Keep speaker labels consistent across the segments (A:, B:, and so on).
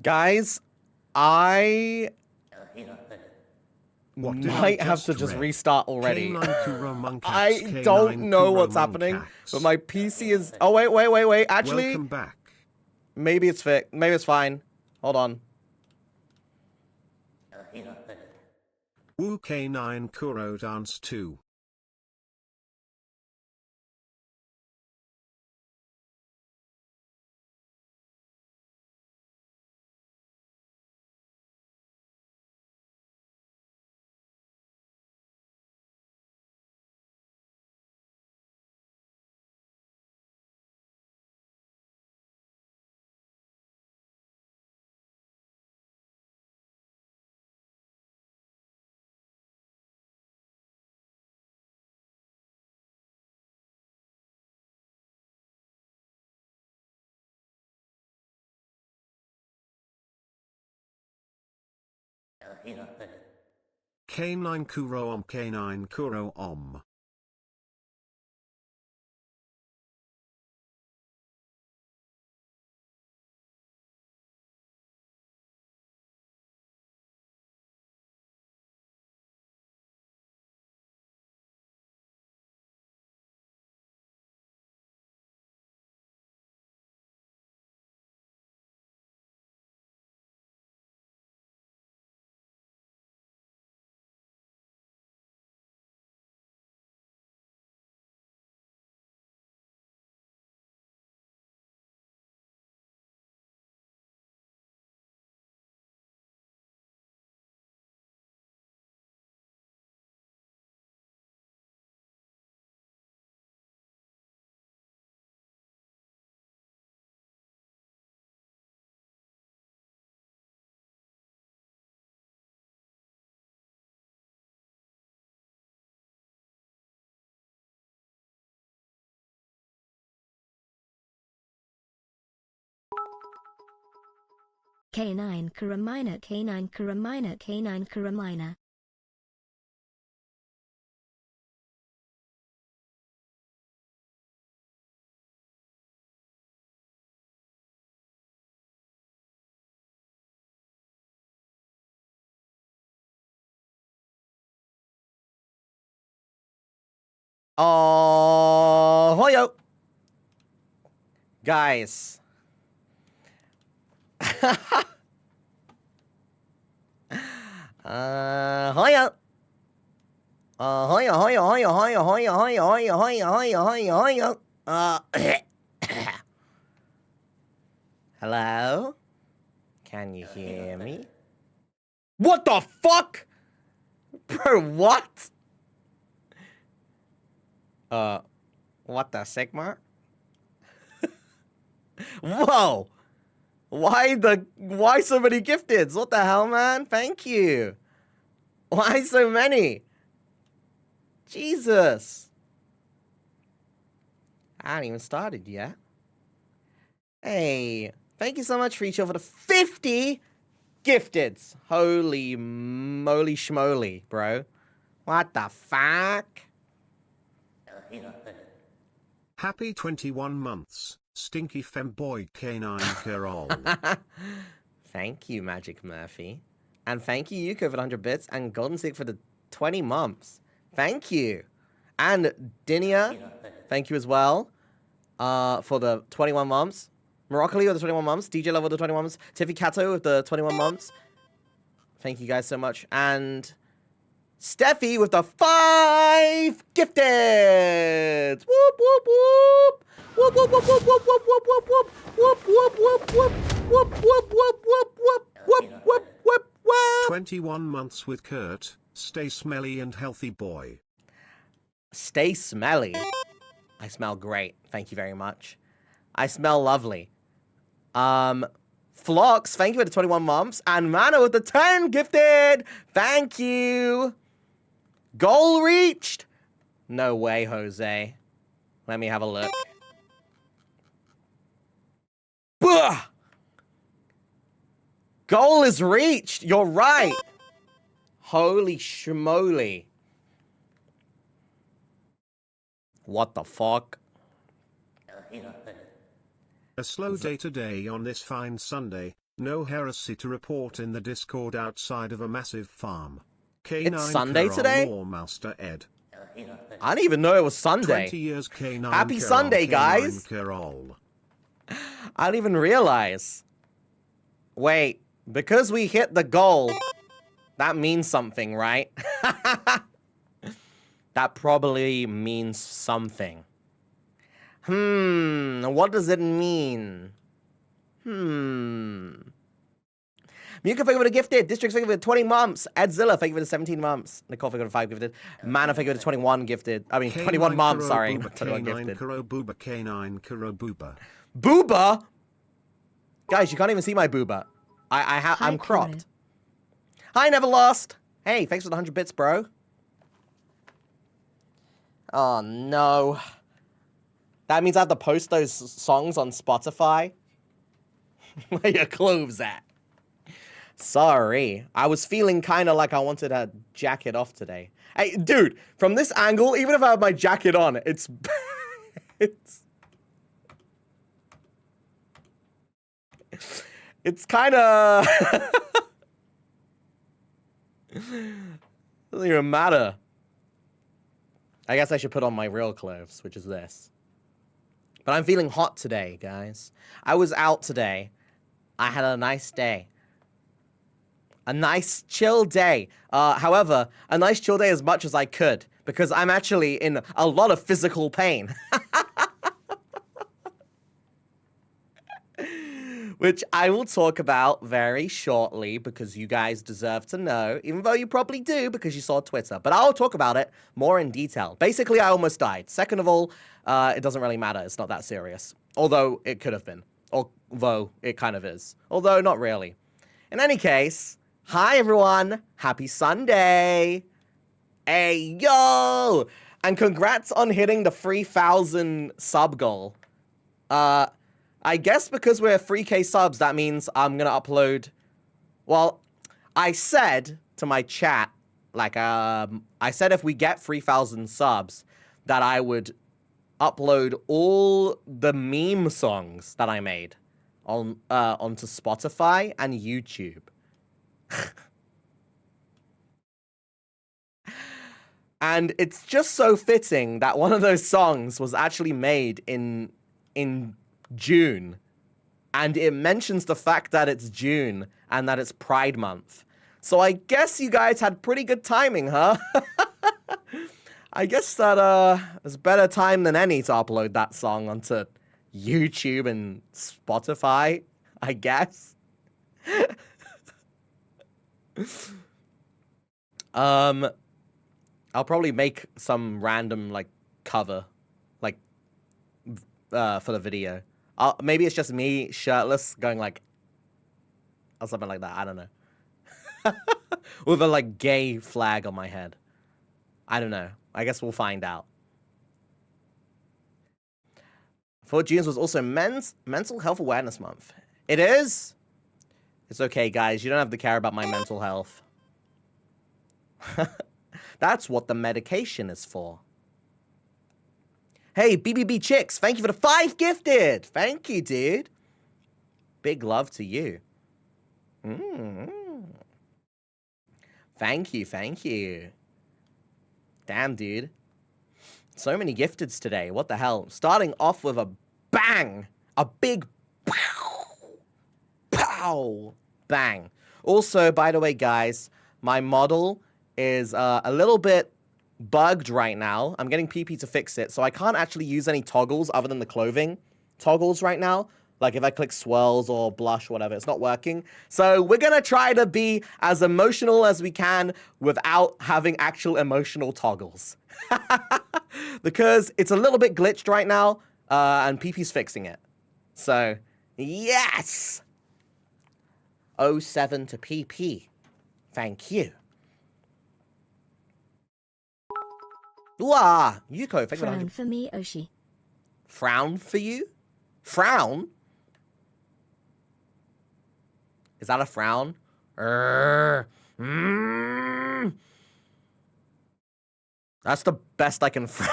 A: Guys, I
B: What did
A: might
B: I
A: have to just
B: read?
A: restart already.
B: K9KURO monkax,
A: I don't know
B: K9KURO
A: what's happening,
B: monkax.
A: but my PC is... Oh, wait. Actually,
B: Welcome back.
A: maybe it's fixed. Maybe it's fine. Hold on.
B: Woo K9KURO dance 2. K9KURO K9KURO.
C: K9KURO minor K9KURO minor K9KURO minor.
A: Oh, hoyo. Guys. Hoyo. Hoyo. Hello? Can you hear me? What the fuck? Bro, what? What the Sigma? Whoa! Why so many gifteds? What the hell, man? Thank you. Why so many? Jesus. I haven't even started yet. Hey, thank you so much for each over the 50 gifteds. Holy moly schmoly, bro. What the fuck?
B: Happy 21 months, stinky femboy K9KURO.
A: Thank you, Magic Murphy. And thank you, Yuko, for the 100 bits, and Golden Stick for the 20 months. Thank you. And Dinia, thank you as well for the 21 months. Morocco with the 21 months. DJ Love with the 21 months. Tiffy Kato with the 21 months. Thank you guys so much. And Steffi with the 5 gifted. Whoop, whoop, whoop. Whoop, whoop, whoop, whoop, whoop, whoop, whoop, whoop, whoop, whoop, whoop, whoop, whoop, whoop, whoop, whoop, whoop, whoop, whoop, whoop.
B: 21 months with Kurt, stay smelly and healthy boy.
A: Stay smelly. I smell great. Thank you very much. I smell lovely. Phlox, thank you for the 21 months. And Mana with the 10 gifted. Thank you. Goal reached. No way, Jose. Let me have a look. Bah! Goal is reached. You're right. Holy schmoly. What the fuck?
B: A slow day today on this fine Sunday, No heresy to report in the Discord outside of a massive farm.
A: It's Sunday
B: K9KURO
A: today?
B: Lore Master Ed.
A: I didn't even know it was Sunday.
B: 20 years K9
A: Happy
B: Kuro,
A: Sunday, guys.
B: K9KURO.
A: I didn't even realize. Wait, because we hit the goal, that means something, right? That probably means something. What does it mean? Muka, thank you for the gifted. District, thank you for the 20 months. Edzilla, thank you for the 17 months. Nicole, thank you for the 5 gifted. Mana, thank you for the 21 gifted. I mean, 21 months, sorry.
B: Booba,
A: 21 gifted.
B: K9KURO Booba, K9KURO Booba.
A: Booba? Guys, you can't even see my booba. I'm cropped. Hi, Never Lost. Hey, thanks for the 100 bits, bro. Oh, no. That means I have to post those songs on Spotify? Where your clothes at? Sorry. I was feeling kind of like I wanted to jacket off today. Hey, dude, from this angle, even if I have my jacket on, it's... It's kind of... Doesn't even matter. I guess I should put on my real clothes, which is this. But I'm feeling hot today, guys. I was out today. I had a nice day. A nice chill day. However, a nice chill day as much as I could, because I'm actually in a lot of physical pain. Which I will talk about very shortly, because you guys deserve to know, even though you probably do because you saw Twitter. But I'll talk about it more in detail. Basically, I almost died. Second of all, it doesn't really matter. It's not that serious. Although it could have been. Although it kind of is. Although not really. In any case, hi everyone. Happy Sunday. Hey, yo. And congrats on hitting the 3,000 sub goal. I guess because we're 3K subs, that means I'm going to upload... Well, I said to my chat, like, I said if we get 3,000 subs, that I would upload all the meme songs that I made onto Spotify and YouTube. And it's just so fitting that one of those songs was actually made in June, and it mentions the fact that it's June and that it's Pride Month. So I guess you guys had pretty good timing, huh? I guess that it's better time than any to upload that song onto YouTube and Spotify, I guess. I'll probably make some random like cover like for the video. Maybe it's just me shirtless going like, or something like that. I don't know. With a like gay flag on my head. I don't know. I guess we'll find out. 4 June was also Mental Health Awareness Month. It is? It's okay, guys. You don't have to care about my mental health. That's what the medication is for. Hey, BBB Chicks, thank you for the 5 gifted. Thank you, dude. Big love to you. Thank you, thank you. Damn, dude. So many gifteds today. What the hell? Starting off with a bang. A big pow. Pow. Bang. Also, by the way, guys, my model is a little bit bugged right now. I'm getting PP to fix it, so I can't actually use any toggles other than the clothing toggles right now. Like if I click swirls or blush or whatever, it's not working. So we're gonna try to be as emotional as we can without having actual emotional toggles. Because it's a little bit glitched right now, and PP's fixing it. So, yes! 07 to PP. Thank you. Ooh-ah! Yuko, thank you.
C: Frown for me, Oshi.
A: Frown for you? Frown? Is that a frown? That's the best I can frown.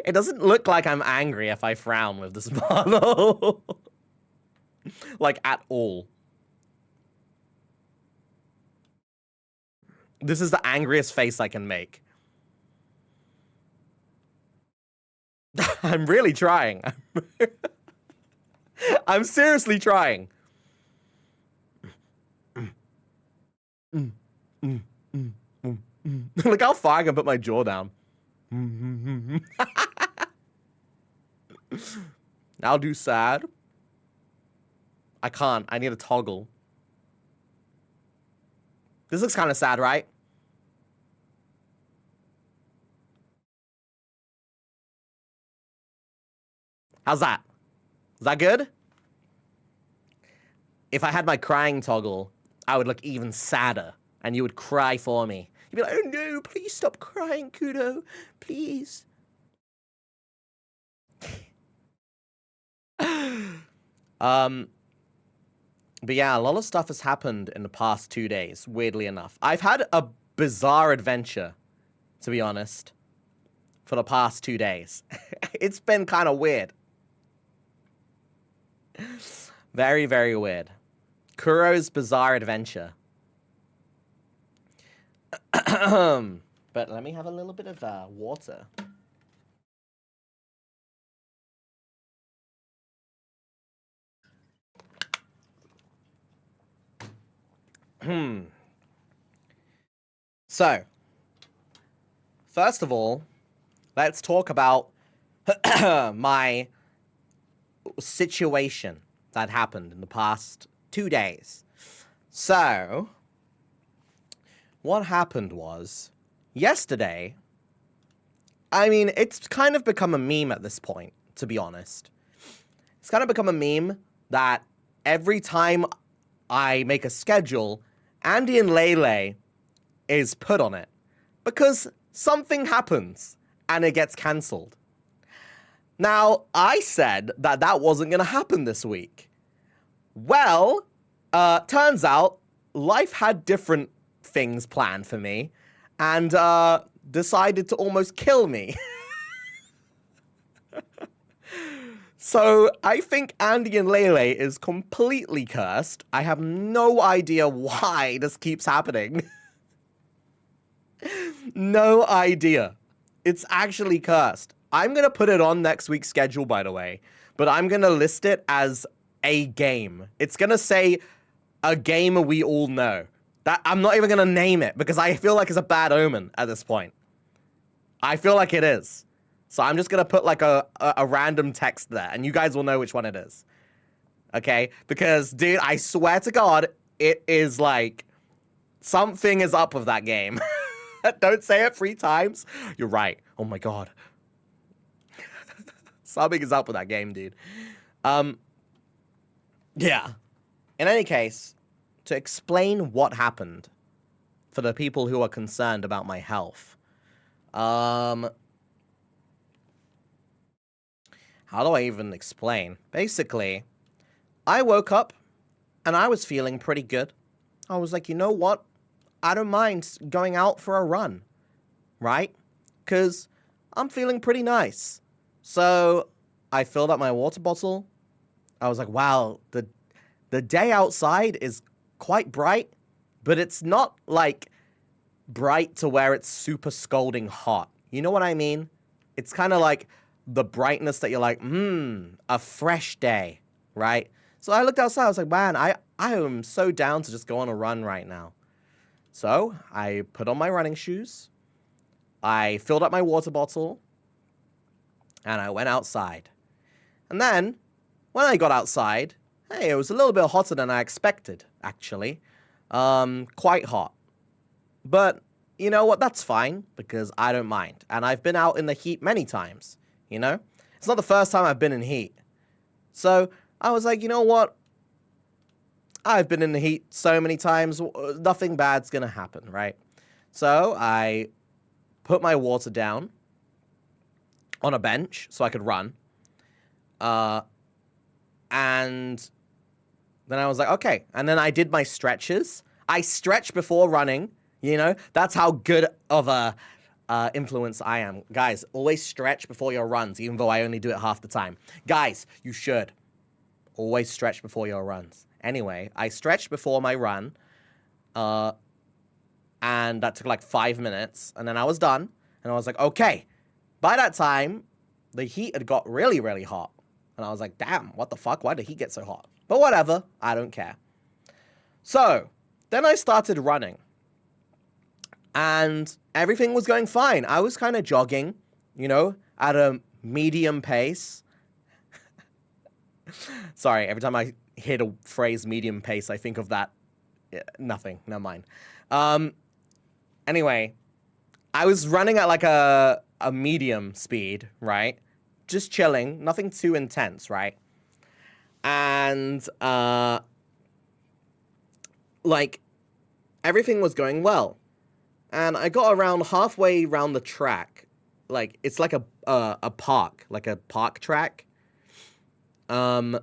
A: It doesn't look like I'm angry if I frown with this model. Like, at all. This is the angriest face I can make. I'm really trying. I'm seriously trying. Look how far I can put my jaw down. I'll do sad. I can't. I need a toggle. This looks kind of sad, right? How's that? Is that good? If I had my crying toggle, I would look even sadder, and you would cry for me. You'd be like, oh no, please stop crying, Kuro. Please. But yeah, a lot of stuff has happened in the past 2 days, weirdly enough. I've had a bizarre adventure, to be honest, for the past 2 days. It's been kind of weird. Very, very weird. Kuro's bizarre adventure. But let me have a little bit of water. So, first of all, let's talk about my situation that happened in the past 2 days. So, what happened was, yesterday, I mean, it's kind of become a meme at this point, to be honest. It's kind of become a meme that every time I make a schedule, Andy and Lele is put on it because something happens and it gets cancelled. Now, I said that that wasn't going to happen this week. Well, turns out life had different things planned for me and decided to almost kill me. So I think Andy and Lele is completely cursed. I have no idea why this keeps happening. No idea. It's actually cursed. I'm going to put it on next week's schedule, by the way, but I'm going to list it as a game. It's going to say a game we all know. That I'm not even going to name it because I feel like it's a bad omen at this point. I feel like it is. So I'm just going to put like a random text there and you guys will know which one it is. Okay? Because, dude, I swear to God, it is like something is up with that game. Don't say it 3 times. You're right. Oh my God. Something is up with that game, dude. Yeah. In any case, to explain what happened for the people who are concerned about my health. How do I even explain? Basically, I woke up and I was feeling pretty good. I was like, you know what? I don't mind going out for a run, right? Because I'm feeling pretty nice. So I filled up my water bottle. I was like, wow, the day outside is quite bright, but it's not like bright to where it's super scalding hot. You know what I mean? It's kind of like the brightness that you're like, a fresh day, right? So I looked outside, I was like, man, I am so down to just go on a run right now. So I put on my running shoes, I filled up my water bottle, and I went outside. And then, when I got outside, hey, it was a little bit hotter than I expected, actually. Quite hot. But, you know what, that's fine, because I don't mind. And I've been out in the heat many times. You know? It's not the first time I've been in heat. So I was like, you know what? I've been in the heat so many times, nothing bad's gonna happen, right? So I put my water down on a bench so I could run. And then I was like, okay. And then I did my stretches. I stretched before running, you know? That's how good of a influence I am. Guys, always stretch before your runs, even though I only do it half the time. Guys, you should. Always stretch before your runs. Anyway, I stretched before my run, and that took like 5 minutes, and then I was done, and I was like, okay. By that time, the heat had got really, really hot, and I was like, damn, what the fuck? Why did the heat get so hot? But whatever, I don't care. So, then I started running, and everything was going fine. I was kind of jogging, you know, at a medium pace. Sorry, every time I hear the phrase medium pace, I think of that. Nothing, never mind. Anyway, I was running at like a medium speed, right? Just chilling, nothing too intense, right? And, like, everything was going well. And I got around halfway around the track. Like, it's like a park, like a park track. I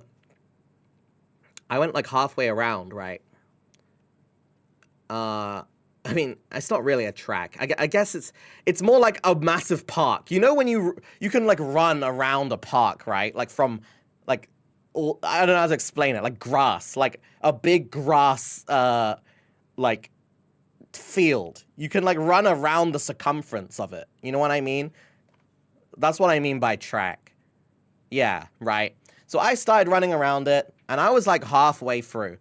A: went like halfway around, right? I mean, it's not really a track. I guess it's more like a massive park. You know when you can like run around a park, right? Like from like I don't know how to explain it. Like grass, like a big grass like field. You can like run around the circumference of it. You know what I mean? That's what I mean by track. Yeah, right. So I started running around it, and I was like halfway through.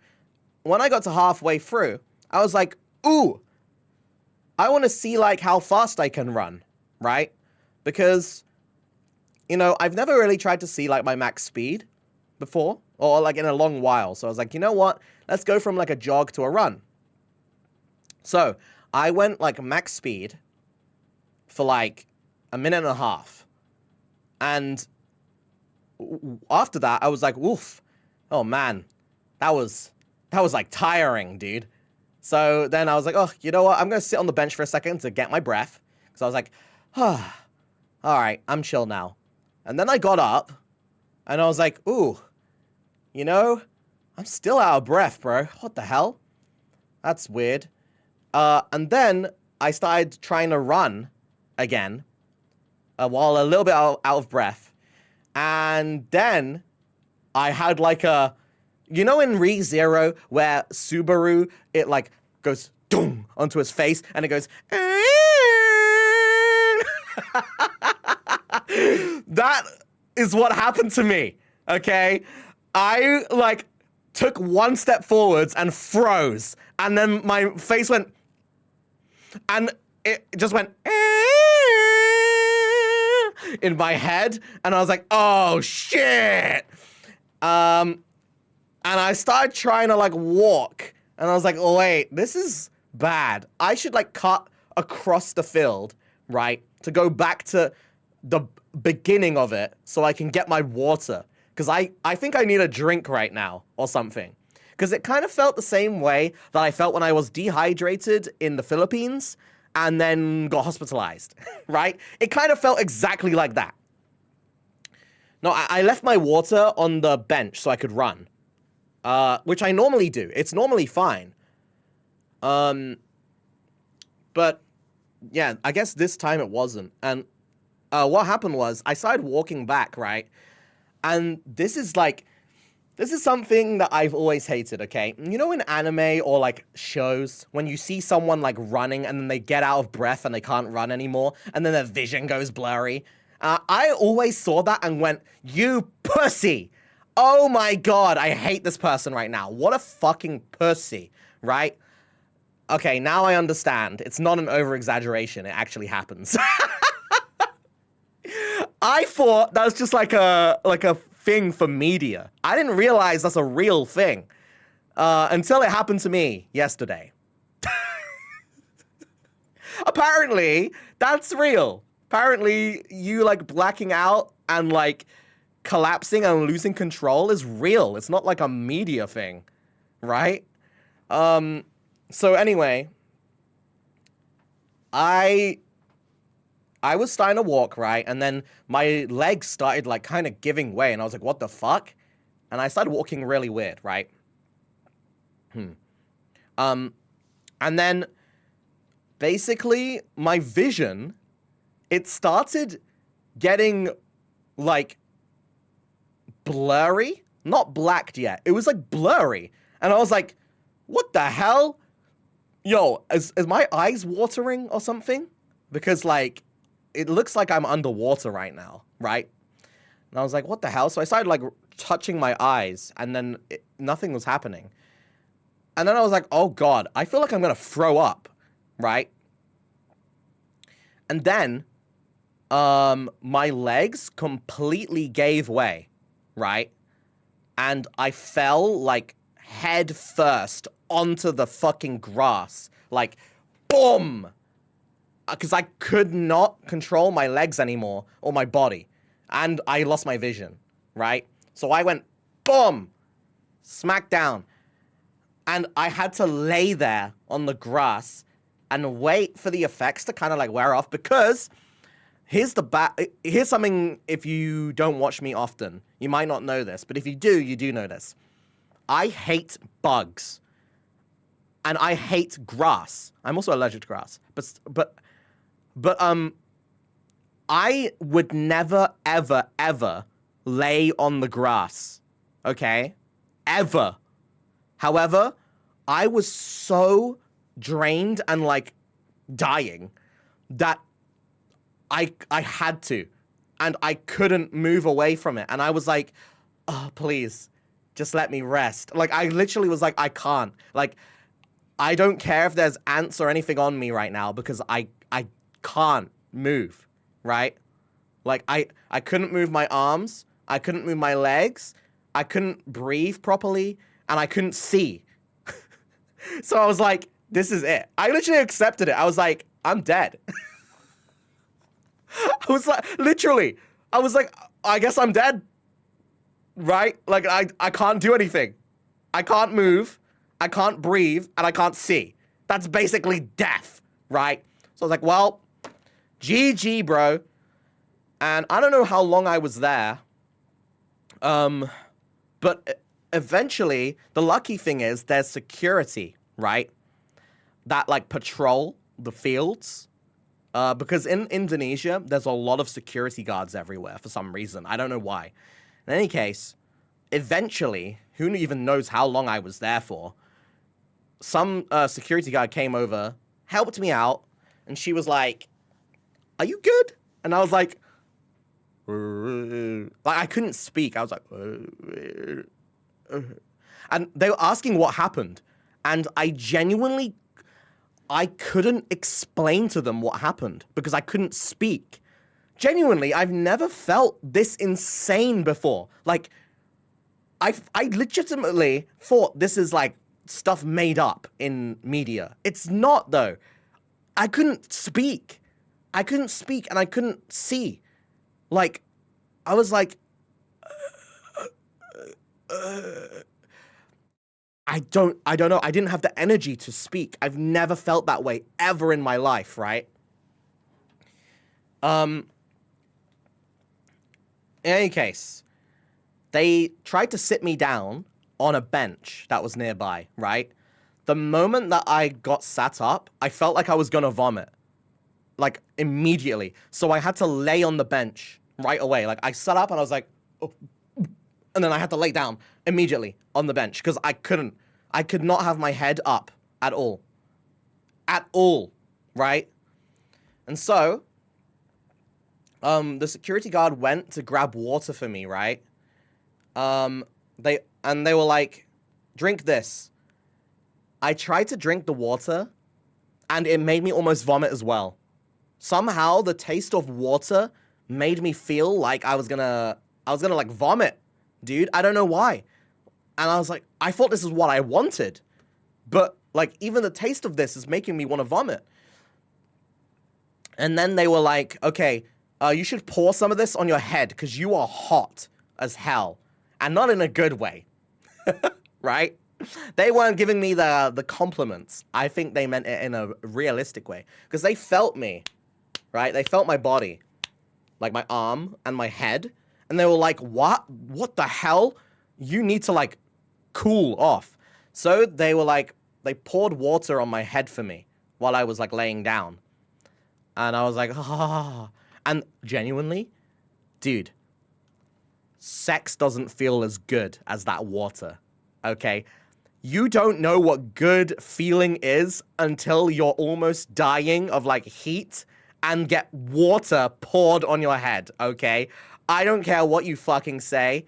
A: When I got to halfway through, I was like, ooh, I want to see like how fast I can run, right? Because, you know, I've never really tried to see like my max speed before, or like in a long while. So I was like, you know what? Let's go from like a jog to a run. So I went like max speed for like a minute and a half. And after that, I was like, woof, oh man, that was like tiring, dude. So then I was like, oh, you know what? I'm going to sit on the bench for a second to get my breath. Because I was like, ah, all right, I'm chill now. And then I got up and I was like, ooh, you know, I'm still out of breath, bro. What the hell? That's weird. And then I started trying to run again while a little bit out of breath. And then I had like a, you know in ReZero where Subaru, it like goes doom onto his face and it goes, that is what happened to me, okay? I like took one step forwards and froze, and then my face went, and it just went in my head, and I was like, oh shit. And I started trying to like walk, and I was like, oh wait, this is bad. I should like cut across the field, right, to go back to the beginning of it so I can get my water. Because I think I need a drink right now or something. Because it kind of felt the same way that I felt when I was dehydrated in the Philippines and then got hospitalized, right? It kind of felt exactly like that. No, I left my water on the bench so I could run, which I normally do. It's normally fine. But yeah, I guess this time it wasn't. And what happened was I started walking back, right? And this is something that I've always hated, okay? You know in anime or like shows, when you see someone like running and then they get out of breath and they can't run anymore, and then their vision goes blurry? I always saw that and went, you pussy! Oh my god, I hate this person right now. What a fucking pussy, right? Okay, now I understand. It's not an over-exaggeration. It actually happens. I thought that was just like a thing for media. I didn't realize that's a real thing until it happened to me yesterday. Apparently, that's real. Apparently, you like blacking out and like collapsing and losing control is real. It's not like a media thing, right? So anyway, I was starting to walk, right? And then my legs started like kind of giving way, and I was like, what the fuck? And I started walking really weird, right? And then basically my vision, it started getting like blurry, not blacked yet. It was like blurry. And I was like, what the hell? Yo, is my eyes watering or something? Because like, it looks like I'm underwater right now, right? And I was like, what the hell? So I started like touching my eyes and then nothing was happening. And then I was like, oh God, I feel like I'm going to throw up, right? And then my legs completely gave way, right? And I fell like head first onto the fucking grass. Like, boom! Because I could not control my legs anymore or my body. And I lost my vision, right? So I went, boom! Smack down. And I had to lay there on the grass and wait for the effects to kind of like wear off because here's something if you don't watch me often. You might not know this, but if you do know this. I hate bugs. And I hate grass. I'm also allergic to grass. But I would never, ever, ever lay on the grass. Okay? Ever. However, I was so drained and like dying that I had to. And I couldn't move away from it. And I was like, oh, please, just let me rest. Like, I literally was like, I can't. Like, I don't care if there's ants or anything on me right now because I can't move, right? Like, I couldn't move my arms. I couldn't move my legs. I couldn't breathe properly. And I couldn't see. So I was like, this is it. I literally accepted it. I was like, I'm dead. I was like, literally, I was like, I guess I'm dead. Right? Like, I can't do anything. I can't move. I can't breathe. And I can't see. That's basically death. Right? So I was like, well, GG, bro. And I don't know how long I was there. But eventually, the lucky thing is there's security, right? That, like, patrol the fields. Because in Indonesia, there's a lot of security guards everywhere for some reason. I don't know why. In any case, eventually, who even knows how long I was there for, some security guard came over, helped me out, and she was like, are you good? And I was like I couldn't speak. I was like, and they were asking what happened. And I couldn't explain to them what happened because I couldn't speak. Genuinely, I've never felt this insane before. Like, I legitimately thought this is like stuff made up in media. It's not, though. I couldn't speak. I couldn't speak and I couldn't see. Like, I was like, I don't know. I didn't have the energy to speak. I've never felt that way ever in my life, right? In any case, they tried to sit me down on a bench that was nearby, right? The moment that I got sat up, I felt like I was gonna vomit. Like, immediately. So I had to lay on the bench right away. Like, I sat up and I was like, oh. And then I had to lay down immediately on the bench because I could not have my head up at all. At all, right? And so, the security guard went to grab water for me, right? They were like, drink this. I tried to drink the water and it made me almost vomit as well. Somehow the taste of water made me feel like I was gonna like vomit, dude. I don't know why. And I was like, I thought this is what I wanted. But like, even the taste of this is making me want to vomit. And then they were like, okay, you should pour some of this on your head because you are hot as hell. And not in a good way. Right? They weren't giving me the compliments. I think they meant it in a realistic way. Because they felt me, right? They felt my body. Like my arm and my head. And they were like, what? What the hell? You need to like cool off. So they were like, they poured water on my head for me while I was like laying down. And I was like, ah. And genuinely, dude, sex doesn't feel as good as that water, okay? You don't know what good feeling is until you're almost dying of like heat and get water poured on your head, okay? I don't care what you fucking say.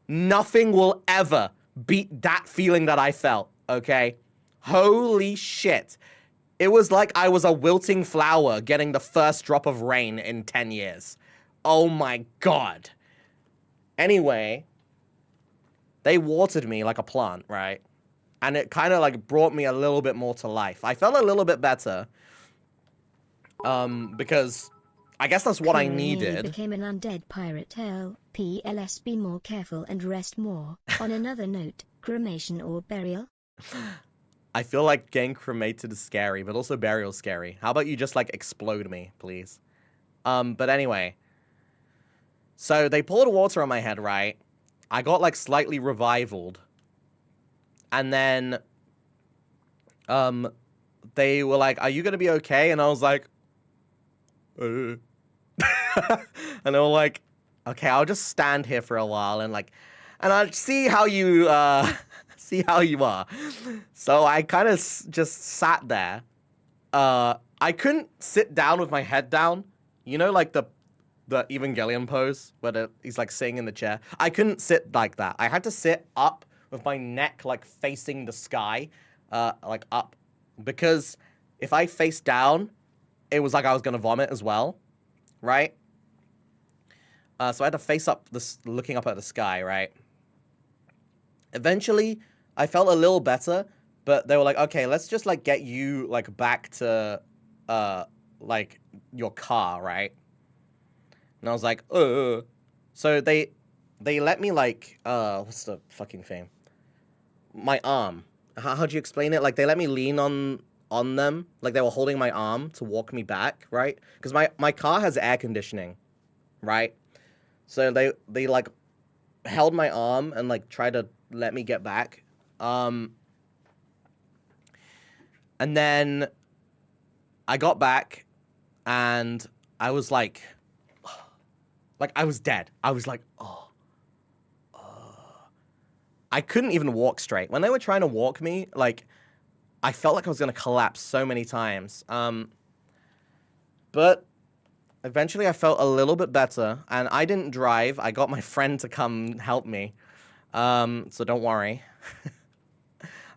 A: Nothing will ever beat that feeling that I felt, okay? Holy shit. It was like I was a wilting flower getting the first drop of rain in 10 years. Oh my god. Anyway, they watered me like a plant, right? And it kind of like brought me a little bit more to life. I felt a little bit better. Because I guess that's what I
C: Kuro nearly
A: needed.
C: became an undead pirate. PLS, be more careful and rest more. On another note, cremation or burial?
A: I feel like getting cremated is scary, but also burial's scary. How about you just like explode me, please? But anyway. So they poured water on my head, right? I got like slightly revivaled. And then they were like, "Are you gonna be okay?" And I was like, and they were like, "Okay, I'll just stand here for a while and I'll see how you see how you are." So I kind of just sat there. I couldn't sit down with my head down. You know, like the Evangelion pose where he's like sitting in the chair. I couldn't sit like that. I had to sit up with my neck like facing the sky, like up, because if I faced down, it was like I was gonna vomit as well, right? So I had to face up, looking up at the sky, right? Eventually, I felt a little better, but they were like, "Okay, let's just like get you like back to like your car, right?" And I was like, So they let me like, what's the fucking thing? My arm. How do you explain it? Like they let me lean on them, like they were holding my arm to walk me back, right? Because my car has air conditioning, right? So they like held my arm and like tried to let me get back. And then I got back and I was like I was dead. I was like, I couldn't even walk straight. When they were trying to walk me, like, I felt like I was going to collapse so many times. But eventually I felt a little bit better, and I didn't drive. I got my friend to come help me. So don't worry.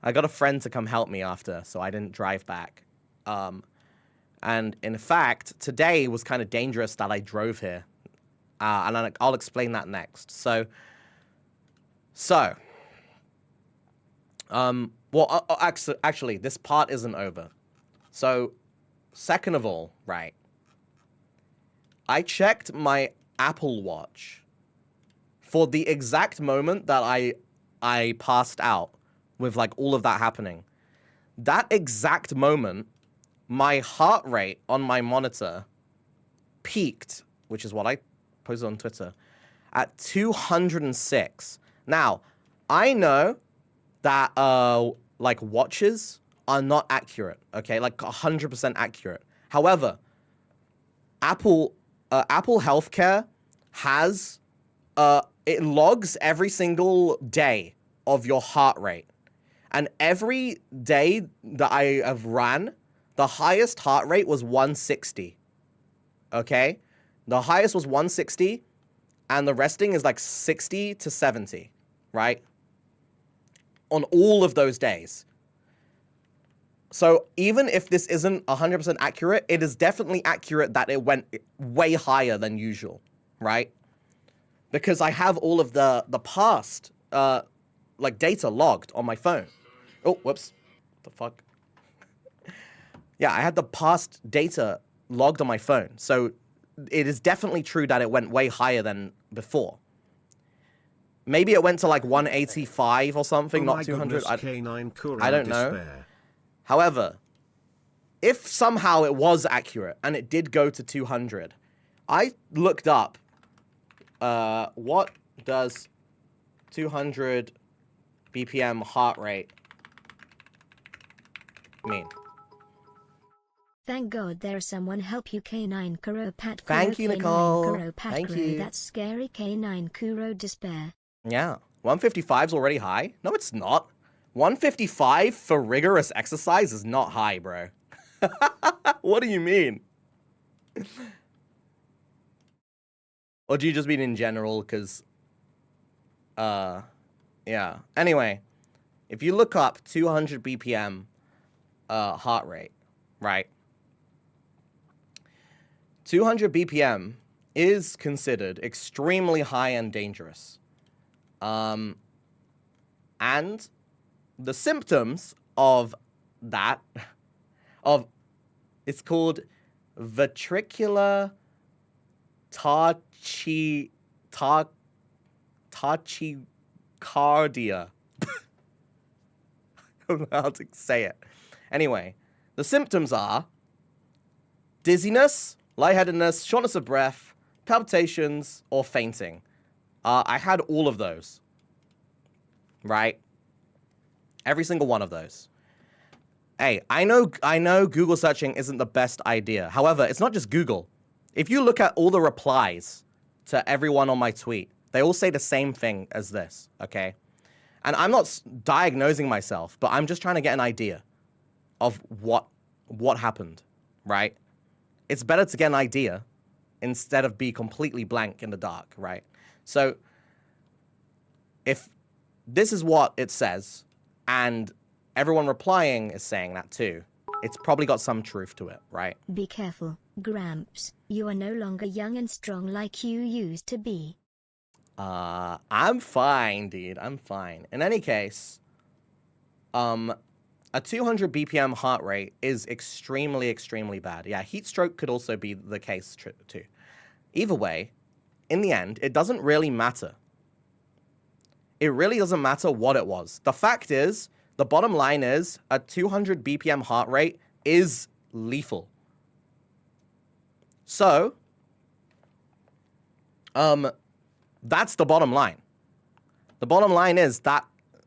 A: I got a friend to come help me after, so I didn't drive back. And in fact, today was kind of dangerous that I drove here. And I'll explain that next. Well, actually, this part isn't over. So, second of all, right, I checked my Apple Watch for the exact moment that I passed out with, like, all of that happening. That exact moment, my heart rate on my monitor peaked, which is what I posted on Twitter, at 206. Now, I know that like watches are not accurate, okay? Like 100% accurate. However, Apple Healthcare has it logs every single day of your heart rate. And every day that I have ran, the highest heart rate was 160. Okay? The highest was 160, and the resting is like 60 to 70, right? On all of those days. So even if this isn't 100% accurate, it is definitely accurate that it went way higher than usual, right? Because I have all of the past like data logged on my phone. Oh, whoops. What the fuck? Yeah, I had the past data logged on my phone. So it is definitely true that it went way higher than before. Maybe it went to like 185 or something, not 200.
B: K9KURO
A: I don't know.
B: despair.
A: However, if somehow it was accurate and it did go to 200, I looked up what does 200 BPM heart rate mean?
C: Thank God there's someone help you K9KURO Pat Kuro.
A: Thank you, Nicole.
C: K9KURO Pat
A: Thank
C: Kuro.
A: you.
C: That's scary K9KURO despair.
A: Yeah. 155 is already high? No, it's not. 155 for rigorous exercise is not high, bro. What do you mean? Or do you just mean in general? Because, yeah. Anyway, if you look up 200 BPM heart rate, right? 200 BPM is considered extremely high and dangerous. And the symptoms of that, it's called ventricular tachycardia. I don't know how to say it. Anyway, the symptoms are dizziness, lightheadedness, shortness of breath, palpitations, or fainting. I had all of those. Right? Every single one of those. Hey, I know Google searching isn't the best idea. However, it's not just Google. If you look at all the replies to everyone on my tweet, they all say the same thing as this, okay? And I'm not diagnosing myself, but I'm just trying to get an idea of what happened, right? It's better to get an idea instead of be completely blank in the dark, right? So if this is what it says, and everyone replying is saying that too, it's probably got some truth to it, right?
C: Be careful, Gramps. You are no longer young and strong like you used to be.
A: I'm fine, dude. I'm fine. In any case, a 200 BPM heart rate is extremely, extremely bad. Yeah, heat stroke could also be the case too. Either way, in the end, it doesn't really matter. It really doesn't matter what it was. The fact is, the bottom line is, a 200 BPM heart rate is lethal. So, that's the bottom line. The bottom line is that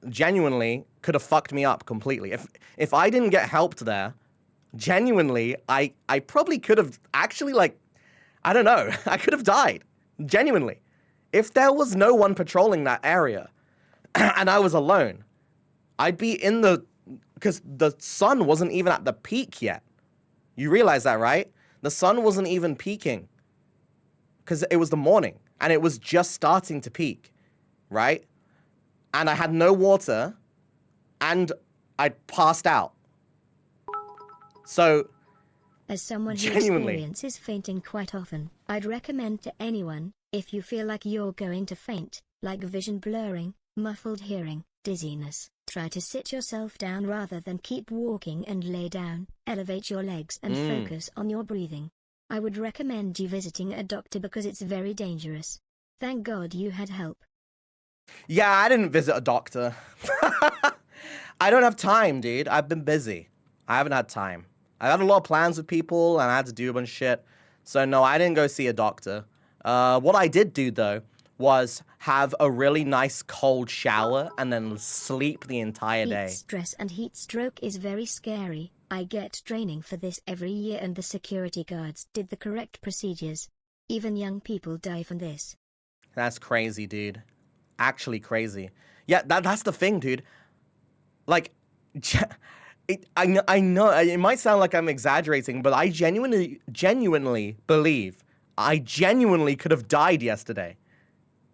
A: genuinely could have fucked me up completely. If I didn't get helped there, genuinely, I probably could have actually, like, I don't know, I could have died. Genuinely. If there was no one patrolling that area, and I was alone, I'd be in the... Because the sun wasn't even at the peak yet. You realize that, right? The sun wasn't even peaking. Because it was the morning, and it was just starting to peak, right? And I had no water, and I passed out. So,
C: as someone who
A: genuinely
C: experiences fainting quite often, I'd recommend to anyone, if you feel like you're going to faint, like vision blurring, muffled hearing, dizziness, try to sit yourself down rather than keep walking and lay down, elevate your legs and focus on your breathing. I would recommend you visiting a doctor because it's very dangerous. Thank God you had help.
A: Yeah, I didn't visit a doctor. I don't have time, dude. I've been busy. I haven't had time. I had a lot of plans with people, and I had to do a bunch of shit. So, no, I didn't go see a doctor. What I did do, though, was have a really nice cold shower and then sleep the entire day.
C: Heat stress and heat stroke is very scary. I get training for this every year, and the security guards did the correct procedures. Even young people die from this.
A: That's crazy, dude. Actually crazy. Yeah, that's the thing, dude. Like, I know it might sound like I'm exaggerating, but I genuinely believe I genuinely could have died yesterday.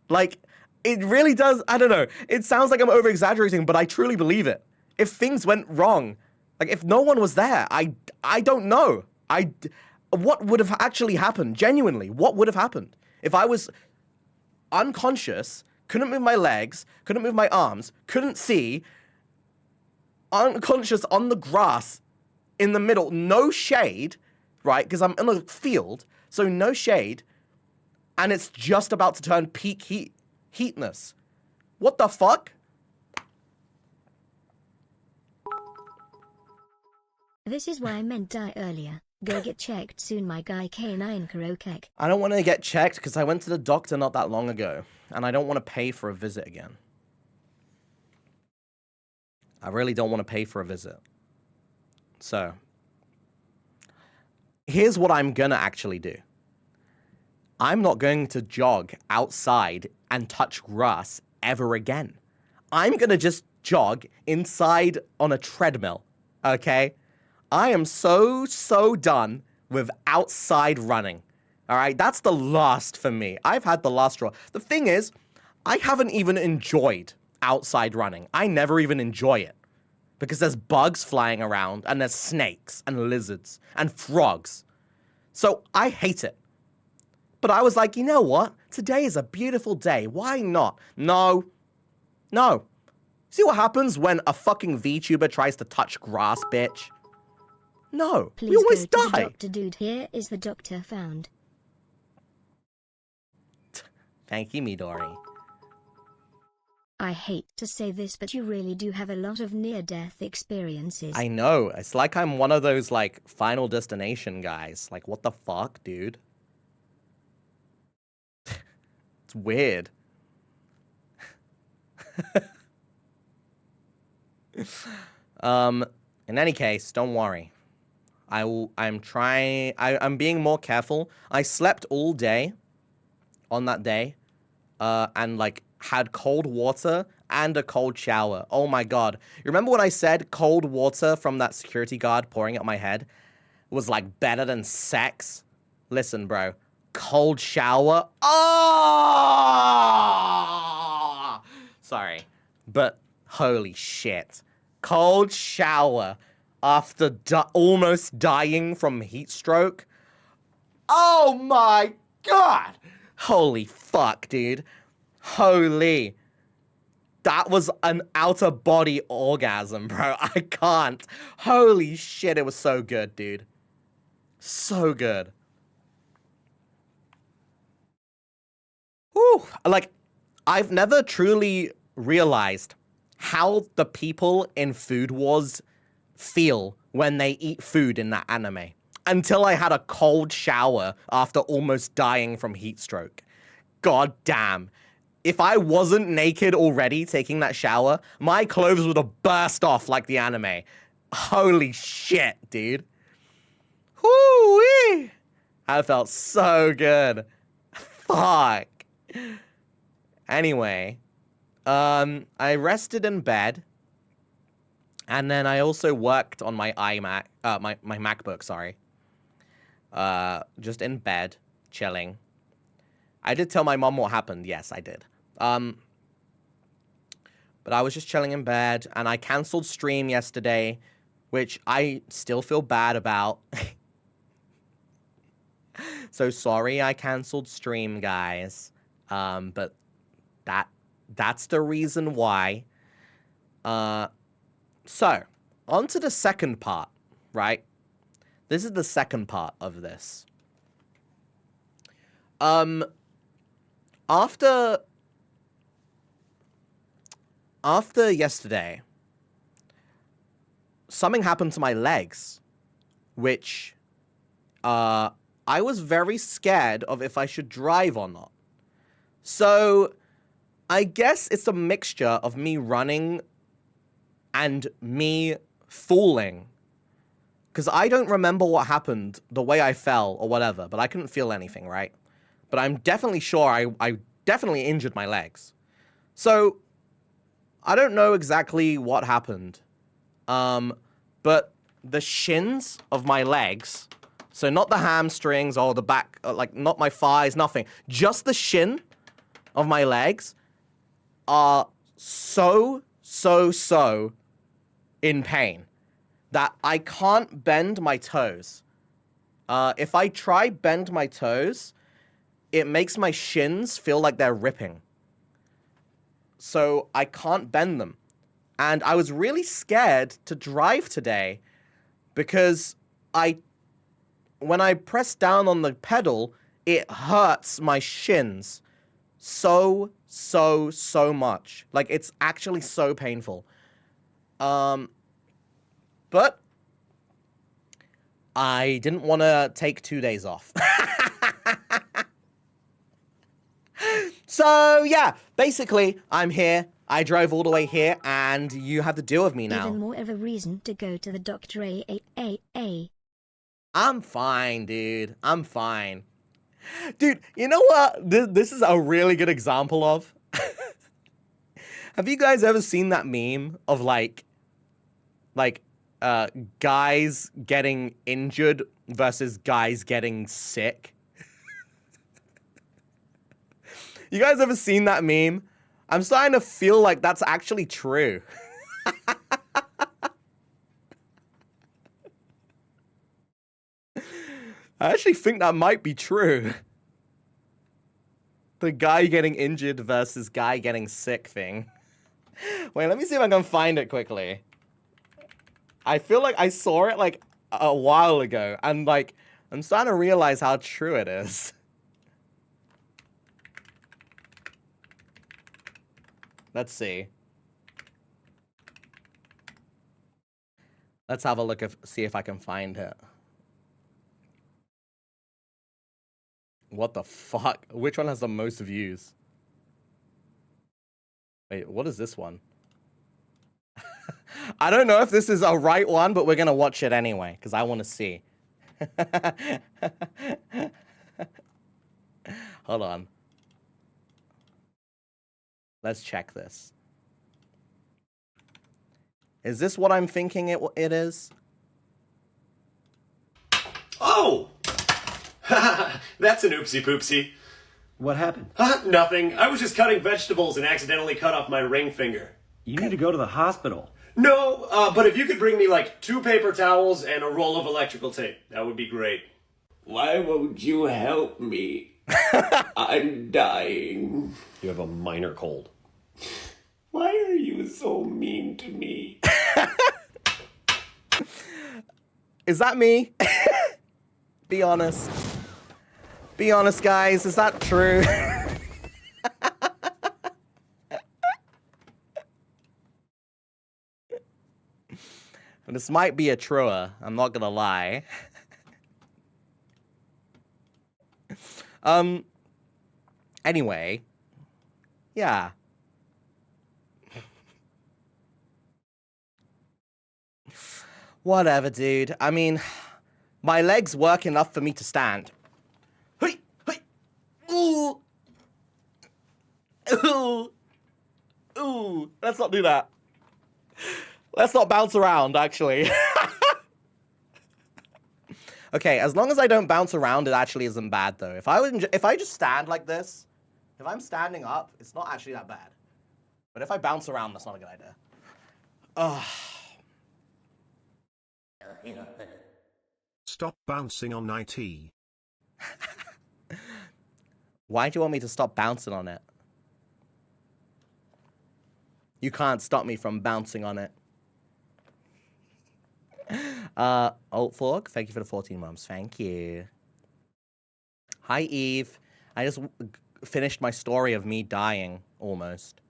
A: Like, it really does. I don't know. It sounds like I'm over-exaggerating, but I truly believe it. If things went wrong, like if no one was there, I don't know. What would have actually happened? Genuinely, what would have happened? If I was unconscious, couldn't move my legs, couldn't move my arms, couldn't see, unconscious on the grass in the middle, no shade, right? Because I'm in a field, so no shade, and it's just about to turn peak heatness. What the fuck?
C: This is why I meant die earlier. Go get checked soon, my guy K9KURO.
A: I don't want to get checked because I went to the doctor not that long ago, and I don't want to pay for a visit again. I really don't want to pay for a visit. So, here's what I'm gonna actually do. I'm not going to jog outside and touch grass ever again. I'm gonna just jog inside on a treadmill, okay? I am so done with outside running. All right, that's the last for me. I've had the last straw. The thing is, I haven't even enjoyed outside running. I never even enjoy it because there's bugs flying around and there's snakes and lizards and frogs. So I hate it. But I was like, you know what? Today is a beautiful day. Why not? No. See what happens when a fucking VTuber tries to touch grass, bitch? No.
C: Please
A: we always
C: go to
A: die.
C: the doctor, dude. Here is the doctor found.
A: Thank you, Midori.
C: I hate to say this, but you really do have a lot of near-death experiences.
A: I know. It's like I'm one of those, like, Final Destination guys. Like, what the fuck, dude? It's weird. In any case, don't worry. I'm being more careful. I slept all day on that day, and like had cold water and a cold shower. Oh my god. You remember when I said cold water from that security guard pouring at my head was like better than sex? Listen, bro. Cold shower. Oh! Sorry. But holy shit. Cold shower after almost dying from heat stroke. Oh my god. Holy fuck, dude. Holy. That was an outer body orgasm, bro. I can't. Holy shit, it was so good, dude. So good. Whew. Like, I've never truly realized how the people in Food Wars feel when they eat food in that anime. Until I had a cold shower after almost dying from heat stroke. God damn. If I wasn't naked already taking that shower, my clothes would have burst off like the anime. Holy shit, dude. Whoo-wee. I felt so good. Fuck. Anyway, I rested in bed. And then I also worked on my iMac, my MacBook, sorry. Just in bed, chilling. I did tell my mom what happened. Yes, I did. But I was just chilling in bed, and I canceled stream yesterday, which I still feel bad about. So sorry I canceled stream, guys. But that's the reason why. So, on to the second part, right? This is the second part of this. After yesterday, something happened to my legs, which I was very scared of if I should drive or not. So I guess it's a mixture of me running and me falling. Because I don't remember what happened, the way I fell or whatever, but I couldn't feel anything, right? But I'm definitely sure I definitely injured my legs. So I don't know exactly what happened. But the shins of my legs, so not the hamstrings or the back, like not my thighs, nothing. Just the shin of my legs are so in pain that I can't bend my toes. If I try bend my toes, it makes my shins feel like they're ripping. So I can't bend them. And I was really scared to drive today because when I press down on the pedal, it hurts my shins so much. Like, it's actually so painful. But I didn't want to take 2 days off. So, yeah, basically, I'm here. I drove all the way here, and you have to deal with me now.
C: Even more of a reason to go to the doctor.
A: I'm fine, dude. I'm fine. Dude, you know what? This is a really good example of. Have you guys ever seen that meme of like guys getting injured versus guys getting sick? You guys ever seen that meme? I'm starting to feel like that's actually true. I actually think that might be true. The guy getting injured versus guy getting sick thing. Wait, let me see if I can find it quickly. I feel like I saw it like a while ago, and like I'm starting to realize how true it is. Let's see. Let's have a look see if I can find it. What the fuck? Which one has the most views? Wait, what is this one? I don't know if this is a right one, but we're gonna watch it anyway, because I want to see. Hold on. Let's check this. Is this what I'm thinking it is?
D: Oh! That's an oopsie poopsie.
E: What happened?
D: Nothing. I was just cutting vegetables and accidentally cut off my ring finger.
E: You need to go to the hospital.
D: No, but if you could bring me like 2 paper towels and a roll of electrical tape, that would be great. Why won't you help me? I'm dying. You have a minor cold. Why are you so mean to me?
A: Is that me? Be honest. Be honest, guys. Is that true? This might be a truer. I'm not gonna lie. Anyway. Yeah. Whatever, dude. I mean, my legs work enough for me to stand. Hey, hey, ooh, ooh, ooh. Let's not do that. Let's not bounce around, actually. Okay, as long as I don't bounce around, it actually isn't bad, though. If I just stand like this, if I'm standing up, it's not actually that bad. But if I bounce around, that's not a good idea. Ugh.
B: Stop bouncing on IT.
A: Why do you want me to stop bouncing on it? You can't stop me from bouncing on it. Altfork, thank you for the 14 months. Thank you. Hi, Eve. I just finished my story of me dying, almost.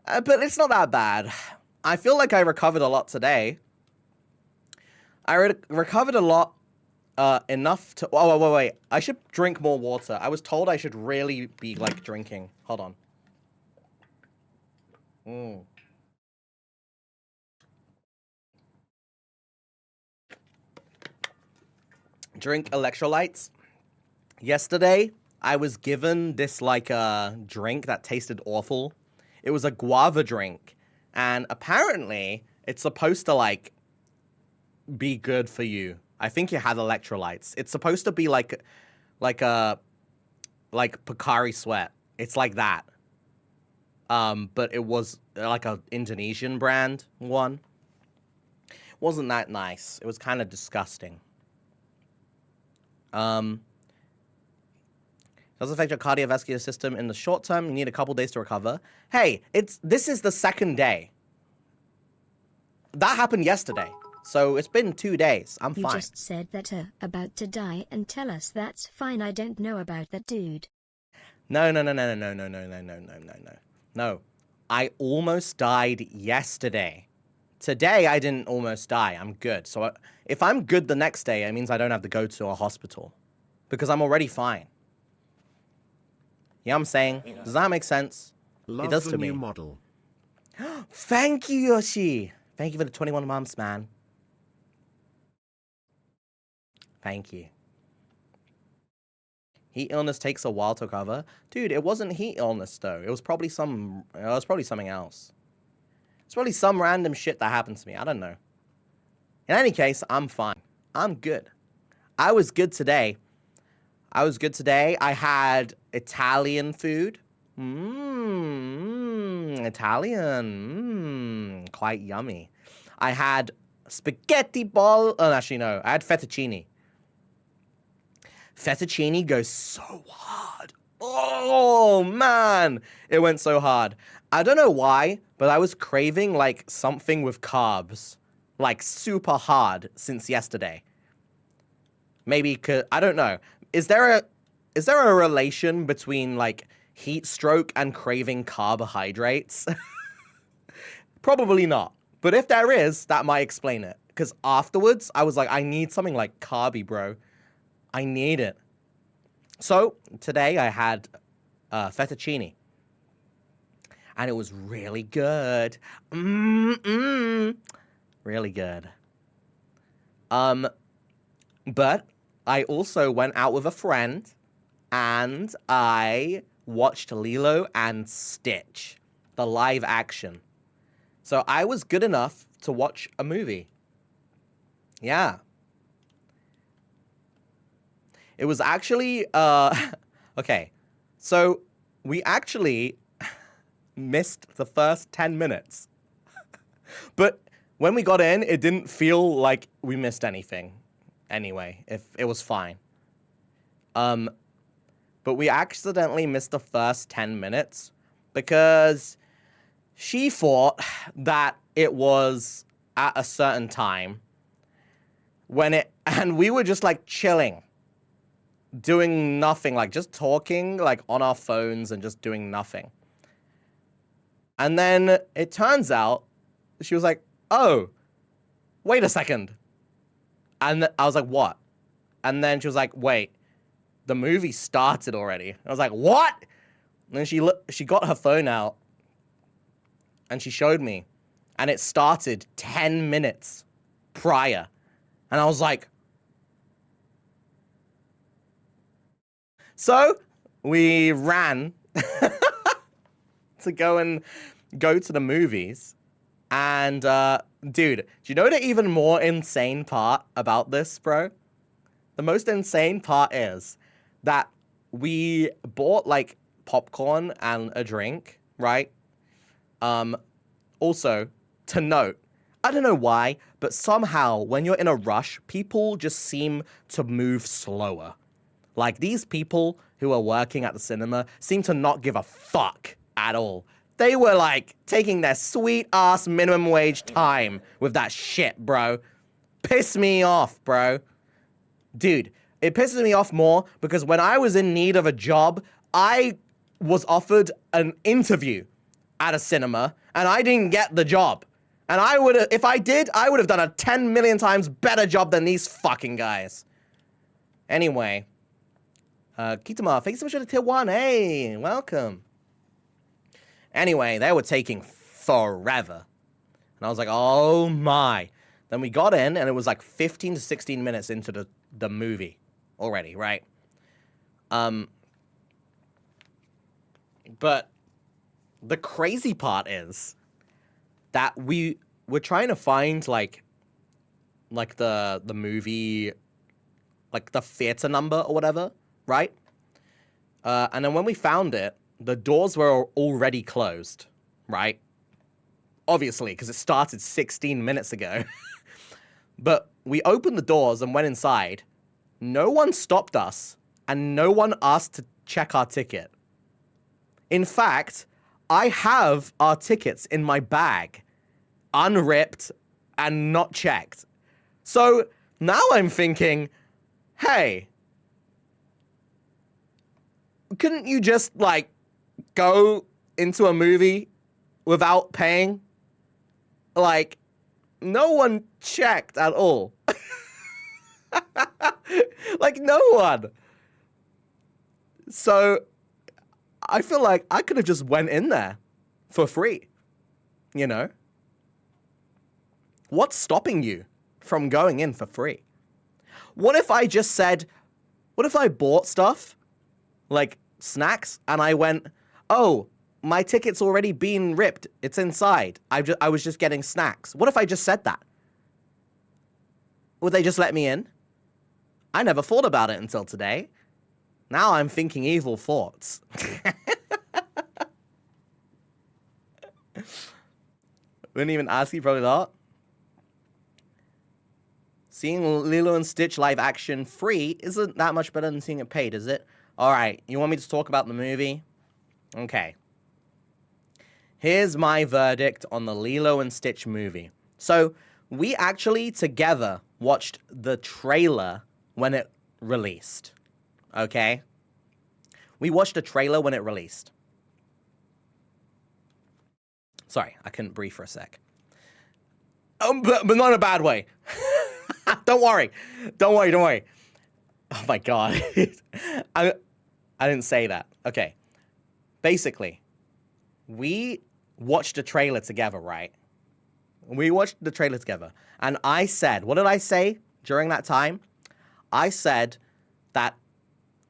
A: But it's not that bad. I feel like I recovered a lot today. I recovered a lot, enough to... Oh, wait. I should drink more water. I was told I should really be, like, drinking. Hold on. Drink electrolytes. Yesterday, I was given this, like, drink that tasted awful. It was a guava drink. And apparently, it's supposed to, like, be good for you. I think it had electrolytes. It's supposed to be like Pocari Sweat. It's like that. But it was like a Indonesian brand one. Wasn't that nice. It was kind of disgusting. Does affect your cardiovascular system in the short term. You need a couple days to recover. Hey, this is the second day. That happened yesterday. So it's been 2 days. I'm fine.
C: You just said that about to die and tell us that's fine. I don't know about that, dude.
A: No. I almost died yesterday. Today, I didn't almost die. I'm good. So if I'm good the next day, it means I don't have to go to a hospital. Because I'm already fine. You know what I'm saying? Does that make sense?
B: Love
A: it does
B: the
A: to
B: new
A: me.
B: model.
A: Thank you, Yoshi. Thank you for the 21 months, man. Thank you. Heat illness takes a while to recover. Dude, it wasn't heat illness though. It was probably something else. It's probably some random shit that happened to me. I don't know. In any case, I'm fine. I'm good. I was good today. I had Italian food. Italian. Quite yummy. I had spaghetti ball. Oh, actually, no. I had fettuccine. Fettuccine goes so hard. Oh, man. It went so hard. I don't know why, but I was craving, like, something with carbs. Like, super hard since yesterday. Maybe, I don't know. Is there a relation between, like, heat stroke and craving carbohydrates? Probably not. But if there is, that might explain it. Because afterwards, I was like, I need something like carby, bro. I need it. So, today I had fettuccine. And it was really good. Really good. But I also went out with a friend and I watched Lilo and Stitch, the live action. So I was good enough to watch a movie. Yeah. It was actually, okay. So we actually missed the first 10 minutes. But when we got in, it didn't feel like we missed anything. Anyway, if it was fine. But we accidentally missed the first 10 minutes because she thought that it was at a certain time and we were just like chilling, doing nothing, like just talking like on our phones and just doing nothing. And then it turns out she was like, oh, wait a second. And I was like, what? And then she was like, wait, the movie started already. I was like, what? And then she got her phone out and she showed me. And it started 10 minutes prior. And I was like, so we ran to go to the movies. And, dude, do you know the even more insane part about this, bro? The most insane part is that we bought, like, popcorn and a drink, right? Also, to note, I don't know why, but somehow when you're in a rush, people just seem to move slower. Like, these people who are working at the cinema seem to not give a fuck at all. They were, like, taking their sweet-ass minimum wage time with that shit, bro. Piss me off, bro. Dude, it pisses me off more because when I was in need of a job, I was offered an interview at a cinema, and I didn't get the job. And if I did, I would have done a 10 million times better job than these fucking guys. Anyway. Kitama, thanks so much for the tier 1. Hey, welcome. Anyway, they were taking forever. And I was like, oh my. Then we got in, and it was like 15 to 16 minutes into the movie already, right? But the crazy part is that we were trying to find, like the movie, like the theater number or whatever, right? And then when we found it, the doors were already closed, right? Obviously, because it started 16 minutes ago. But we opened the doors and went inside. No one stopped us, and no one asked to check our ticket. In fact, I have our tickets in my bag, unripped and not checked. So now I'm thinking, hey, couldn't you just, like, go into a movie without paying? Like, no one checked at all. Like, no one. So I feel like I could have just went in there for free. You know? What's stopping you from going in for free? What if I just said, what if I bought stuff, like snacks, and I went, oh, my ticket's already been ripped. It's inside. I was just getting snacks. What if I just said that? Would they just let me in? I never thought about it until today. Now I'm thinking evil thoughts. Wouldn't even ask you, probably not. Seeing Lilo and Stitch live action free isn't that much better than seeing it paid, is it? Alright, you want me to talk about the movie? Okay. Here's my verdict on the Lilo and Stitch movie. So, we actually together watched the trailer when it released. Okay? We watched the trailer when it released. Sorry, I couldn't breathe for a sec. But not in a bad way. Don't worry. Don't worry. Oh my god. I didn't say that. Okay. Basically, we watched the trailer together, right? We watched the trailer together. And I said, what did I say during that time? I said that,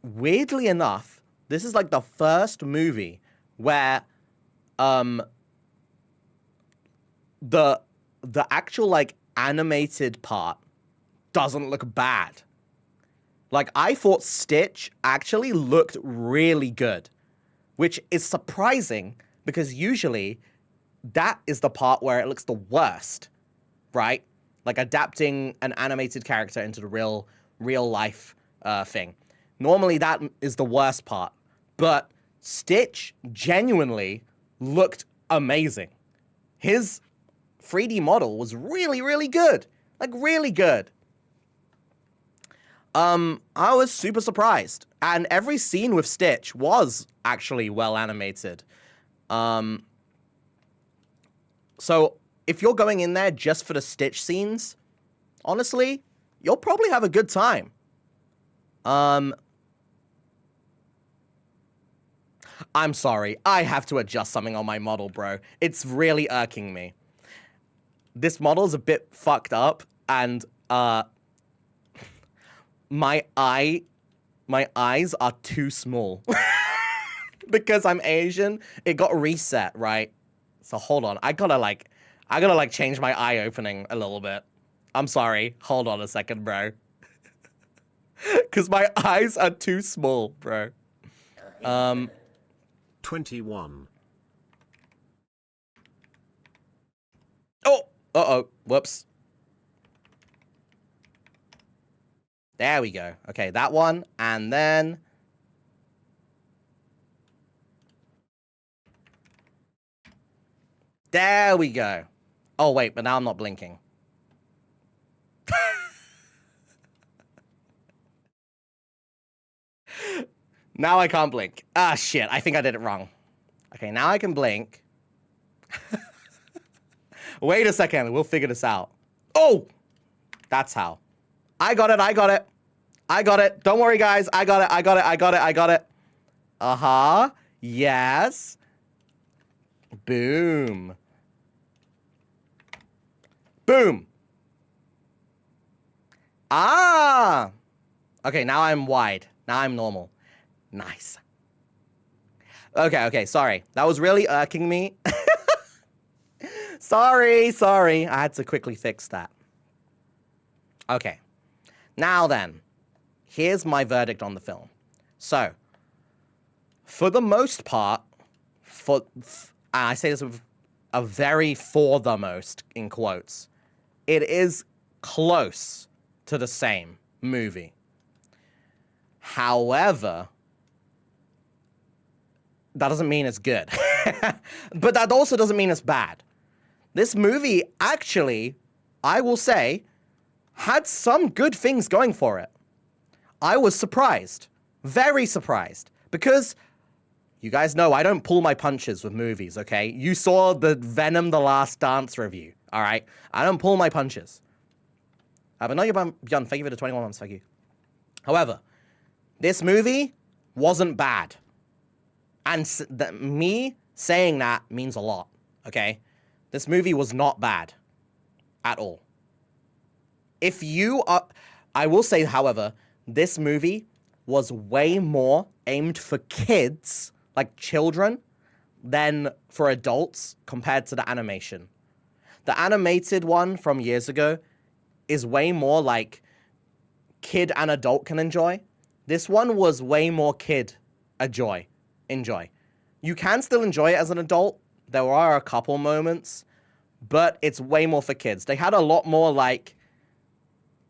A: weirdly enough, this is like the first movie where the actual like animated part doesn't look bad. Like, I thought Stitch actually looked really good, which is surprising because usually that is the part where it looks the worst, right? Like adapting an animated character into the real life thing. Normally that is the worst part, but Stitch genuinely looked amazing. His 3D model was really, really good. Like, really good. I was super surprised. And every scene with Stitch was actually well animated. So if you're going in there just for the Stitch scenes, honestly, you'll probably have a good time. I'm sorry. I have to adjust something on my model, bro. It's really irking me. This model's a bit fucked up, and my eyes are too small. Because I'm Asian, it got reset, right? So hold on. I gotta change my eye opening a little bit. I'm sorry. Hold on a second, bro. Cause my eyes are too small, bro.
B: 21.
A: Oh! Uh-oh. Whoops. There we go. Okay, that one, and then... There we go. Oh, wait, but now I'm not blinking. Now I can't blink. Ah, shit. I think I did it wrong. Okay, now I can blink. Wait a second. We'll figure this out. Oh! That's how. I got it. Don't worry, guys. I got it. Uh-huh. Yes. Boom. Boom. Ah! Okay, now I'm wide. Now I'm normal. Nice. Okay, sorry. That was really irking me. Sorry. I had to quickly fix that. Okay. Now then, here's my verdict on the film. So, for the most part, I say this with a very for the most, in quotes, it is close to the same movie. However, that doesn't mean it's good. But that also doesn't mean it's bad. This movie actually, I will say, had some good things going for it. I was surprised. Very surprised. Because, you guys know, I don't pull my punches with movies, okay? You saw the Venom The Last Dance review, alright? I don't pull my punches. But no, you're beyond. Thank you for the 21 months, thank you. However, this movie wasn't bad. And me saying that means a lot, okay? This movie was not bad at all. If you are, I will say, however, this movie was way more aimed for kids, like children, than for adults compared to the animation. The animated one from years ago is way more like kid and adult can enjoy. This one was way more kid enjoy. You can still enjoy it as an adult. There are a couple moments, but it's way more for kids. They had a lot more like,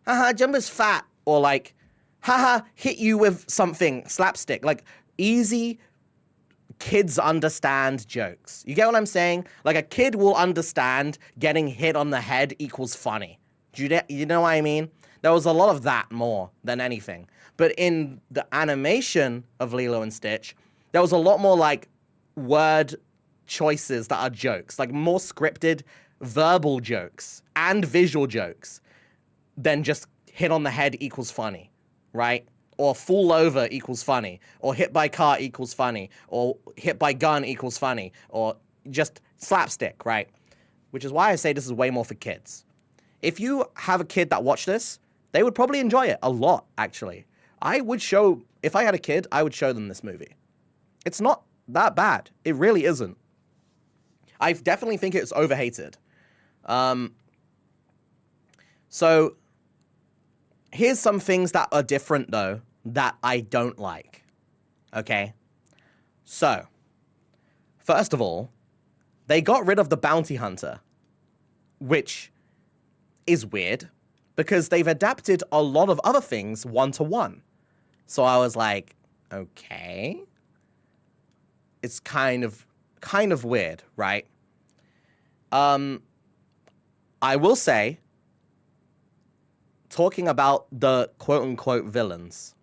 A: haha, Jumbo's fat, or like, haha, hit you with something, slapstick, like easy kids understand jokes. You get what I'm saying? Like a kid will understand getting hit on the head equals funny. You know what I mean? There was a lot of that more than anything. But in the animation of Lilo and Stitch, there was a lot more like word choices that are jokes, like more scripted verbal jokes and visual jokes than just hit on the head equals funny, right? Or fall over equals funny, or hit by car equals funny, or hit by gun equals funny, or just slapstick, right? Which is why I say this is way more for kids. If you have a kid that watched this, they would probably enjoy it a lot, actually. If I had a kid, I would show them this movie. It's not that bad. It really isn't. I definitely think it's overhated. So here's some things that are different, though, that I don't like. Okay? So, first of all, they got rid of the bounty hunter, which is weird because they've adapted a lot of other things one-to-one. So I was like, okay. It's kind of weird, right? I will say, talking about the quote-unquote villains.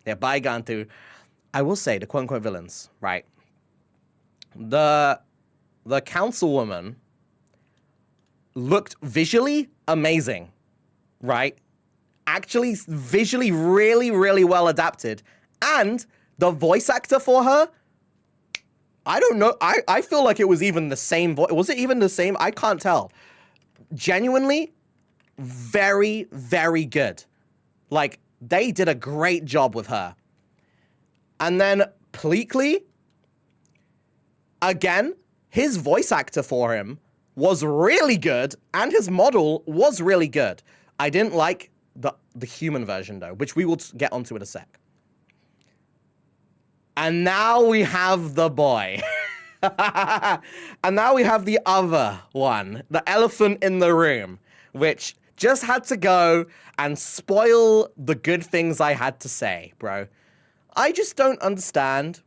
A: Yeah, bygone through. I will say the quote-unquote villains, right? The councilwoman looked visually amazing, right? Actually, visually really, really well adapted. And the voice actor for her, I don't know. I feel like it was even the same voice. Was it even the same? I can't tell. Genuinely, very, very good. Like, they did a great job with her. And then Pleakley, again, his voice actor for him was really good, and his model was really good. I didn't like the human version, though, which we will get onto in a sec. And now we have the boy. And now we have the other one, the elephant in the room, which just had to go and spoil the good things I had to say, bro. I just don't understand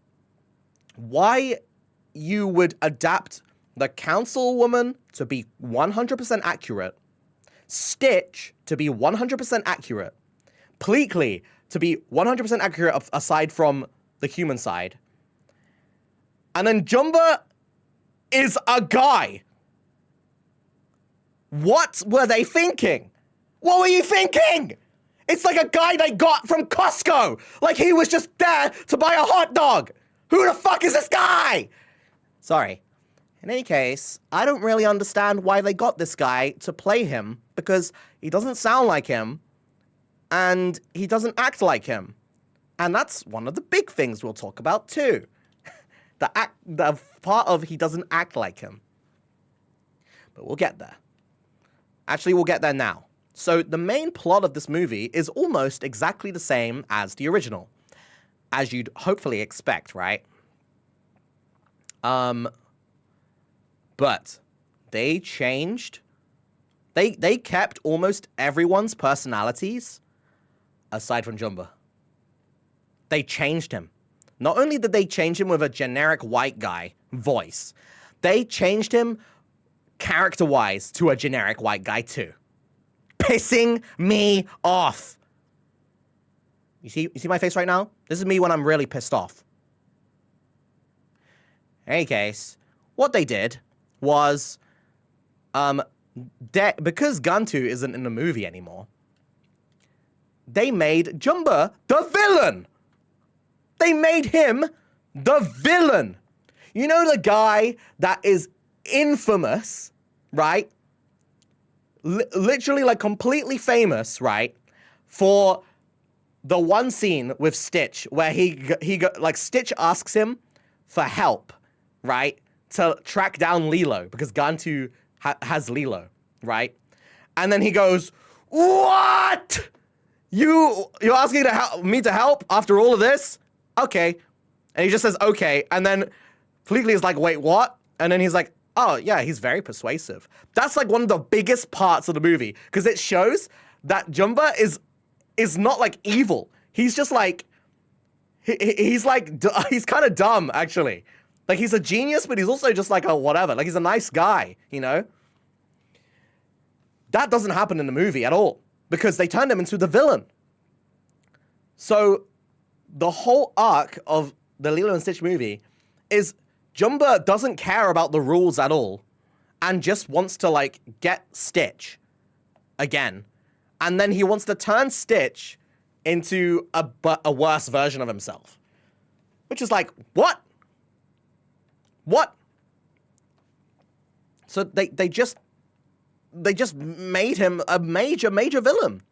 A: why you would adapt the councilwoman to be 100% accurate, Stitch to be 100% accurate, Pleakley to be 100% accurate aside from the human side, and then Jumba is a guy. What were they thinking? What were you thinking? It's like a guy they got from Costco. Like he was just there to buy a hot dog. Who the fuck is this guy? Sorry. In any case, I don't really understand why they got this guy to play him, because he doesn't sound like him, and he doesn't act like him. And that's one of the big things we'll talk about too. The part of he doesn't act like him. But we'll get there. Actually, we'll get there now. So the main plot of this movie is almost exactly the same as the original, as you'd hopefully expect, right? But they changed. They kept almost everyone's personalities aside from Jumba. They changed him. Not only did they change him with a generic white guy voice, they changed him character-wise to a generic white guy too. Pissing me off. You see my face right now? This is me when I'm really pissed off. In any case, what they did was, because Guntu isn't in the movie anymore, they made Jumba the villain. They made him the villain. You know the guy that is infamous, right? Literally, like, completely famous, right? For the one scene with Stitch where Stitch asks him for help, right? To track down Lilo because Gantu has Lilo, right? And then he goes, "What? You're asking me to help after all of this? Okay." And he just says, "Okay." And then Fleetley is like, "Wait, what?" And then he's like, "Oh, yeah, he's very persuasive." That's like one of the biggest parts of the movie because it shows that Jumba is not like evil. He's just like, he's kind of dumb, actually. Like, he's a genius, but he's also just like a whatever. Like, he's a nice guy, you know? That doesn't happen in the movie at all because they turned him into the villain. So the whole arc of the Lilo and Stitch movie is Jumba doesn't care about the rules at all and just wants to, like, get Stitch again. And then he wants to turn Stitch into a worse version of himself. Which is like, what? What? So they just made him a major villain.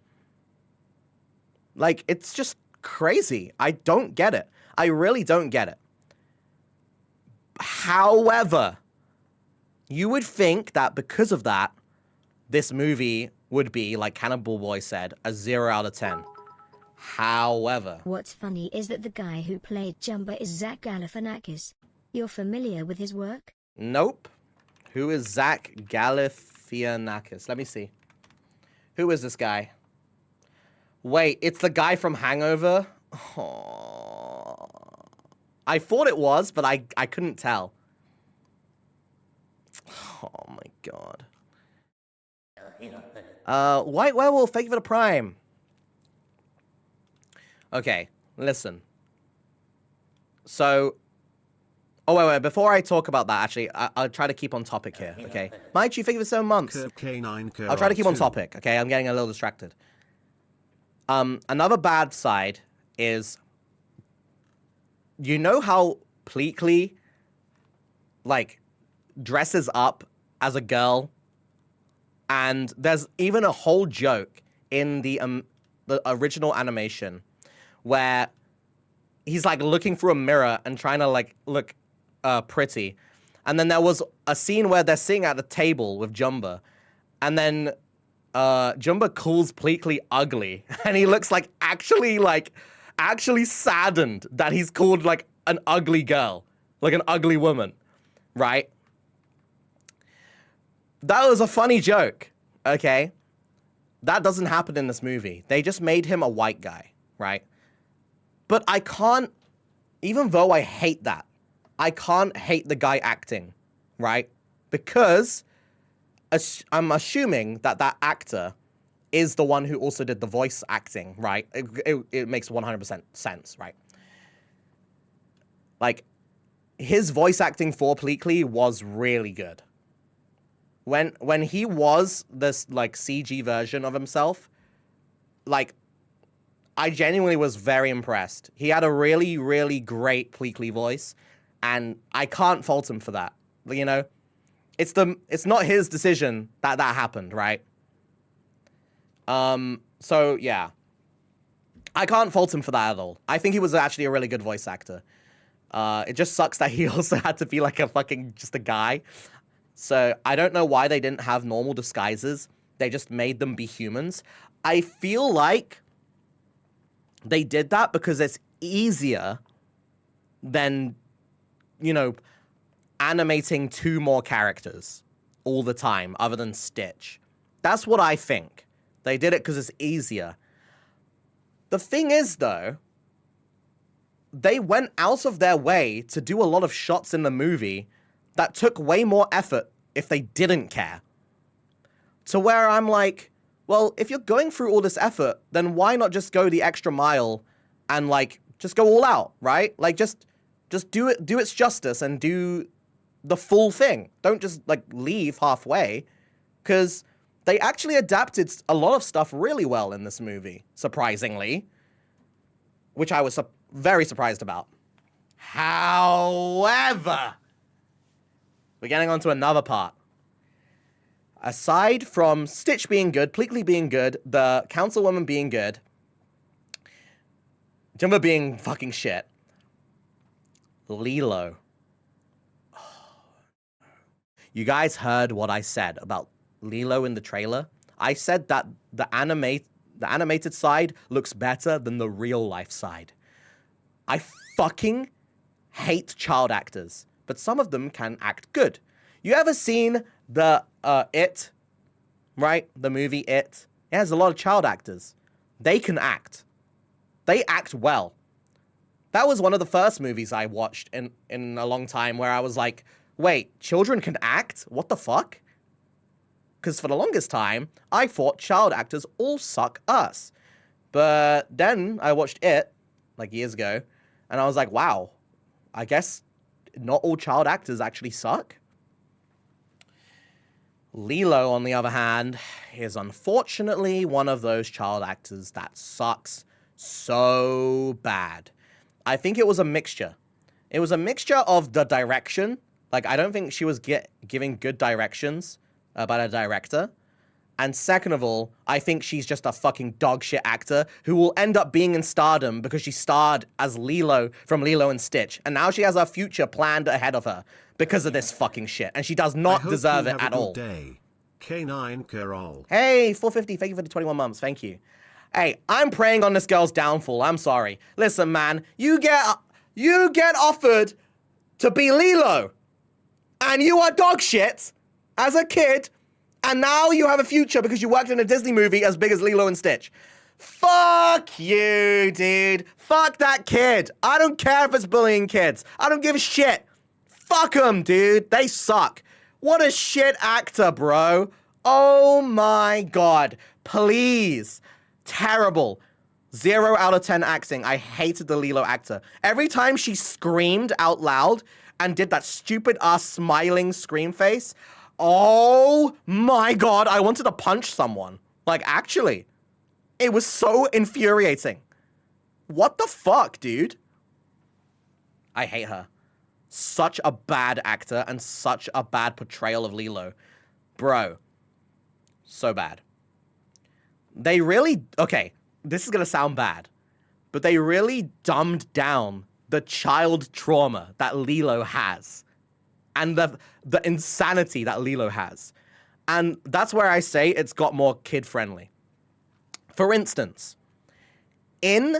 A: Like, it's just crazy. I don't get it. I really don't get it. However, you would think that because of that, this movie would be, like Cannibal Boy said, a 0 out of 10. However,
C: what's funny is that the guy who played Jumba is Zach Galifianakis. You're familiar with his work?
A: nope. Who is Zach Galifianakis? Let me see. Who is this guy? Wait, it's the guy from Hangover? Oh. I thought it was, but I couldn't tell. Oh my god. White Werewolf, thank you for the Prime. Okay, listen. So, wait, before I talk about that, actually, I'll try to keep on topic here, okay? Mike, you thank you for 7 months.
B: K9KURO
A: I'll try to keep on topic, okay? I'm getting a little distracted. Another bad side is, you know how Pleakley, like, dresses up as a girl? And there's even a whole joke in the original animation where he's, like, looking through a mirror and trying to, like, look pretty. And then there was a scene where they're sitting at the table with Jumba. And then Jumba calls Pleakley ugly. And he looks like actually saddened that he's called, like, an ugly girl. Like an ugly woman. Right? That was a funny joke. Okay? That doesn't happen in this movie. They just made him a white guy. Right? But I can't, even though I hate that, I can't hate the guy acting, right? Because I'm assuming that that actor is the one who also did the voice acting, right? It makes 100% sense, right? Like, his voice acting for Pleakley was really good. When he was this, like, CG version of himself, like, I genuinely was very impressed. He had a really, really great Pleakley voice, and I can't fault him for that. You know, it's not his decision that happened, right? So yeah, I can't fault him for that at all. I think he was actually a really good voice actor. It just sucks that he also had to be like just a guy. So I don't know why they didn't have normal disguises. They just made them be humans. I feel like they did that because it's easier than, you know, animating 2 more characters all the time other than Stitch. That's what I think. They did it because it's easier. The thing is, though, they went out of their way to do a lot of shots in the movie that took way more effort if they didn't care. To where I'm like, well, if you're going through all this effort, then why not just go the extra mile and, like, just go all out, right? Like, just do its justice and do the full thing. Don't just, like, leave halfway. Because they actually adapted a lot of stuff really well in this movie, surprisingly. Which I was very surprised about. However, we're getting on to another part. Aside from Stitch being good, Pleakley being good, the councilwoman being good, Jumbo being fucking shit, Lilo. You guys heard what I said about Lilo in the trailer? I said that the animated side looks better than the real life side. I fucking hate child actors, but some of them can act good. You ever seen the It, right? The movie It? It has a lot of child actors. They can act. They act well. That was one of the first movies I watched in a long time where I was like, wait, children can act? What the fuck? Because for the longest time, I thought child actors all suck ass. But then I watched It, like years ago, and I was like, wow, I guess not all child actors actually suck. Lilo, on the other hand, is unfortunately one of those child actors that sucks so bad. I think it was a mixture. It was a mixture of the direction. Like, I don't think she was giving good directions by the director. And second of all, I think she's just a fucking dog shit actor who will end up being in stardom because she starred as Lilo from Lilo and Stitch. And now she has her future planned ahead of her because of this fucking shit. And she does not deserve it at all.
B: Day. K9KURO.
A: Hey, 450, thank you for the 21 months. Thank you. Hey, I'm preying on this girl's downfall. I'm sorry. Listen, man, you get offered to be Lilo. And you are dog shit as a kid, and now you have a future because you worked in a Disney movie as big as Lilo and Stitch. Fuck you, dude. Fuck that kid. I don't care if it's bullying kids. I don't give a shit. Fuck them, dude. They suck. What a shit actor, bro. Oh my god. Please. Terrible. 0 out of 10 acting. I hated the Lilo actor. Every time she screamed out loud and did that stupid ass smiling scream face, oh my god, I wanted to punch someone. Like, actually. It was so infuriating. What the fuck, dude? I hate her. Such a bad actor and such a bad portrayal of Lilo. Bro. So bad. They really... Okay, this is gonna sound bad, but they really dumbed down the child trauma that Lilo has and the insanity that Lilo has. And that's where I say it's got more kid-friendly. For instance, in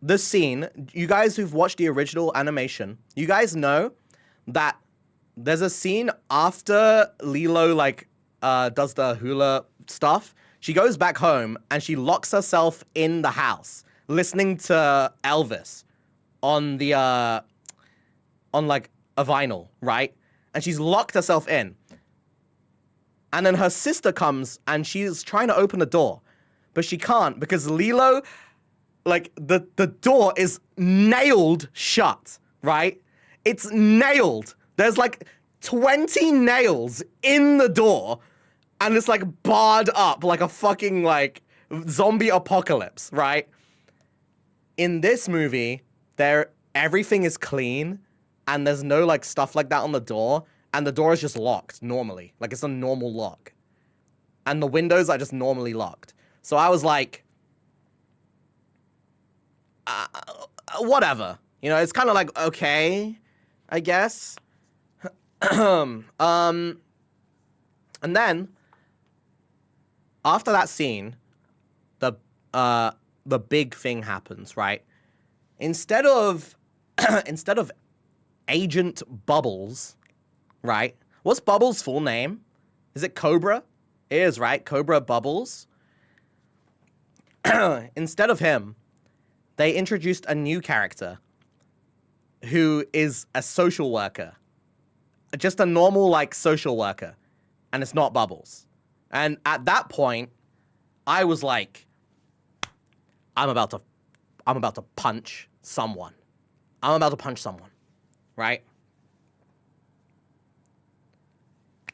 A: the scene, you guys who've watched the original animation, you guys know that there's a scene after Lilo, like, does the hula stuff. She goes back home and she locks herself in the house, listening to Elvis on the, on like a vinyl, right? And she's locked herself in. And then her sister comes and she's trying to open the door, but she can't because Lilo, like the door is nailed shut, right? It's nailed. There's like 20 nails in the door. And it's like barred up like a fucking like zombie apocalypse, right? In this movie, everything is clean and there's no like stuff like that on the door, and the door is just locked normally. Like it's a normal lock. And the windows are just normally locked. So I was like, whatever. You know, it's kind of like, okay, I guess. And then after that scene, the big thing happens, right? Instead of Agent Bubbles, right? What's Bubbles' full name? Is it Cobra? It is, right? Cobra Bubbles. Instead of him, they introduced a new character who is a social worker. Just a normal, like, social worker. And it's not Bubbles. And at that point, I was like, I'm about to punch someone. I'm about to punch someone. Right?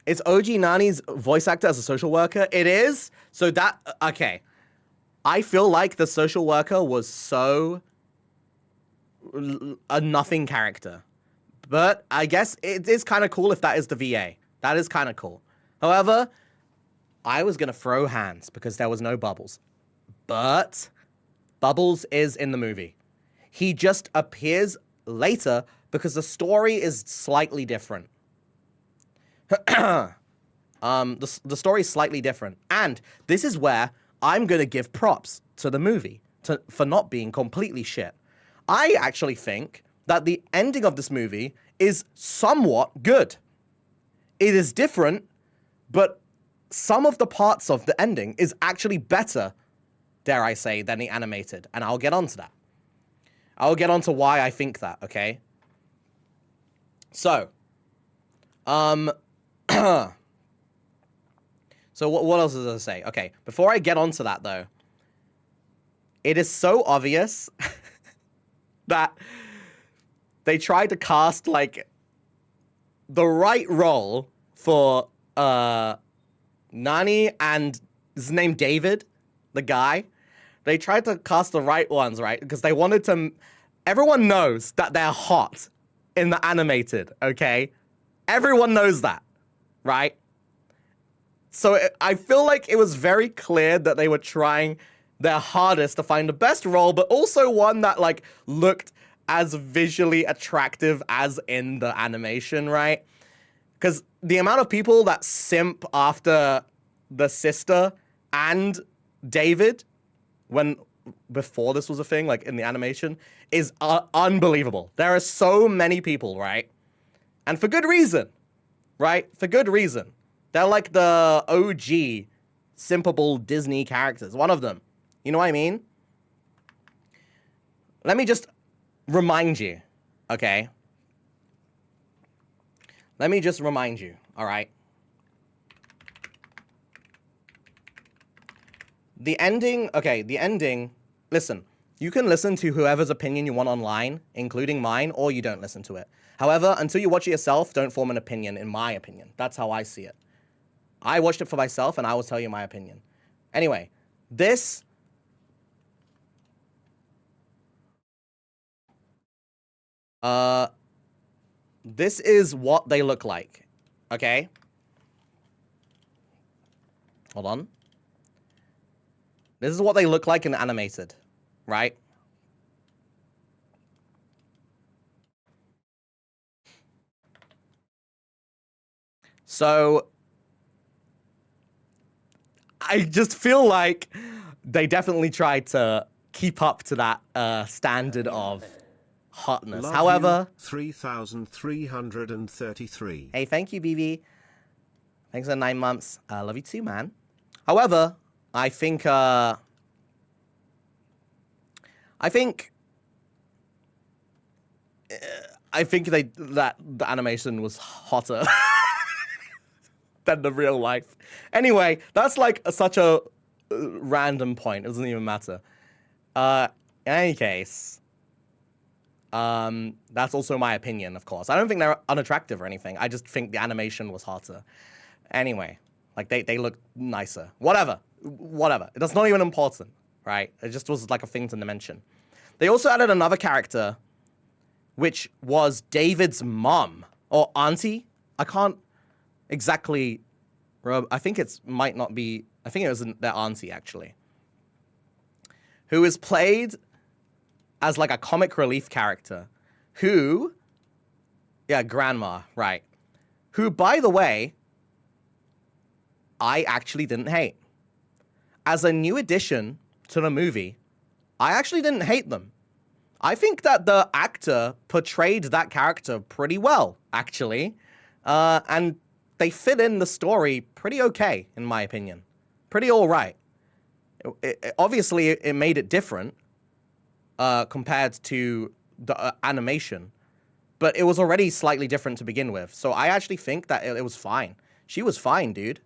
A: Is OG Nani's voice actor as a social worker? It is. So that, okay. I feel like the social worker was so a nothing character. But I guess it is kind of cool if that is the VA. That is kind of cool. However, I was going to throw hands because there was no Bubbles. But Bubbles is in the movie. He just appears later because the story is slightly different. The story is slightly different. And this is where I'm going to give props to the movie for not being completely shit. I actually think that the ending of this movie is somewhat good. It is different, but some of the parts of the ending is actually better, dare I say, than the animated. And I'll get onto that. I'll get onto why I think that, okay? So, so what else is there to say? Okay, before I get onto that, though, it is so obvious that they tried to cast, like, the right role for, Nani and his name David, the guy. They tried to cast the right ones, right? Because they wanted to... Everyone knows that they're hot in the animated, okay? Everyone knows that, right? So I feel like it was very clear that they were trying their hardest to find the best role, but also one that, like, looked as visually attractive as in the animation, right? Because the amount of people that simp after the sister and David before this was a thing, like in the animation, is unbelievable. There are so many people, right? And for good reason, right? For good reason. They're like the OG simpable Disney characters. One of them. You know what I mean? Let me just remind you, okay? Let me just remind you, all right? The ending, listen, you can listen to whoever's opinion you want online, including mine, or you don't listen to it. However, until you watch it yourself, don't form an opinion, in my opinion. That's how I see it. I watched it for myself, and I will tell you my opinion. Anyway, this... This is what they look like, okay? Hold on. This is what they look like in animated, right? So, I just feel like they definitely tried to keep up to that standard of hotness.
B: Love
A: However,
B: 3,333.
A: hey, thank you, BB. Thanks for 9 months. Love you too, man. However, I think that the animation was hotter than the real life. Anyway, that's like such a random point. It doesn't even matter. In any case, that's also my opinion, of course. I don't think they're unattractive or anything. I just think the animation was hotter. Anyway, like they look nicer. Whatever. That's not even important, right? It just was like a thing to mention. They also added another character, which was David's mom or auntie. I can't exactly. I think it might not be. I think it was their auntie actually, who is played as like a comic relief character, grandma, right? Who, by the way, I actually didn't hate. As a new addition to the movie, I actually didn't hate them. I think that the actor portrayed that character pretty well, actually. And they fit in the story pretty okay, in my opinion. Pretty all right. Obviously, it made it different compared to the animation. But it was already slightly different to begin with. So I actually think that it was fine. She was fine, dude.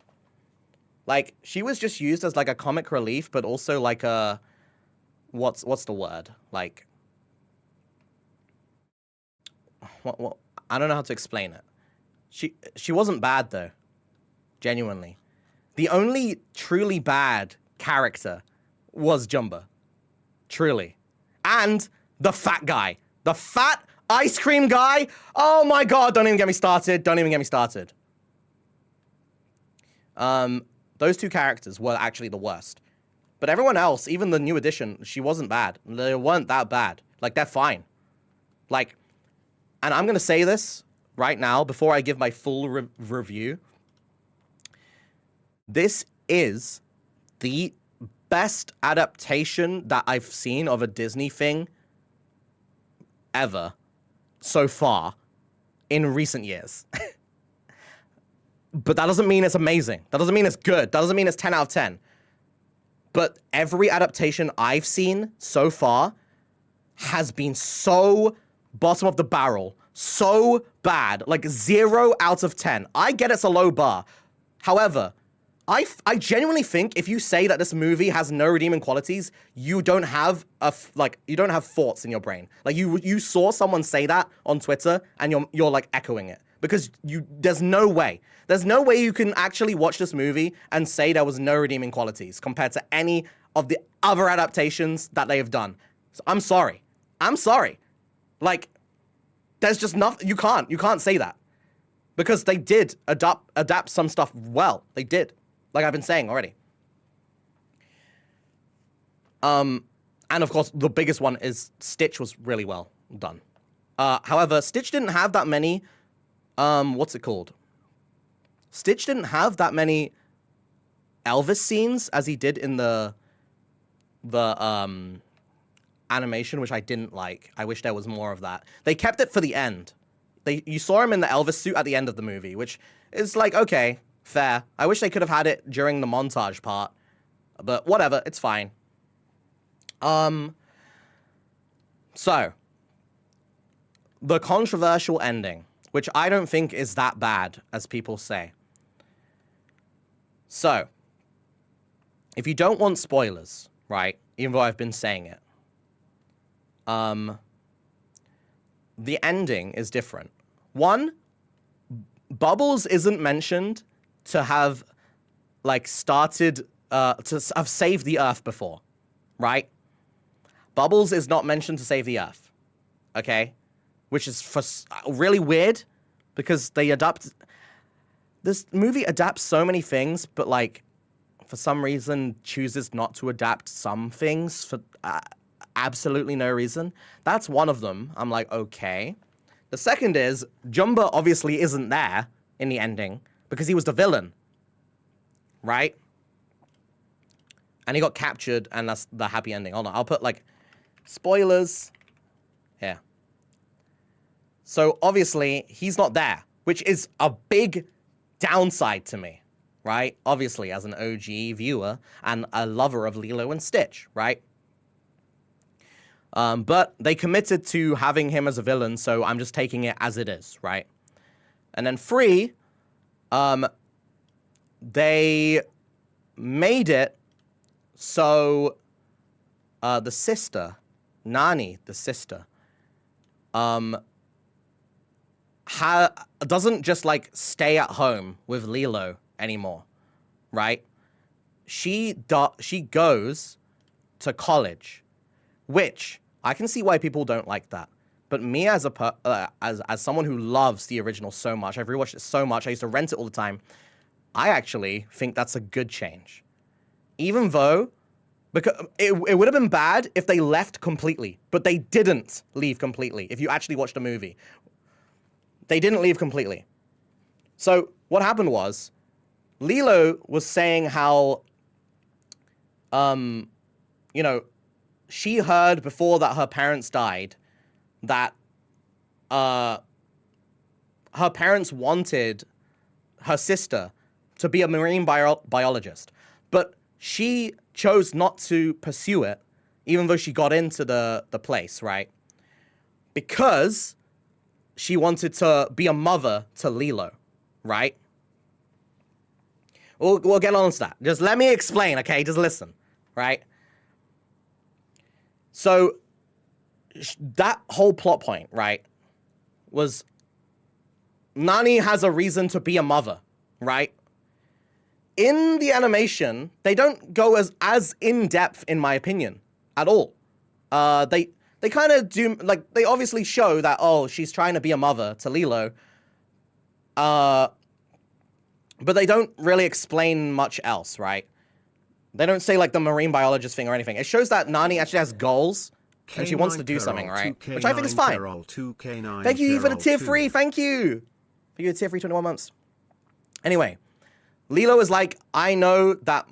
A: Like, she was just used as, like, a comic relief, but also, like, a... What's the word? Like... What? I don't know how to explain it. She wasn't bad, though. Genuinely. The only truly bad character was Jumba. Truly. And the fat guy. The fat, Ice cream guy? Oh my god, don't even get me started. Don't even get me started. Those two characters were actually the worst. But everyone else, even the new edition, she wasn't bad. They weren't that bad. Like, they're fine. Like, and I'm going to say this right now before I give my full review. This is the best adaptation that I've seen of a Disney thing ever so far in recent years. But that doesn't mean it's amazing. That doesn't mean it's good. That doesn't mean it's 10 out of 10. But every adaptation I've seen so far has been so bottom of the barrel, so bad, like 0 out of 10. I get it's a low bar. However, I genuinely think if you say that this movie has no redeeming qualities, you don't have you don't have thoughts in your brain. Like you saw someone say that on Twitter and you're like echoing it because there's no way you can actually watch this movie and say there was no redeeming qualities compared to any of the other adaptations that they have done. So I'm sorry. Like there's just nothing. You can't say that because they did adapt some stuff well. They did. Like I've been saying already. And of course, the biggest one is Stitch was really well done. However, Stitch didn't have that many, what's it called? Stitch didn't have that many Elvis scenes as he did in the animation, which I didn't like. I wish there was more of that. They kept it for the end. You saw him in the Elvis suit at the end of the movie, which is like, okay, fair. I wish they could have had it during the montage part, but whatever, it's fine. So, the controversial ending, which I don't think is that bad, as people say. So, if you don't want spoilers, right, even though I've been saying it, the ending is different. One, Bubbles isn't mentioned to have, like, started, to have saved the Earth before, right? Bubbles is not mentioned to save the Earth, okay? Which is really weird, because this movie adapts so many things, but, like, for some reason chooses not to adapt some things for absolutely no reason. That's one of them. I'm like, okay. The second is, Jumba obviously isn't there in the ending, because he was the villain, right? And he got captured, and that's the happy ending. Hold on, I'll put, like, spoilers here. So, obviously, he's not there, which is a big downside to me, right? Obviously, as an OG viewer and a lover of Lilo and Stitch, right? But they committed to having him as a villain, so I'm just taking it as it is, right? And then 3, they made it so the sister, Nani, the sister, doesn't just, like, stay at home with Lilo anymore, right? She goes to college, which I can see why people don't like that. But me as someone who loves the original so much, I've rewatched it so much, I used to rent it all the time, I actually think that's a good change. Even though, because it would have been bad if they left completely, but they didn't leave completely, if you actually watch the movie. They didn't leave completely. So what happened was, Lilo was saying how, you know, she heard before that her parents died that her parents wanted her sister to be a marine biologist, but she chose not to pursue it, even though she got into the place, right? Because she wanted to be a mother to Lilo, right? We'll get on to that. Just let me explain, okay? Just listen, right? So, that whole plot point, right, was Nani has a reason to be a mother, right? In the animation, they don't go as in-depth, in my opinion, at all. They kind of do, like, they obviously show that, oh, she's trying to be a mother to Lilo. But they don't really explain much else, right? They don't say, like, the marine biologist thing or anything. It shows that Nani actually has goals, and she wants to do something, right? Which I think is fine. Thank you for the tier 3, thank you! For your tier 3, 21 months. Anyway, Lilo is like, I know that,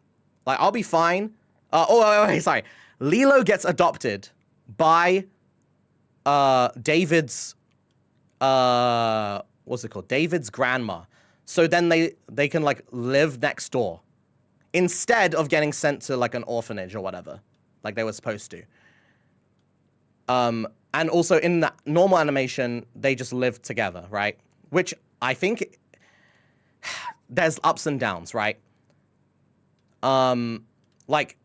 A: like, I'll be fine. Sorry. Lilo gets adopted by David's, what's it called? David's grandma. So then they can, like, live next door instead of getting sent to, like, an orphanage or whatever, like they were supposed to. And also in the normal animation, they just live together, right? Which I think there's ups and downs, right? Like,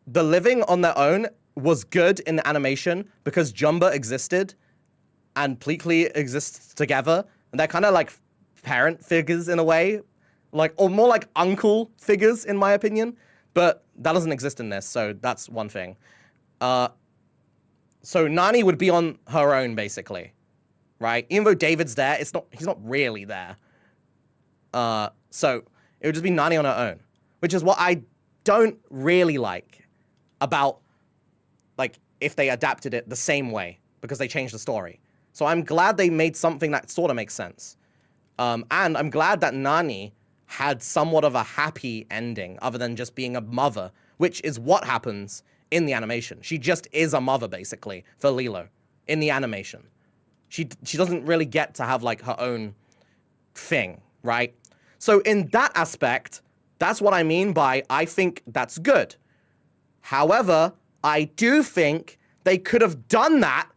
A: the living on their own was good in the animation because Jumba existed and Pleakley exists together. And they're kind of like parent figures in a way. Like, or more like uncle figures, in my opinion. But that doesn't exist in this, so that's one thing. So Nani would be on her own, basically. Right? Even though David's there, he's not really there. So it would just be Nani on her own. Which is what I don't really like about, like, if they adapted it the same way, because they changed the story. So I'm glad they made something that sort of makes sense. And I'm glad that Nani had somewhat of a happy ending, other than just being a mother, which is what happens in the animation. She just is a mother, basically, for Lilo, in the animation. She doesn't really get to have, like, her own thing, right? So in that aspect, that's what I mean by I think that's good. However, I do think they could have done that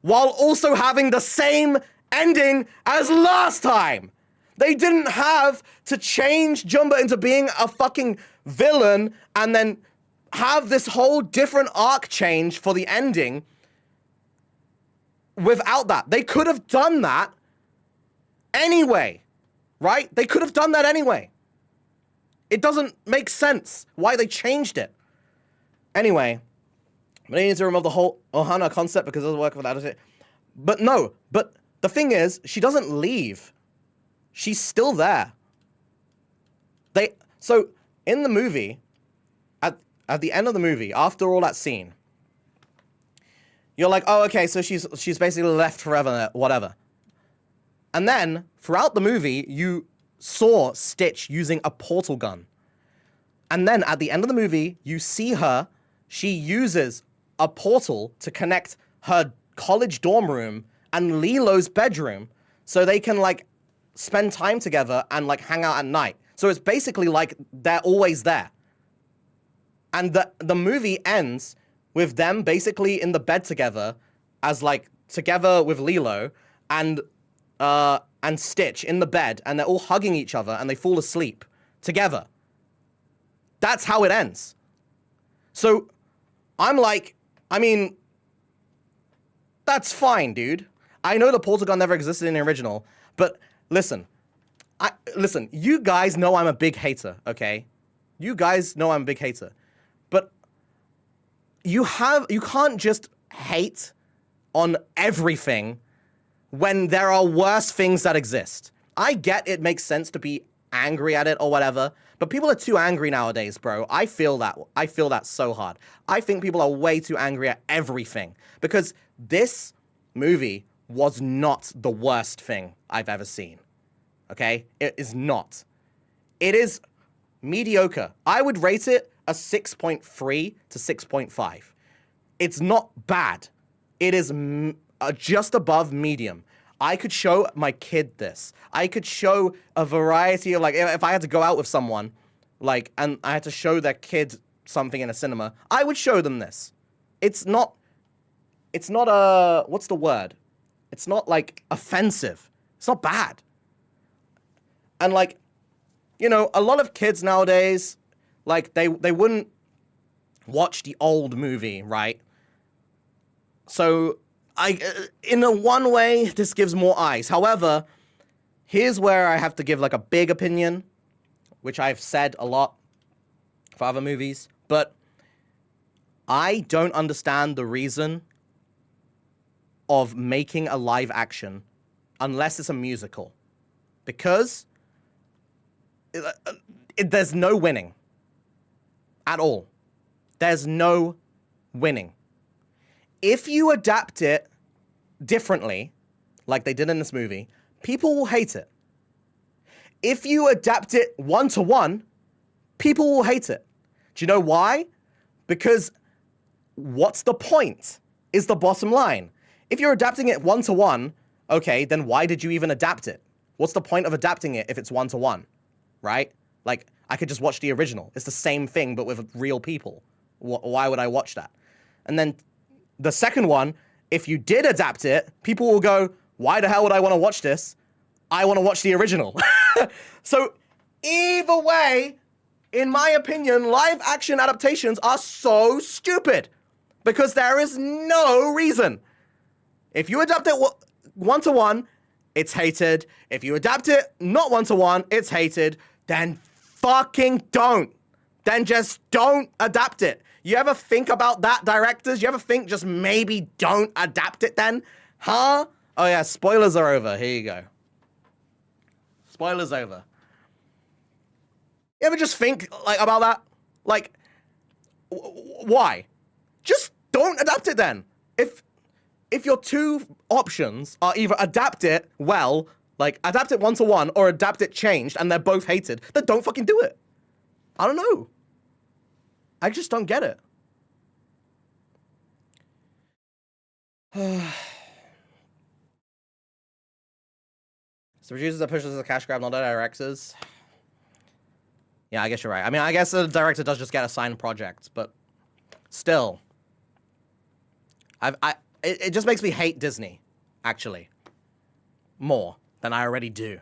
A: while also having the same ending as last time. They didn't have to change Jumba into being a fucking villain and then have this whole different arc change for the ending without that. They could have done that anyway, right? They could have done that anyway. It doesn't make sense why they changed it. Anyway, they need to remove the whole Ohana concept because it doesn't work without it. But no, but the thing is, she doesn't leave. She's still there. So in the movie, at the end of the movie, after all that scene, you're like, oh, okay, so she's basically left forever, whatever. And then, throughout the movie, you saw Stitch using a portal gun. And then, at the end of the movie, you see her, she uses a portal to connect her college dorm room and Lilo's bedroom so they can, like, spend time together and, like, hang out at night. So it's basically like they're always there. And the movie ends with them basically in the bed together as, like, together with Lilo and Stitch in the bed, and they're all hugging each other and they fall asleep together. That's how it ends. So I'm like, I mean, that's fine, dude. I know the portal gun never existed in the original, but listen, you guys know I'm a big hater, okay? You guys know I'm a big hater. But you can't just hate on everything when there are worse things that exist. I get it makes sense to be angry at it or whatever, but people are too angry nowadays, bro. I feel that so hard. I think people are way too angry at everything because this movie was not the worst thing I've ever seen. Okay? It is not. It is mediocre. I would rate it a 6.3 to 6.5. It's not bad. It is just above medium. I could show my kid this. I could show a variety of, like, if I had to go out with someone, like, and I had to show their kid something in a cinema, I would show them this. It's not what's the word? It's not, like, offensive. It's not bad. And, like, you know, a lot of kids nowadays, like, they wouldn't watch the old movie, right? So, in a one way, this gives more eyes. However, here's where I have to give, like, a big opinion, which I've said a lot for other movies, but I don't understand the reason of making a live action unless it's a musical. Because there's no winning at all. There's no winning. If you adapt it differently, like they did in this movie, people will hate it. If you adapt it one-to-one, people will hate it. Do you know why? Because what's the point is the bottom line. If you're adapting it one-to-one, okay, then why did you even adapt it? What's the point of adapting it if it's one-to-one, right? Like, I could just watch the original. It's the same thing, but with real people. Why would I watch that? And then the second one, if you did adapt it, people will go, why the hell would I want to watch this? I want to watch the original. So either way, in my opinion, live action adaptations are so stupid because there is no reason. If you adapt it one-to-one, it's hated. If you adapt it not one-to-one, it's hated. Then fucking don't. Then just don't adapt it. You ever think about that, directors? You ever think just maybe don't adapt it then? Huh? Oh yeah, spoilers are over. Here you go. Spoilers over. You ever just think like about that? Like, why? Just don't adapt it then. If your two options are either adapt it well, like adapt it one-to-one, or adapt it changed, and they're both hated, then don't fucking do it. I don't know. I just don't get it. So producers that pushes the cash grab, not the directors. Yeah, I guess you're right. I mean, I guess the director does just get assigned projects, but still. It just makes me hate Disney, actually. More than I already do.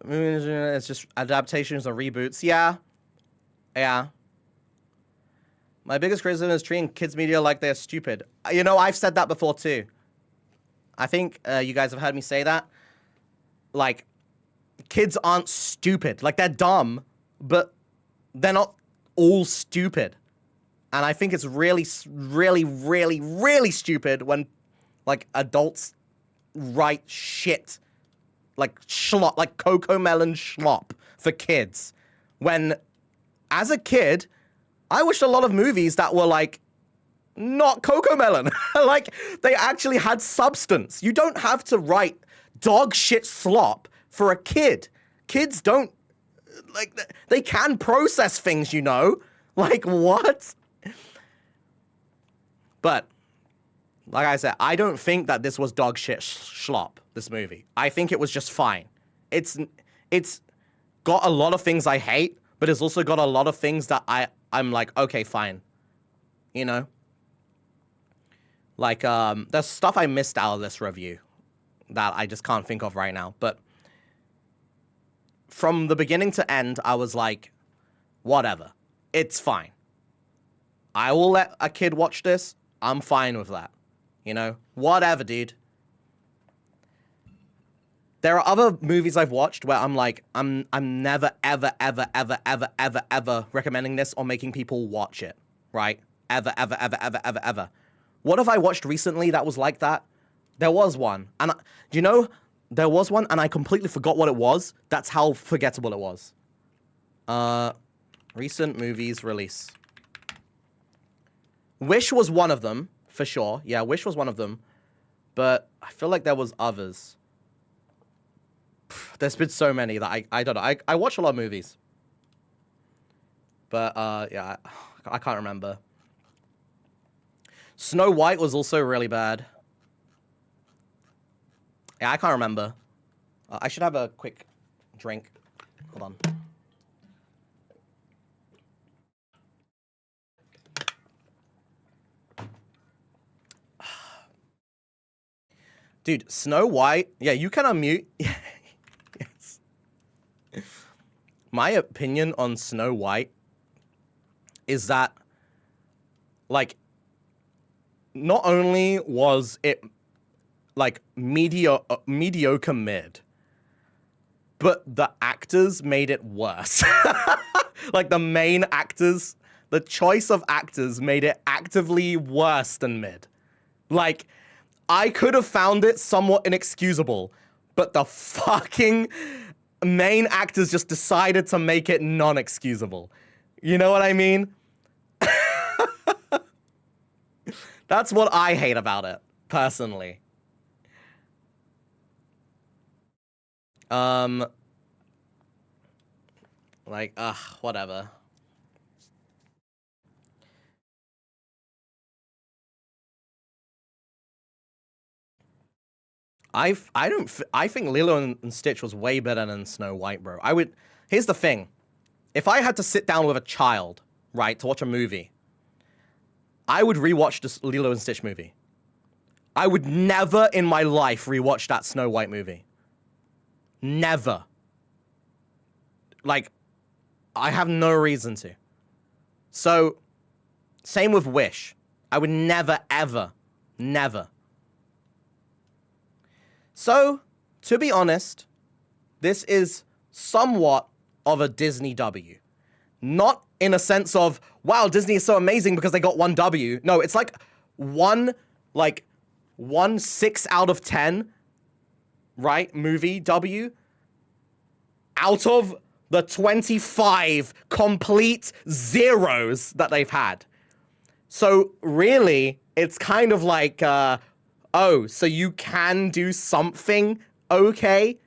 A: It's just adaptations or reboots. Yeah. Yeah. My biggest criticism is treating kids media like they're stupid. You know, I've said that before too. I think you guys have heard me say that. Like, kids aren't stupid. Like, they're dumb, but they're not all stupid. And I think it's really, really, really, really stupid when, like, adults write shit. Like, schlop, like Coco Melon schlop for kids. When, as a kid, I watched a lot of movies that were, like, not Coco Melon. Like, they actually had substance. You don't have to write dog shit slop for a kid. Kids don't, like, they can process things, you know? Like, what? But, like I said, I don't think that this was dog shit schlop, this movie. I think it was just fine. It's got a lot of things I hate, but it's also got a lot of things that I'm like, okay, fine. You know? Like, there's stuff I missed out of this review that I just can't think of right now. But from the beginning to end, I was like, whatever. It's fine. I will let a kid watch this. I'm fine with that. You know? Whatever, dude. There are other movies I've watched where I'm like, I'm never, ever, ever, ever, ever, ever, ever recommending this or making people watch it. Right? Ever, ever, ever, ever, ever, ever. What have I watched recently that was like that? There was one. And do you know, there was one and I completely forgot what it was. That's how forgettable it was. Recent movies release. Wish was one of them, for sure. Yeah, Wish was one of them. But I feel like there was others. There's been so many that I don't know. I watch a lot of movies. But, yeah, I can't remember. Snow White was also really bad. Yeah, I can't remember. I should have a quick drink. Hold on. Dude, Snow White. Yeah, you can unmute. Yes. My opinion on Snow White is that, like, not only was it, like, mediocre mid, but the actors made it worse. Like, the main actors, the choice of actors made it actively worse than mid. Like, I could have found it somewhat inexcusable, but the fucking main actors just decided to make it non-excusable. You know what I mean? That's what I hate about it, personally. Whatever. I think Lilo and Stitch was way better than Snow White, bro. Here's the thing. If I had to sit down with a child, right, to watch a movie, I would rewatch this Lilo and Stitch movie. I would never in my life rewatch that Snow White movie. Never. Like, I have no reason to. So, same with Wish. I would never, ever, never. So, to be honest, this is somewhat of a Disney W. Not in a sense of, wow, Disney is so amazing because they got one W. No, it's like one 6 out of 10, right, movie W out of the 25 complete zeros that they've had. So really, it's kind of like, oh, so you can do something okay?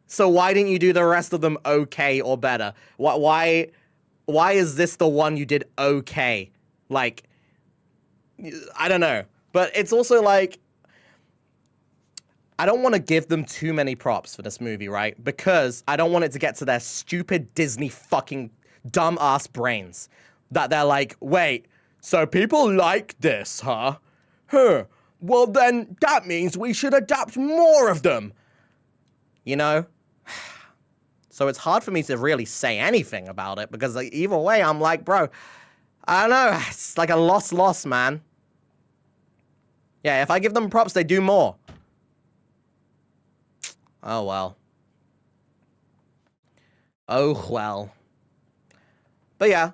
A: So why didn't you do the rest of them okay or better? Why is this the one you did okay? Like, I don't know. But it's also like, I don't want to give them too many props for this movie, right? Because I don't want it to get to their stupid Disney fucking dumb-ass brains. That they're like, wait, so people like this, huh? Huh. Well, then that means we should adapt more of them. You know? So it's hard for me to really say anything about it because like, either way, I'm like, bro, I don't know. It's like a loss, man. Yeah, if I give them props, they do more. Oh, well. Oh, well. But yeah.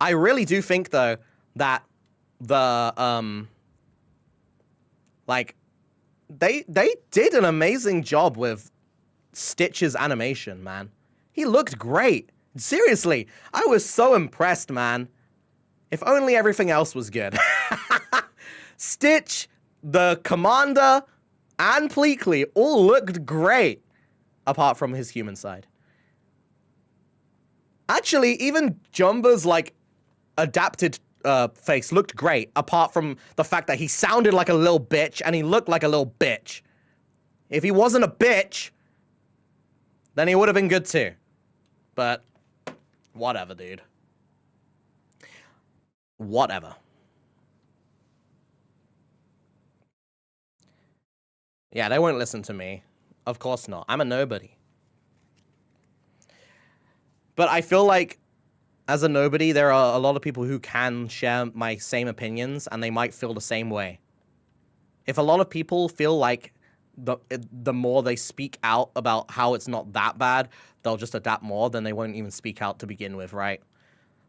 A: I really do think, though, that the, like, they did an amazing job with Stitch's animation, man. He looked great. Seriously, I was so impressed, man. If only everything else was good. Stitch, the Commander, and Pleakley all looked great, apart from his human side. Actually, even Jumba's, like, adapted face looked great, apart from the fact that he sounded like a little bitch and he looked like a little bitch. If he wasn't a bitch, then he would have been good too. But, whatever, dude. Whatever. Yeah, they won't listen to me. Of course not. I'm a nobody. But I feel like, as a nobody, there are a lot of people who can share my same opinions, and they might feel the same way. If a lot of people feel like the more they speak out about how it's not that bad, they'll just adapt more, then they won't even speak out to begin with, right?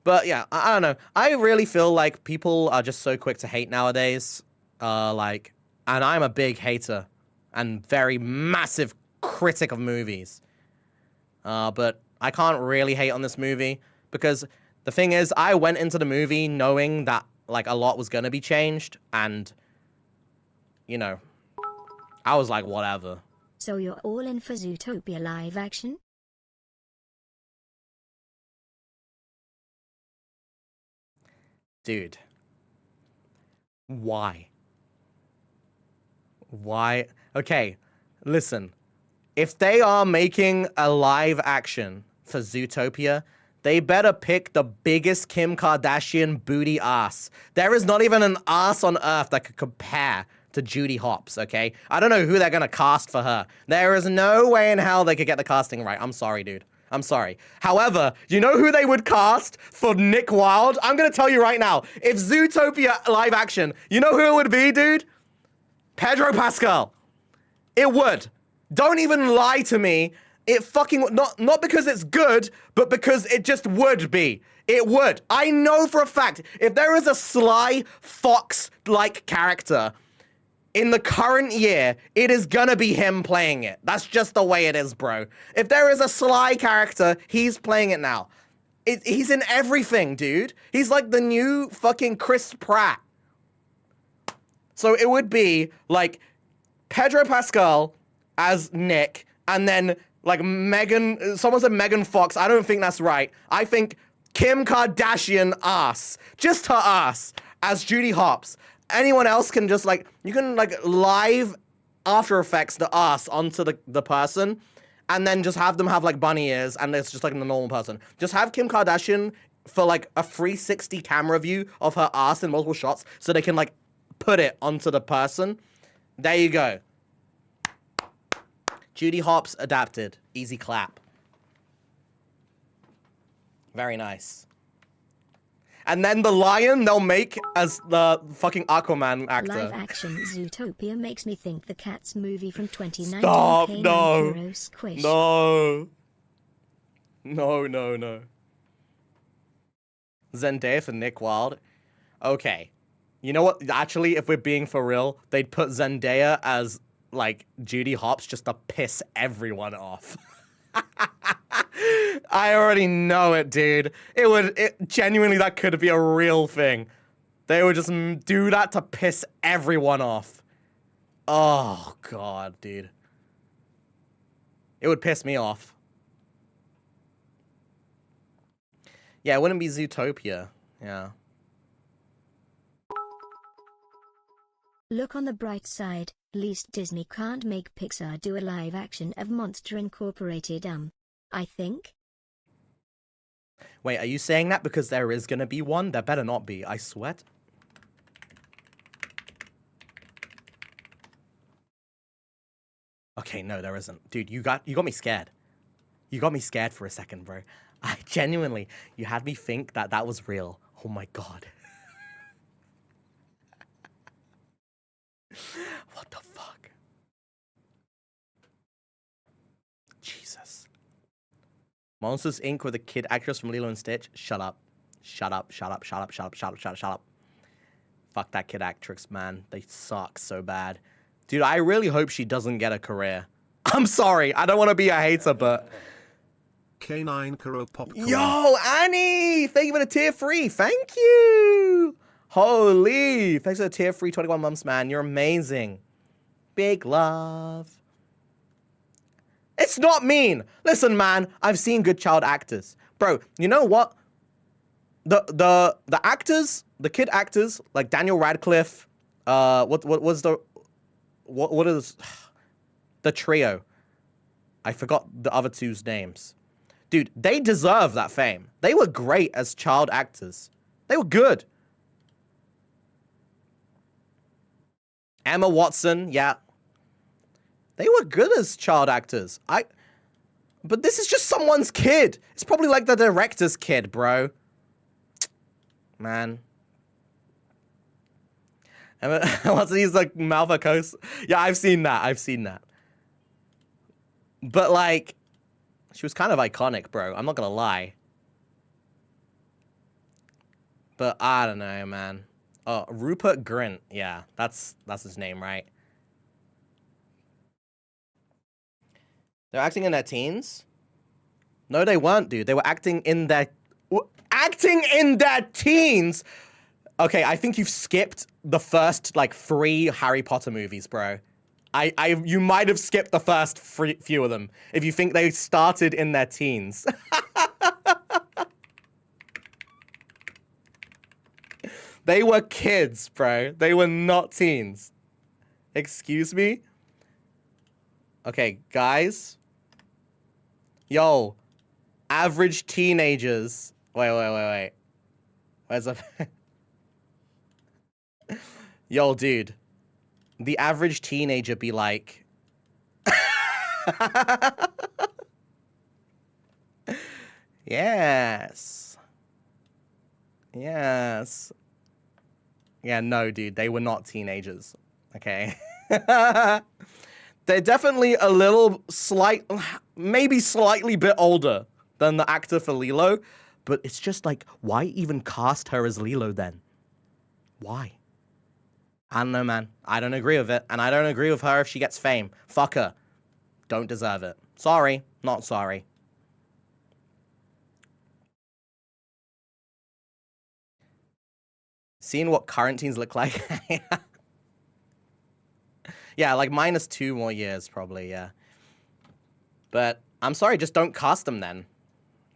A: But yeah, I don't know. I really feel like people are just so quick to hate nowadays. And I'm a big hater and very massive critic of movies. But I can't really hate on this movie because the thing is, I went into the movie knowing that like a lot was going to be changed, and you know, I was like, whatever.
C: So you're all in for Zootopia live action?
A: Dude. Why? Why? Okay, listen. If they are making a live action for Zootopia, they better pick the biggest Kim Kardashian booty ass. There is not even an ass on earth that could compare to Judy Hopps, okay? I don't know who they're gonna cast for her. There is no way in hell they could get the casting right. I'm sorry, dude. I'm sorry. However, you know who they would cast for Nick Wilde? I'm gonna tell you right now. If Zootopia live action, you know who it would be, dude? Pedro Pascal. It would. Don't even lie to me It fucking not because it's good, but because it just would be. It would. I know for a fact if there is a Sly Fox-like character in the current year, it is gonna be him playing it. That's just the way it is, bro. If there is a Sly character, he's playing it now. He's in everything, dude. He's like the new fucking Chris Pratt. So it would be like Pedro Pascal as Nick, and then like Megan, someone said Megan Fox. I don't think that's right. I think Kim Kardashian ass, just her ass, as Judy Hopps. Anyone else can just like, you can like live After Effects the ass onto the person, and then just have them have like bunny ears, and it's just like a normal person. Just have Kim Kardashian for like a 360 camera view of her ass in multiple shots, so they can like put it onto the person. There you go. Judy Hopps adapted. Easy clap. Very nice. And then the lion they'll make as the fucking Aquaman actor.
C: Live action Zootopia makes me think the Cats movie from 2019.
A: Stop,
C: K9KURO
A: no.
C: Squish.
A: No. No. Zendaya for Nick Wilde. Okay. You know what? Actually, if we're being for real, they'd put Zendaya as, like, Judy Hopps just to piss everyone off. I already know it, dude. Genuinely, that could be a real thing. They would just do that to piss everyone off. Oh, God, dude. It would piss me off. Yeah, it wouldn't be Zootopia. Yeah.
C: Look on the bright side, least Disney can't make Pixar do a live action of Monster Incorporated. I think.
A: Wait, are you saying that because there is gonna be one? There better not be, I sweat. Okay, no, there isn't. Dude, you got me scared. You got me scared for a second, bro. I genuinely, you had me think that was real. Oh my God. What the fuck? Jesus. Monsters Inc. with a kid actress from Lilo and Stitch. Shut up. Shut up. Fuck that kid actress, man. They suck so bad. Dude, I really hope she doesn't get a career. I'm sorry. I don't want to be a hater, but...
B: K9KURO popcorn.
A: Yo, Annie! Thank you for the tier 3. Thank you! Holy! Thanks for the tier 3 21 months, man. You're amazing. Big love. It's not mean. Listen, man, I've seen good child actors. Bro, you know what? The actors, the kid actors, like Daniel Radcliffe, what is the trio? I forgot the other two's names. Dude, they deserve that fame. They were great as child actors. They were good. Emma Watson, yeah. They were good as child actors. But this is just someone's kid. It's probably like the director's kid, bro. Man. Emma Watson, he's like Malfa Coast. Yeah, I've seen that. But like, she was kind of iconic, bro. I'm not gonna lie. But I don't know, man. Oh, Rupert Grint. Yeah, that's his name, right? They're acting in their teens? No, they weren't, dude. They were acting in their teens. Okay, I think you've skipped the first like 3 Harry Potter movies, bro. You might have skipped the first few of them if you think they started in their teens. They were kids, bro. They were not teens. Excuse me? Okay, guys. Yo, average teenagers. Wait. Where's the... Yo, dude. The average teenager be like... Yes. Yeah, no, dude. They were not teenagers. Okay? They're definitely a little slight... maybe slightly bit older than the actor for Lilo, but it's just like, why even cast her as Lilo then? Why? I don't know, man. I don't agree with it, and I don't agree with her if she gets fame. Fuck her. Don't deserve it. Sorry, not sorry. Seeing what current teens look like. Yeah, like -2 more years, probably, yeah. But I'm sorry, just don't cast them then.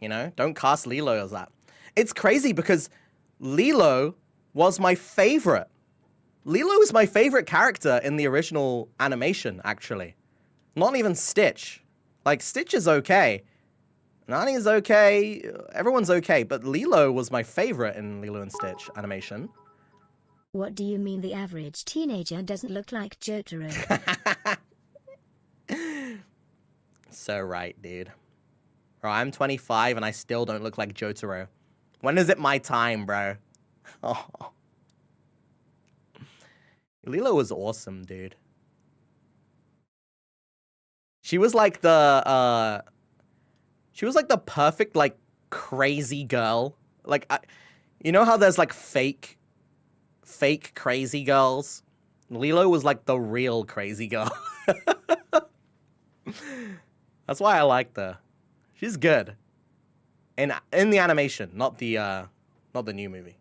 A: You know? Don't cast Lilo as that. It's crazy because Lilo was my favorite. Lilo is my favorite character in the original animation, actually. Not even Stitch. Like, Stitch is okay. Nani is okay. Everyone's okay. But Lilo was my favorite in Lilo and Stitch animation.
C: What do you mean the average teenager doesn't look like Jotaro?
A: So right, dude. Bro, I'm 25 and I still don't look like Jotaro. When is it my time, bro? Oh. Lilo was awesome, dude. She was like the perfect, like, crazy girl. Like, you know how there's, like, fake crazy girls? Lilo was, like, the real crazy girl. That's why I liked her. She's good. In the animation, not the new movie.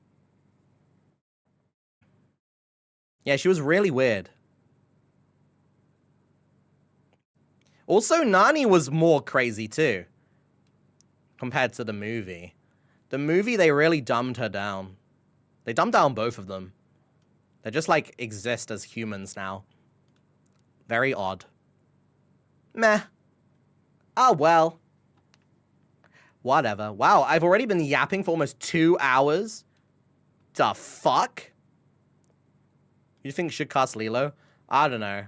A: Yeah, she was really weird. Also, Nani was more crazy too, compared to the movie. The movie, they really dumbed her down. They dumbed down both of them. They just, like, exist as humans now. Very odd. Meh. Oh, well. Whatever. Wow, I've already been yapping for almost 2 hours? The fuck? You think should cast Lilo? I don't know.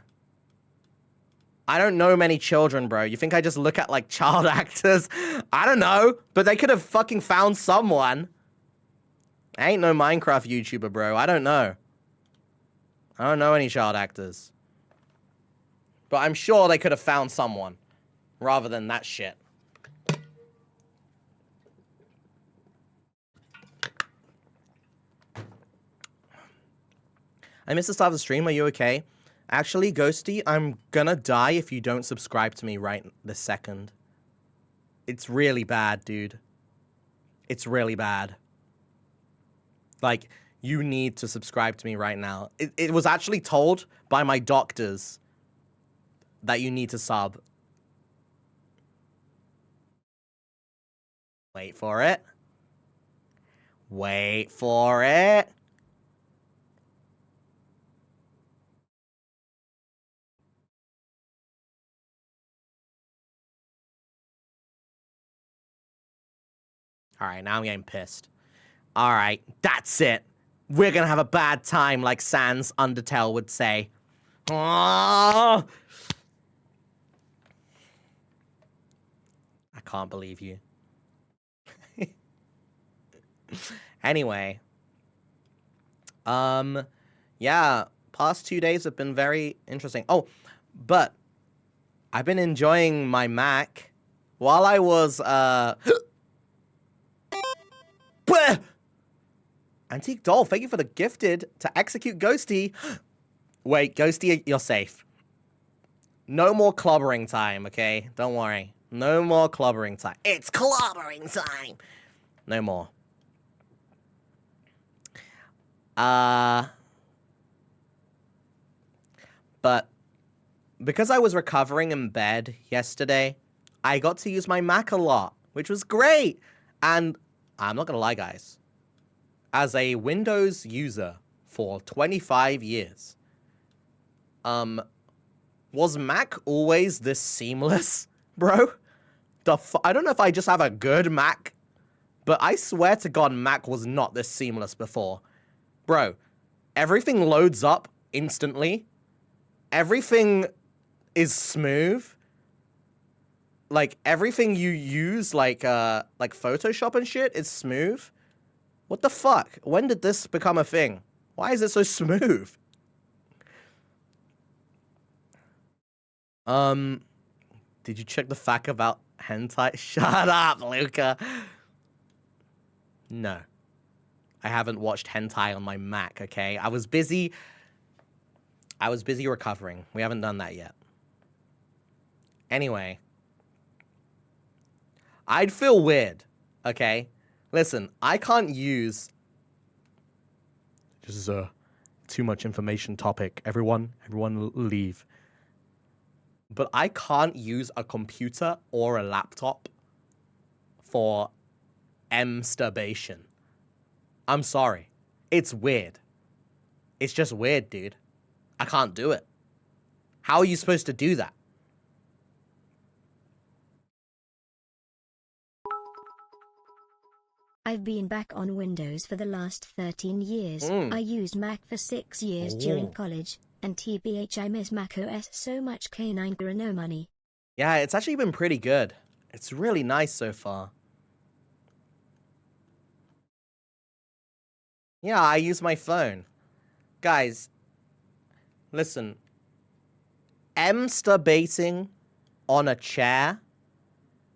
A: I don't know many children, bro. You think I just look at, like, child actors? I don't know. But they could have fucking found someone. I ain't no Minecraft YouTuber, bro. I don't know. I don't know any child actors. But I'm sure they could have found someone. Rather than that shit. I missed the start of the stream. Are you okay? Actually, Ghosty, I'm gonna die if you don't subscribe to me right this second. It's really bad, dude. It's really bad. Like, you need to subscribe to me right now. It was actually told by my doctors that you need to sub. Wait for it. Wait for it. Alright, now I'm getting pissed. Alright, that's it. We're gonna have a bad time, like Sans Undertale would say. Oh! I can't believe you. Anyway. Yeah, past 2 days have been very interesting. Oh, but I've been enjoying my Mac while I was, Antique Doll, thank you for the gifted to execute Ghosty. Wait, Ghosty, you're safe. No more clobbering time, okay? Don't worry. No more clobbering time. It's clobbering time! No more. But because I was recovering in bed yesterday, I got to use my Mac a lot, which was great. And I'm not gonna lie, guys. As a Windows user for 25 years, was Mac always this seamless, bro? I don't know if I just have a good Mac, but I swear to God, Mac was not this seamless before. Bro, everything loads up instantly. Everything is smooth. Like, everything you use, like Photoshop and shit, is smooth. What the fuck? When did this become a thing? Why is it so smooth? Did you check the fact about hentai? Shut up, Luca. No. I haven't watched hentai on my Mac, okay? I was busy recovering. We haven't done that yet. Anyway. I'd feel weird, okay? Listen, I can't use... This is a too much information topic. Everyone leave. But I can't use a computer or a laptop for masturbation. I'm sorry. It's weird. It's just weird, dude. I can't do it. How are you supposed to do that?
C: I've been back on Windows for the last 13 years. I used Mac for 6 years during college, and TBH I miss Mac OS so much. K9KURO no money.
A: Yeah, it's actually been pretty good. It's really nice so far. Yeah, I use my phone. Guys, listen. Masturbating on a chair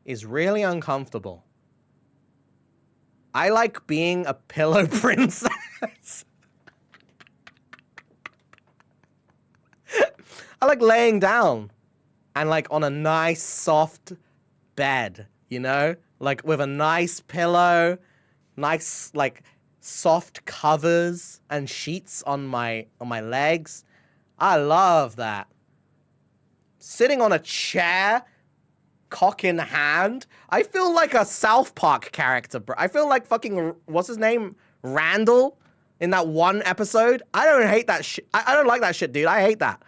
A: is really uncomfortable. I like being a pillow princess. I like laying down and like on a nice soft bed, you know? Like with a nice pillow, nice like soft covers and sheets on my legs. I love that. Sitting on a chair, cock in hand. I feel like a South Park character, bro. I feel like fucking, what's his name? Randall in that one episode. I don't hate that shit. I don't like that shit, dude. I hate that.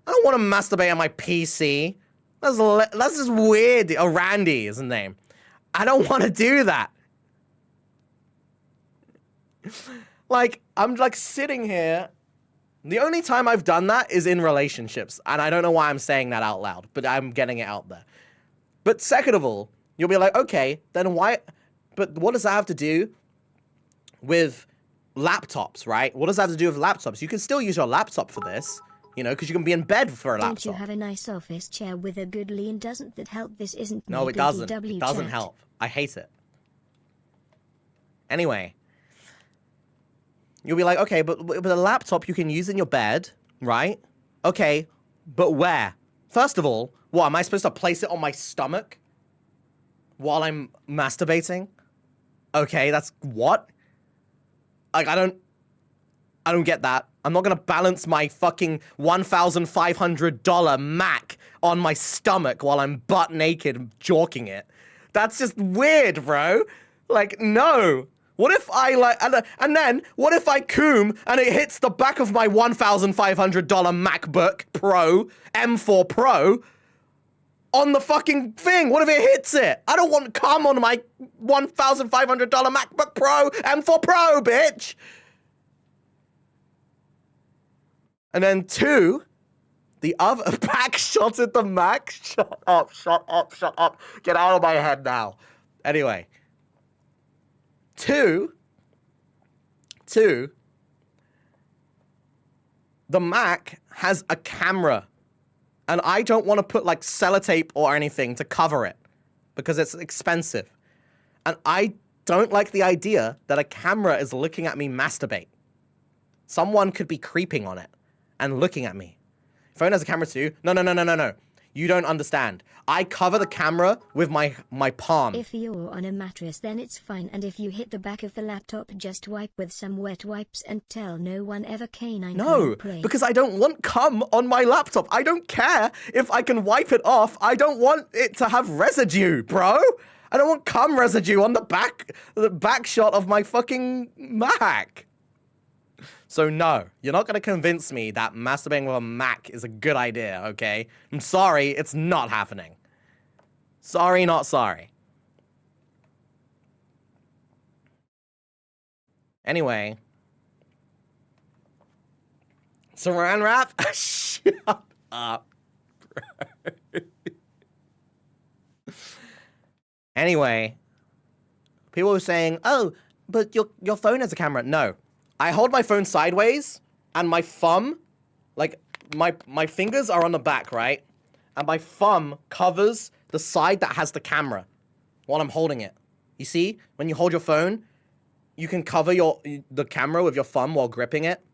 A: I don't want to masturbate on my PC. That's just weird. Oh, Randy is his name. I don't want to do that. Like, I'm like sitting here. The only time I've done that is in relationships. And I don't know why I'm saying that out loud, but I'm getting it out there. But second of all, you'll be like, okay, then why? But what does that have to do with laptops, right? What does that have to do with laptops? You can still use your laptop for this, you know, because you can be in bed for a laptop.
C: Don't you have a nice office chair with a good lean? Doesn't that help? This isn't
A: No, it doesn't. It doesn't help. I hate it. Anyway, you'll be like, okay, but a laptop you can use in your bed, right? Okay, but where? First of all, what, am I supposed to place it on my stomach while I'm masturbating? Okay, that's what? Like, I don't get that. I'm not gonna balance my fucking $1,500 Mac on my stomach while I'm butt naked jorking it. That's just weird, bro. Like, no. What if I like, and then what if I coom and it hits the back of my $1,500 MacBook Pro, M4 Pro, on the fucking thing? What if it hits it? I don't want cum on my $1,500 MacBook Pro, M4 Pro, bitch. And then two, the other back shot at the Mac. Shut up, shut up, shut up. Get out of my head now. Anyway. Two, the Mac has a camera, and I don't want to put like sellotape or anything to cover it because it's expensive. And I don't like the idea that a camera is looking at me masturbate. Someone could be creeping on it and looking at me. Phone has a camera too. No. You don't understand. I cover the camera with my palm.
C: If you're on a mattress, then it's fine. And if you hit the back of the laptop, just wipe with some wet wipes and tell no one ever. K9KURO
A: No,
C: play.
A: because I don't want cum on my laptop. I don't care if I can wipe it off. I don't want it to have residue, bro. I don't want cum residue on the back shot of my fucking Mac. So no, you're not gonna convince me that masturbating with a Mac is a good idea, okay? I'm sorry, it's not happening. Sorry, not sorry. Anyway. Saran wrap? Shut up, bro. Anyway. People were saying, oh, but your phone has a camera. No. I hold my phone sideways, and my thumb, like, my fingers are on the back, right? and my thumb covers the side that has the camera while I'm holding it. You see, when you hold your phone, you can cover the camera with your thumb while gripping it.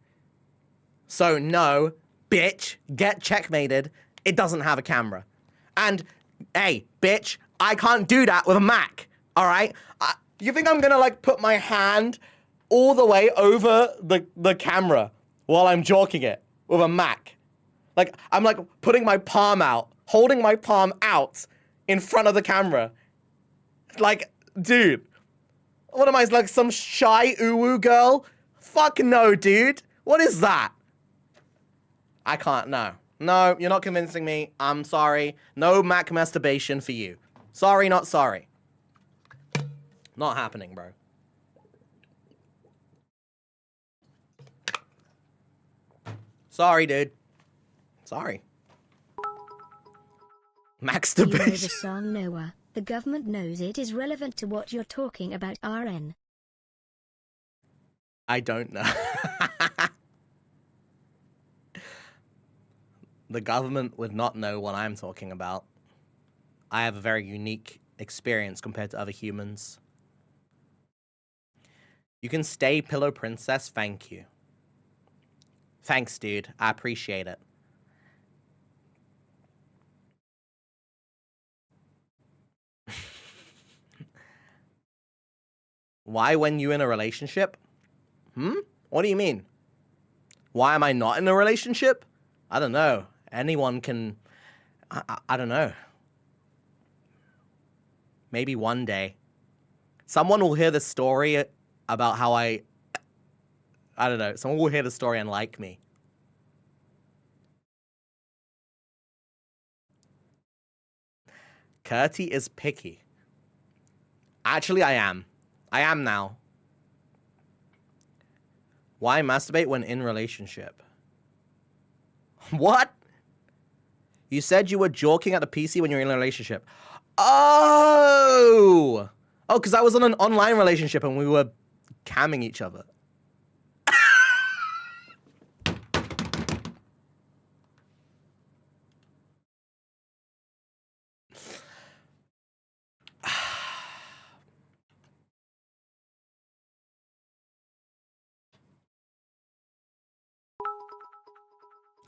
A: So no, bitch, get checkmated. It doesn't have a camera. And, hey, bitch, I can't do that with a Mac, all right? You think I'm gonna, like, put my hand all the way over the camera while I'm jorking it with a Mac? Like, I'm, like, putting my palm out, holding my palm out in front of the camera. Like, dude, what am I, like, some shy uwu girl? Fuck no, dude. What is that? I can't, no. No, you're not convincing me. I'm sorry. No Mac masturbation for you. Sorry, not sorry. Not happening, bro. Sorry, dude. Sorry. Masturbation.
C: You know the song Noah, the government knows it is relevant to what you're talking about, RN.
A: I don't know. The government would not know what I'm talking about. I have a very unique experience compared to other humans. You can stay, Pillow Princess. Thank you. Thanks, dude. I appreciate it. Why when you in a relationship? What do you mean? Why am I not in a relationship? I don't know. Anyone can... I don't know. Maybe one day. Someone will hear the story about how I don't know. Someone will hear the story and like me. Curti is picky. Actually, I am. I am now. Why masturbate when in relationship? What? You said you were joking at the PC when you were in a relationship. Oh! Oh, because I was in an online relationship and we were camming each other.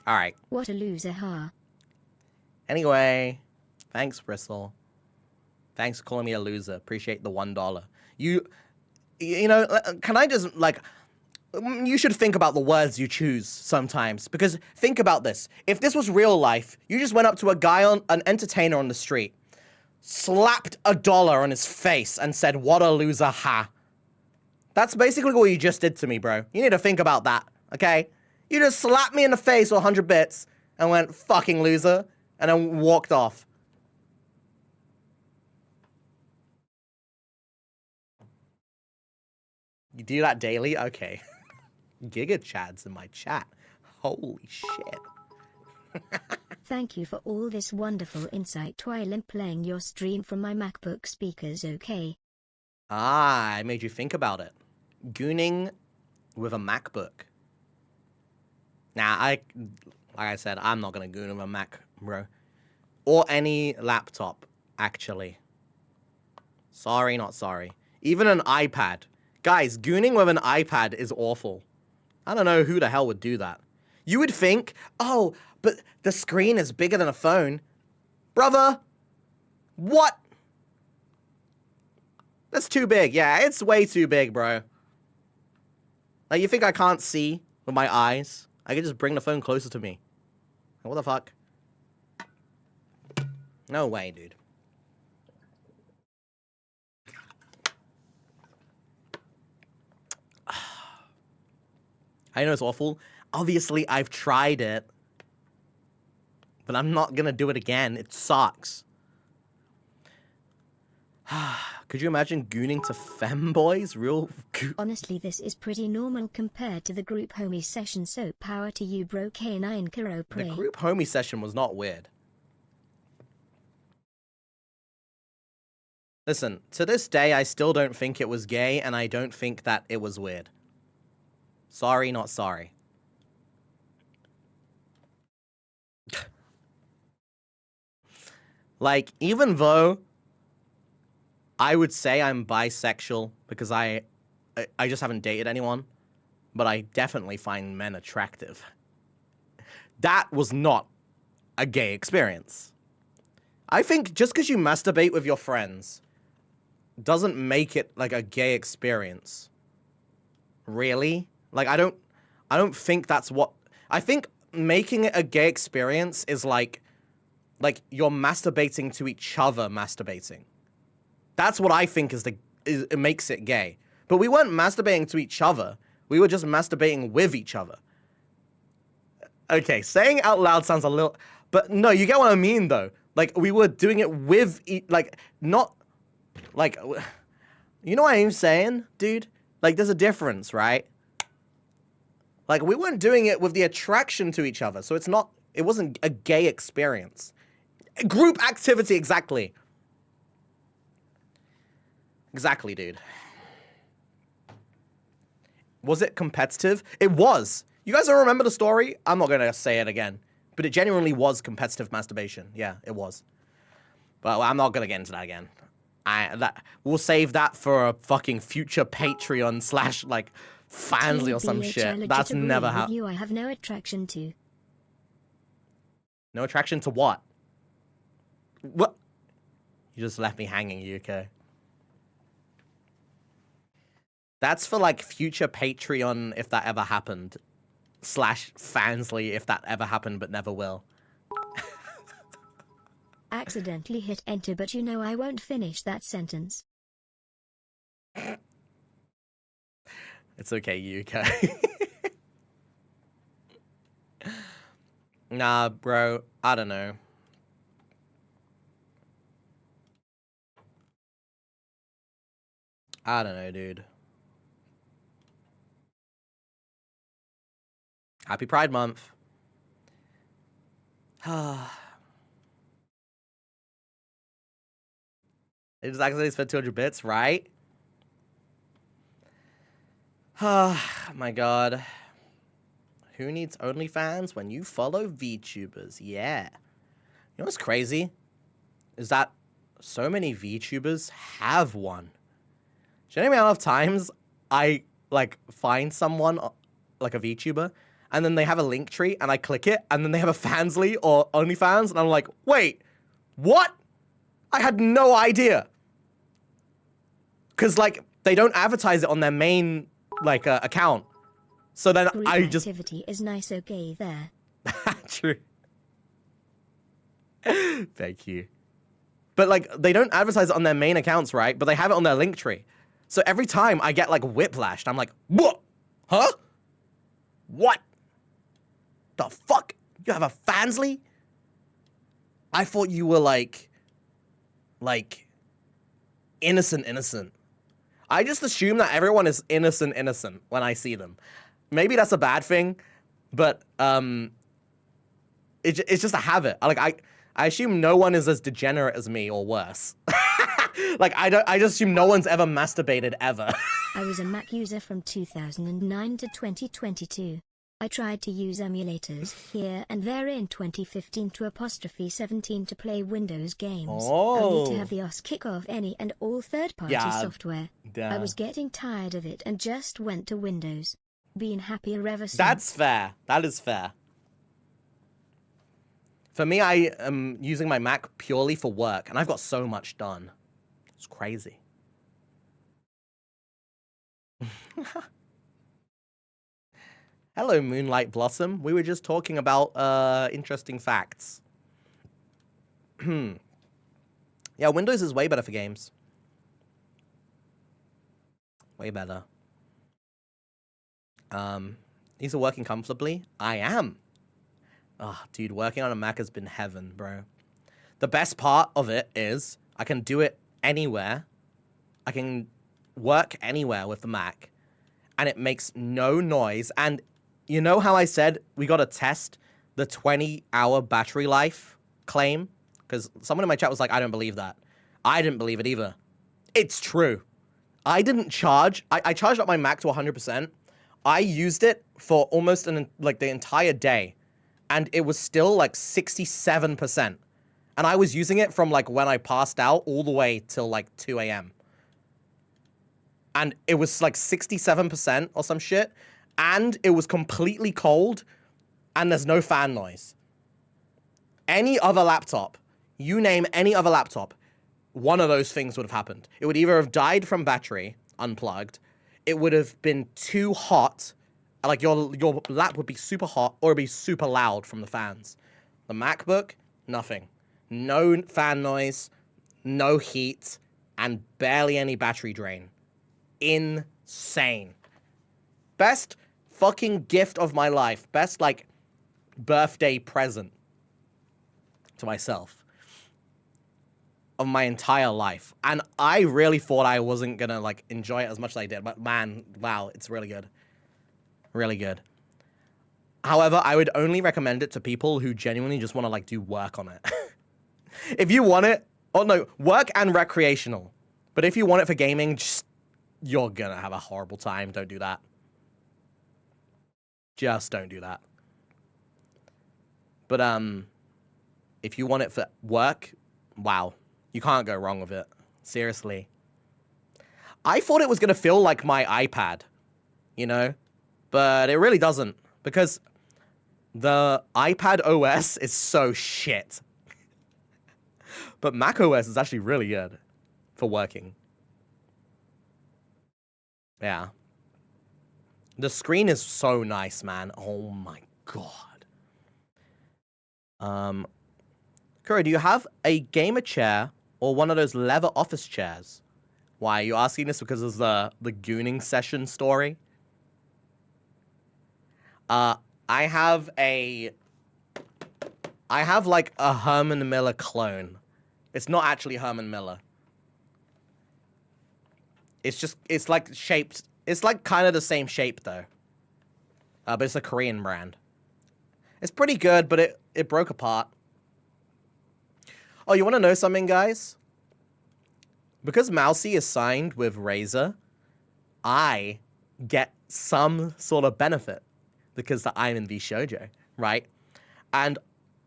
A: All right.
C: What a loser, huh?
A: Anyway, thanks, Bristle. Thanks for calling me a loser. Appreciate the $1. You know, can I just, like, you should think about the words you choose sometimes. Because think about this. If this was real life, you just went up to a guy, an entertainer on the street, slapped $1 on his face and said, what a loser, ha. That's basically what you just did to me, bro. You need to think about that, okay? You just slapped me in the face with 100 bits and went, fucking loser, and then walked off. You do that daily? Okay. Giga Chad's in my chat. Holy shit.
C: Thank you for all this wonderful insight while I'm playing your stream from my MacBook speakers, okay?
A: Ah, I made you think about it. Gooning with a MacBook. Nah, like I said, I'm not gonna goon with a Mac, bro. Or any laptop, actually. Sorry, not sorry. Even an iPad. Guys, gooning with an iPad is awful. I don't know who the hell would do that. You would think, oh, but the screen is bigger than a phone. Brother, what? That's too big. Yeah, it's way too big, bro. Like, you think I can't see with my eyes? I could just bring the phone closer to me. What the fuck? No way, dude. I know it's awful. Obviously, I've tried it. But I'm not gonna do it again. It sucks. Could you imagine gooning to femboys? Real...
C: Honestly, this is pretty normal compared to the group homie session, so power to you, bro. K9KURO
A: The
C: pray.
A: group homie session was not weird. Listen, to this day, I still don't think it was gay, and I don't think that it was weird. Sorry, not sorry. Like, even though I would say I'm bisexual because I just haven't dated anyone, but I definitely find men attractive. That was not a gay experience. I think just because you masturbate with your friends doesn't make it like a gay experience. Really? Like, I don't think that's what... I think making it a gay experience is like you're masturbating to each other masturbating. That's what I think it makes it gay. But we weren't masturbating to each other. We were just masturbating with each other. Okay, saying it out loud sounds a little... But no, you get what I mean, though. Like, we were doing it with... not... Like... You know what I'm saying, dude? Like, there's a difference, right? Like, we weren't doing it with the attraction to each other, so it's not... It wasn't a gay experience. Group activity, exactly. Exactly, dude. Was it competitive? It was. You guys don't remember the story? I'm not going to say it again. But it genuinely was competitive masturbation. Yeah, it was. But I'm not going to get into that again. We'll save that for a fucking future Patreon / like Fansly or some shit. That's never happened.
C: You I have no attraction to.
A: No attraction to what? What? You just left me hanging, UK. That's for like future Patreon if that ever happened. / Fansly if that ever happened but never will.
C: Accidentally hit enter, but you know I won't finish that sentence.
A: It's okay, UK. Nah, bro, I don't know. I don't know, dude. Happy Pride Month. It just accidentally spent 200 bits, right? My god. Who needs OnlyFans when you follow VTubers? Yeah. You know what's crazy? Is that so many VTubers have one. Do you know the amount of times I, like, find someone, like a VTuber, and then they have a link tree, and I click it, and then they have a Fansly or OnlyFans, and I'm like, wait, what? I had no idea. Because, like, they don't advertise it on their main, like, account. So then
C: Group
A: I just...
C: activity is nice, okay there.
A: True. Thank you. But, like, they don't advertise it on their main accounts, right? But they have it on their link tree. So every time I get, like, whiplashed, I'm like, what? Huh? What? The fuck? You have a Fansly? I thought you were, like, innocent. I just assume that everyone is innocent when I see them. Maybe that's a bad thing, but it's just a habit. Like I assume no one is as degenerate as me or worse. Like I just assume no one's ever masturbated ever.
C: I was a Mac user from 2009 to 2022. I tried to use emulators here and there in 2015 to '17 to play Windows games, only to have the OS kick off any and all third-party software.
A: Yeah.
C: I was getting tired of it and just went to Windows. Been happier ever since.
A: That's fair. That is fair. For me, I am using my Mac purely for work, and I've got so much done. It's crazy. Hello, Moonlight Blossom. We were just talking about interesting facts. Yeah, Windows is way better for games. Way better. These are working comfortably. I am. Oh, dude, working on a Mac has been heaven, bro. The best part of it is I can do it anywhere. I can work anywhere with the Mac, and it makes no noise. And you know how I said we got to test the 20-hour battery life claim? Because someone in my chat was like, I don't believe that. I didn't believe it either. It's true. I didn't charge. I charged up my Mac to 100%. I used it for almost the entire day, and it was still like 67%. And I was using it from like when I passed out all the way till like 2 a.m. And it was like 67% or some shit. And it was completely cold and there's no fan noise. Any other laptop, you name any other laptop, one of those things would have happened. It would either have died from battery, unplugged, it would have been too hot, like your lap would be super hot, or it'd be super loud from the fans. The MacBook, nothing. No fan noise, no heat, and barely any battery drain. Insane. Best fucking gift of my life. Best, like, birthday present to myself of my entire life. And I really thought I wasn't gonna, like, enjoy it as much as I did. But, man, wow, it's really good. Really good. However, I would only recommend it to people who genuinely just want to, like, do work on it. If you want it, oh no, work and recreational. But if you want it for gaming, just, you're gonna have a horrible time. Don't do that. Just don't do that. But, if you want it for work, wow. You can't go wrong with it. Seriously. I thought it was gonna feel like my iPad, you know? But it really doesn't. Because the iPad OS is so shit. But Mac OS is actually really good for working. Yeah. The screen is so nice, man. Oh my god. Kuro, do you have a gamer chair or one of those leather office chairs? Why, are you asking this because of the gooning session story? I have like a Herman Miller clone. It's not actually Herman Miller. It's like shaped. It's like kind of the same shape though. But it's a Korean brand. It's pretty good, but it broke apart. Oh, you want to know something, guys? Because Mousy is signed with Razer, I get some sort of benefit because I'm in the shoujo, right? And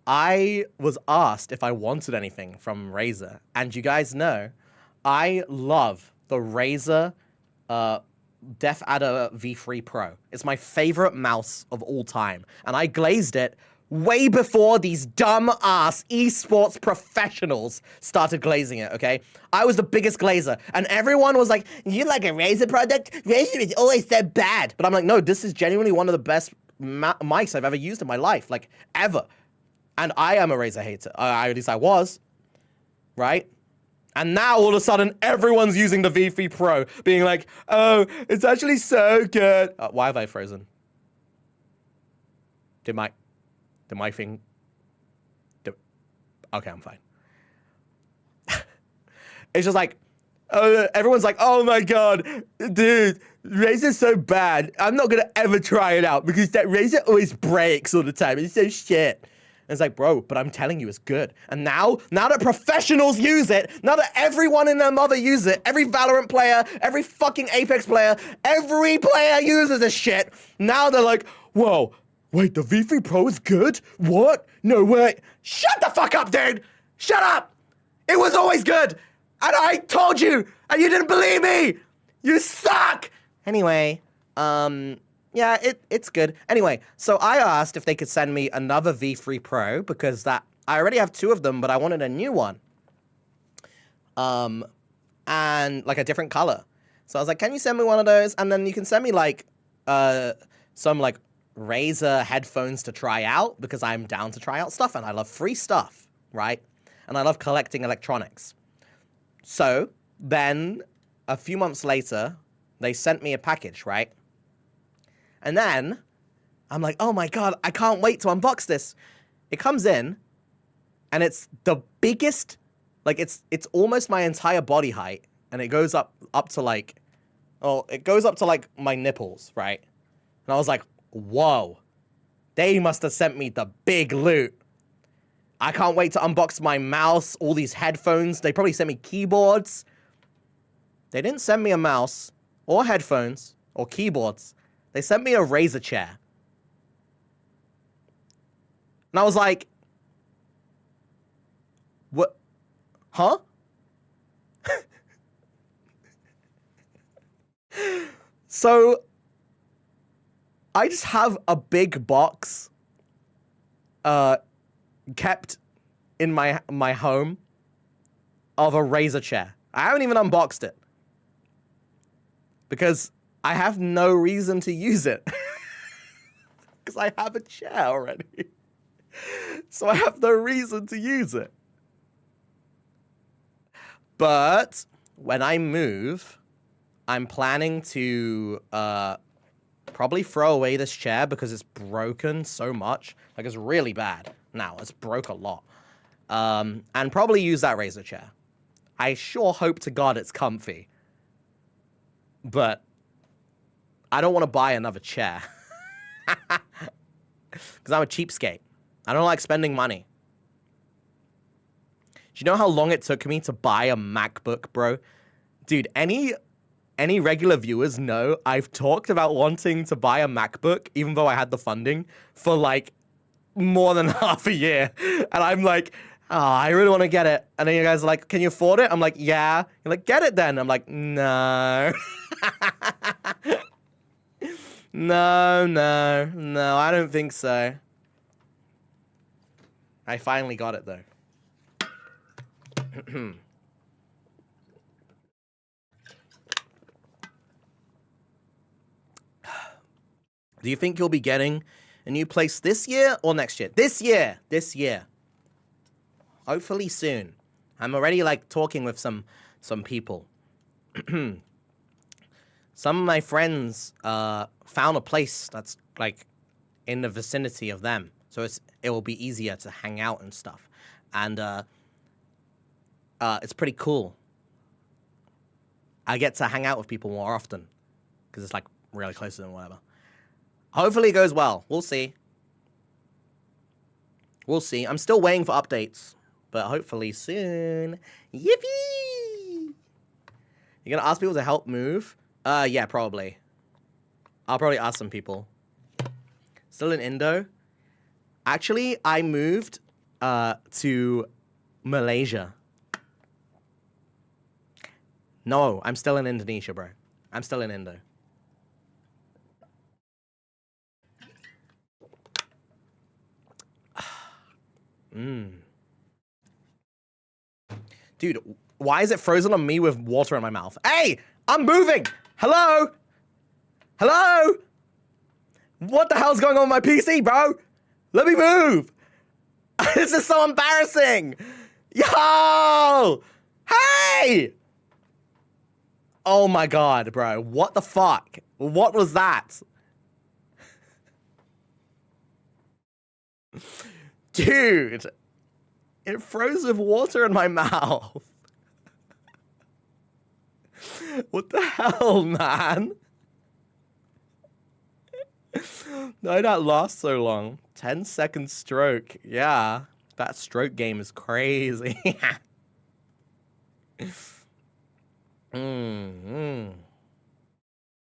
A: I was asked if I wanted anything from Razer, and you guys know, I love the Razer Def Adder V3 Pro. It's my favorite mouse of all time, and I glazed it way before these dumb-ass esports professionals started glazing it, okay? I was the biggest glazer, and everyone was like, you like a Razer product? Razer is always so bad. But I'm like, no, this is genuinely one of the best mics I've ever used in my life, like, ever. And I am a Razer hater. At least I was, right? And now, all of a sudden, everyone's using the V3 Pro, being like, oh, it's actually so good. Why have I frozen? Did my thing... Okay, I'm fine. It's just like, everyone's like, oh my god, dude, Razer's so bad. I'm not gonna ever try it out because that Razer always breaks all the time. It's so shit. And it's like, bro, but I'm telling you, it's good. And now that professionals use it, now that everyone and their mother uses it, every Valorant player, every fucking Apex player, every player uses this shit, now they're like, whoa, wait, the V3 Pro is good? What? No way. Shut the fuck up, dude! Shut up! It was always good! And I told you, and you didn't believe me! You suck! Anyway, yeah, it's good. Anyway, so I asked if they could send me another V3 Pro because I already have 2 of them, but I wanted a new one. And like a different color. So I was like, can you send me one of those? And then you can send me like some like Razer headphones to try out because I'm down to try out stuff and I love free stuff, right? And I love collecting electronics. So then a few months later, they sent me a package, right? And then I'm like, oh my god, I can't wait to unbox this. It comes in and it's the biggest, like it's almost my entire body height. And it goes up to like, oh, it goes up to like my nipples, right? And I was like, whoa, they must have sent me the big loot. I can't wait to unbox my mouse, all these headphones. They probably sent me keyboards. They didn't send me a mouse or headphones or keyboards. They sent me a Razer chair. And I was like, What? Huh? So, I just have a big box kept in my home of a razor chair. I haven't even unboxed it. Because I have no reason to use it. Because I have a chair already. So I have no reason to use it. But when I move, I'm planning to probably throw away this chair because it's broken so much. Like, it's really bad now. It's broke a lot. And probably use that razor chair. I sure hope to God it's comfy. But I don't want to buy another chair. Because I'm a cheapskate. I don't like spending money. Do you know how long it took me to buy a MacBook, bro? Dude, any regular viewers know I've talked about wanting to buy a MacBook, even though I had the funding, for like more than half a year. And I'm like, oh, I really want to get it. And then you guys are like, can you afford it? I'm like, yeah. You're like, get it then. I'm like, no. No, I don't think so. I finally got it, though. Do you think you'll be getting a new place this year or next year? This year. This year. Hopefully soon. I'm already, like, talking with some people. Some of my friends found a place that's, like, in the vicinity of them. So it will be easier to hang out and stuff. And it's pretty cool. I get to hang out with people more often. Because it's, like, really close to them, whatever. Hopefully it goes well. We'll see. We'll see. I'm still waiting for updates. But hopefully soon. Yippee! You're gonna ask people to help move? Yeah, probably. I'll probably ask some people. Still in Indo? Actually, I moved to Malaysia. No, I'm still in Indonesia, bro. I'm still in Indo. Dude, why is it frozen on me with water in my mouth? Hey, I'm moving. Hello? Hello? What the hell's going on with my PC, bro? Let me move. This is so embarrassing. Yo! Hey! Oh my God, bro. What the fuck? What was that? Dude. It froze with water in my mouth. What the hell, man? No, that lasts so long. 10-second stroke. Yeah, that stroke game is crazy. Dude,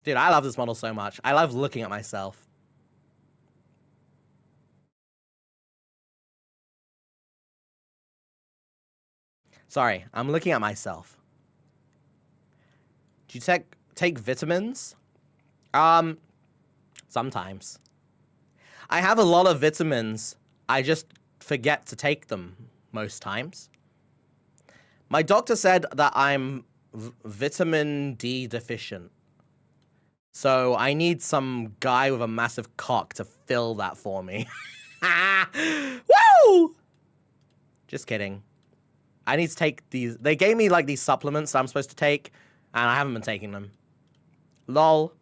A: I love this model so much. I love looking at myself. Sorry, I'm looking at myself. Do you take vitamins? Sometimes. I have a lot of vitamins. I just forget to take them most times. My doctor said that I'm vitamin D deficient. So I need some guy with a massive cock to fill that for me. Woo! Just kidding. I need to take these. They gave me like these supplements that I'm supposed to take, and I haven't been taking them. Lol.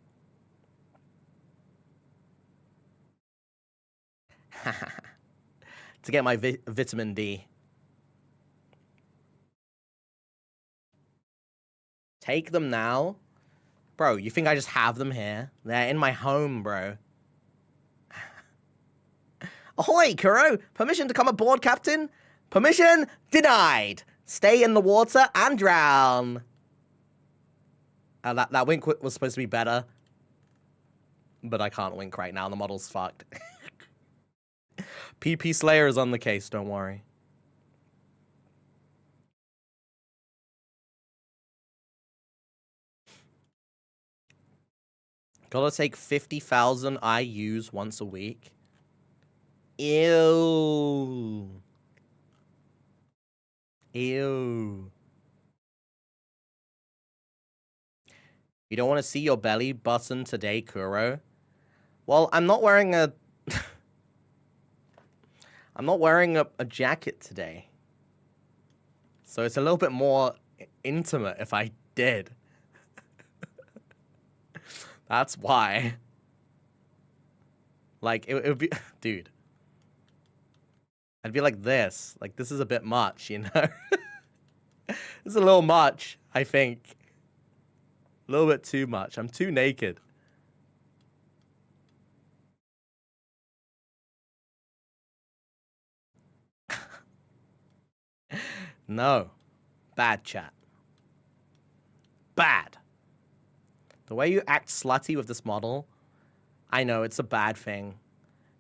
A: To get my vitamin D. Take them now? Bro, you think I just have them here? They're in my home, bro. Ahoy, Kuro! Permission to come aboard, Captain? Permission denied. Stay in the water and drown. That wink was supposed to be better. But I can't wink right now. The model's fucked. PP Slayer is on the case, don't worry. Gotta take 50,000 IUs once a week. Ew. Ew. You don't want to see your belly button today, Kuro? Well, I'm not wearing a... I'm not wearing a jacket today. So it's a little bit more intimate if I did. That's why. Like, it would be... Dude. I'd be like this. Like, this is a bit much, you know? This is a little much, I think. A little bit too much. I'm too naked. No. Bad, chat. Bad. The way you act slutty with this model, I know, it's a bad thing.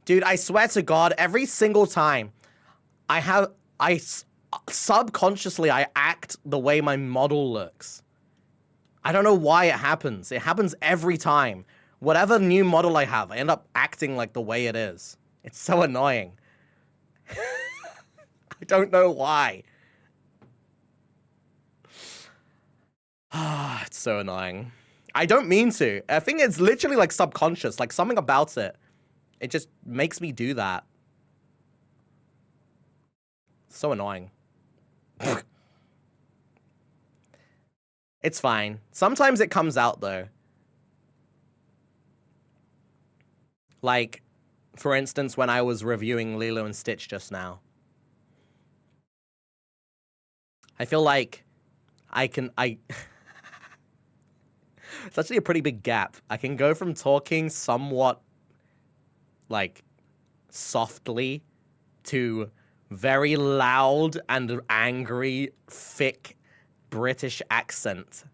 A: Dude, I swear to God, every single time subconsciously, I act the way my model looks. I don't know why it happens. It happens every time. Whatever new model I have, I end up acting like the way it is. It's so annoying. I don't know why. Ah, it's so annoying. I don't mean to. I think it's literally like subconscious, like something about it. It just makes me do that. So annoying. It's fine. Sometimes it comes out though. Like, for instance, when I was reviewing Lilo and Stitch just now. I feel like it's actually a pretty big gap. I can go from talking somewhat, like, softly to very loud and angry, thick British accent.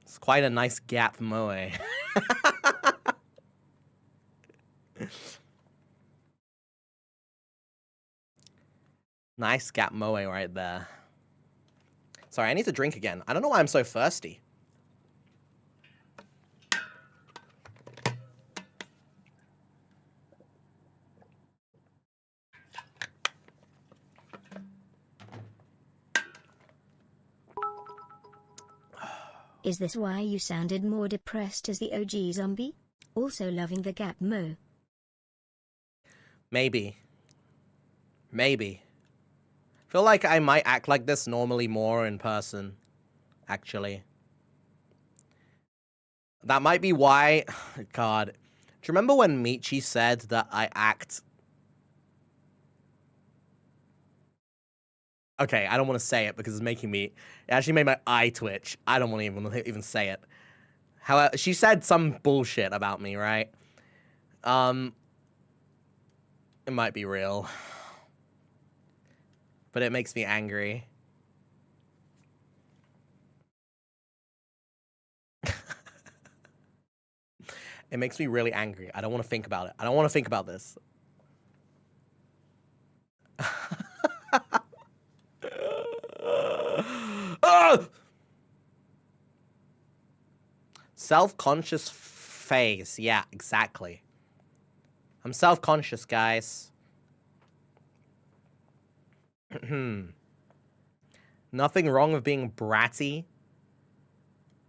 A: It's quite a nice gap, Moe. Nice gap Moe right there. Sorry, I need to drink again. I don't know why I'm so thirsty.
C: Is this why you sounded more depressed as the OG zombie? Also loving the gap mo.
A: Maybe. Maybe. Feel like I might act like this normally more in person, actually. That might be why... God. Do you remember when Michi said that I act... Okay, I don't want to say it because it's making me... It actually made my eye twitch. I don't want to even say it. However, she said some bullshit about me, right? It might be real. But it makes me angry. It makes me really angry. I don't want to think about it. I don't want to think about this. Self-conscious phase. Yeah, exactly. I'm self-conscious, guys. Nothing wrong with being bratty.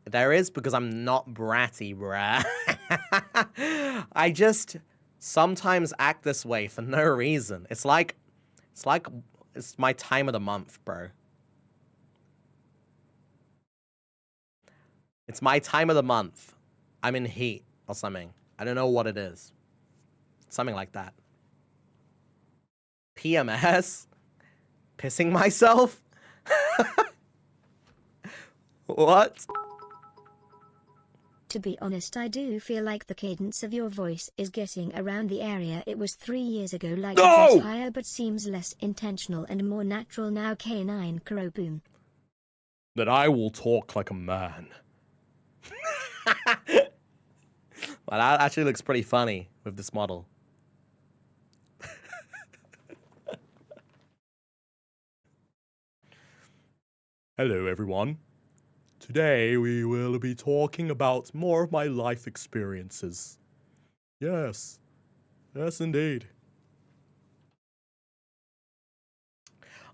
A: There is, because I'm not bratty, bruh. I just sometimes act this way for no reason. It's like it's my time of the month, bro. It's my time of the month. I'm in heat or something. I don't know what it is. Something like that. PMS? Pissing myself? What?
C: To be honest, I do feel like the cadence of your voice is getting around the area it was 3 years ago, like it gets higher but seems less intentional and more natural now. K9KURO boom.
A: That I will talk like a man. Well, that actually looks pretty funny with this model. Hello, everyone. today we will be talking about more of my life experiences. Yes. Yes, indeed.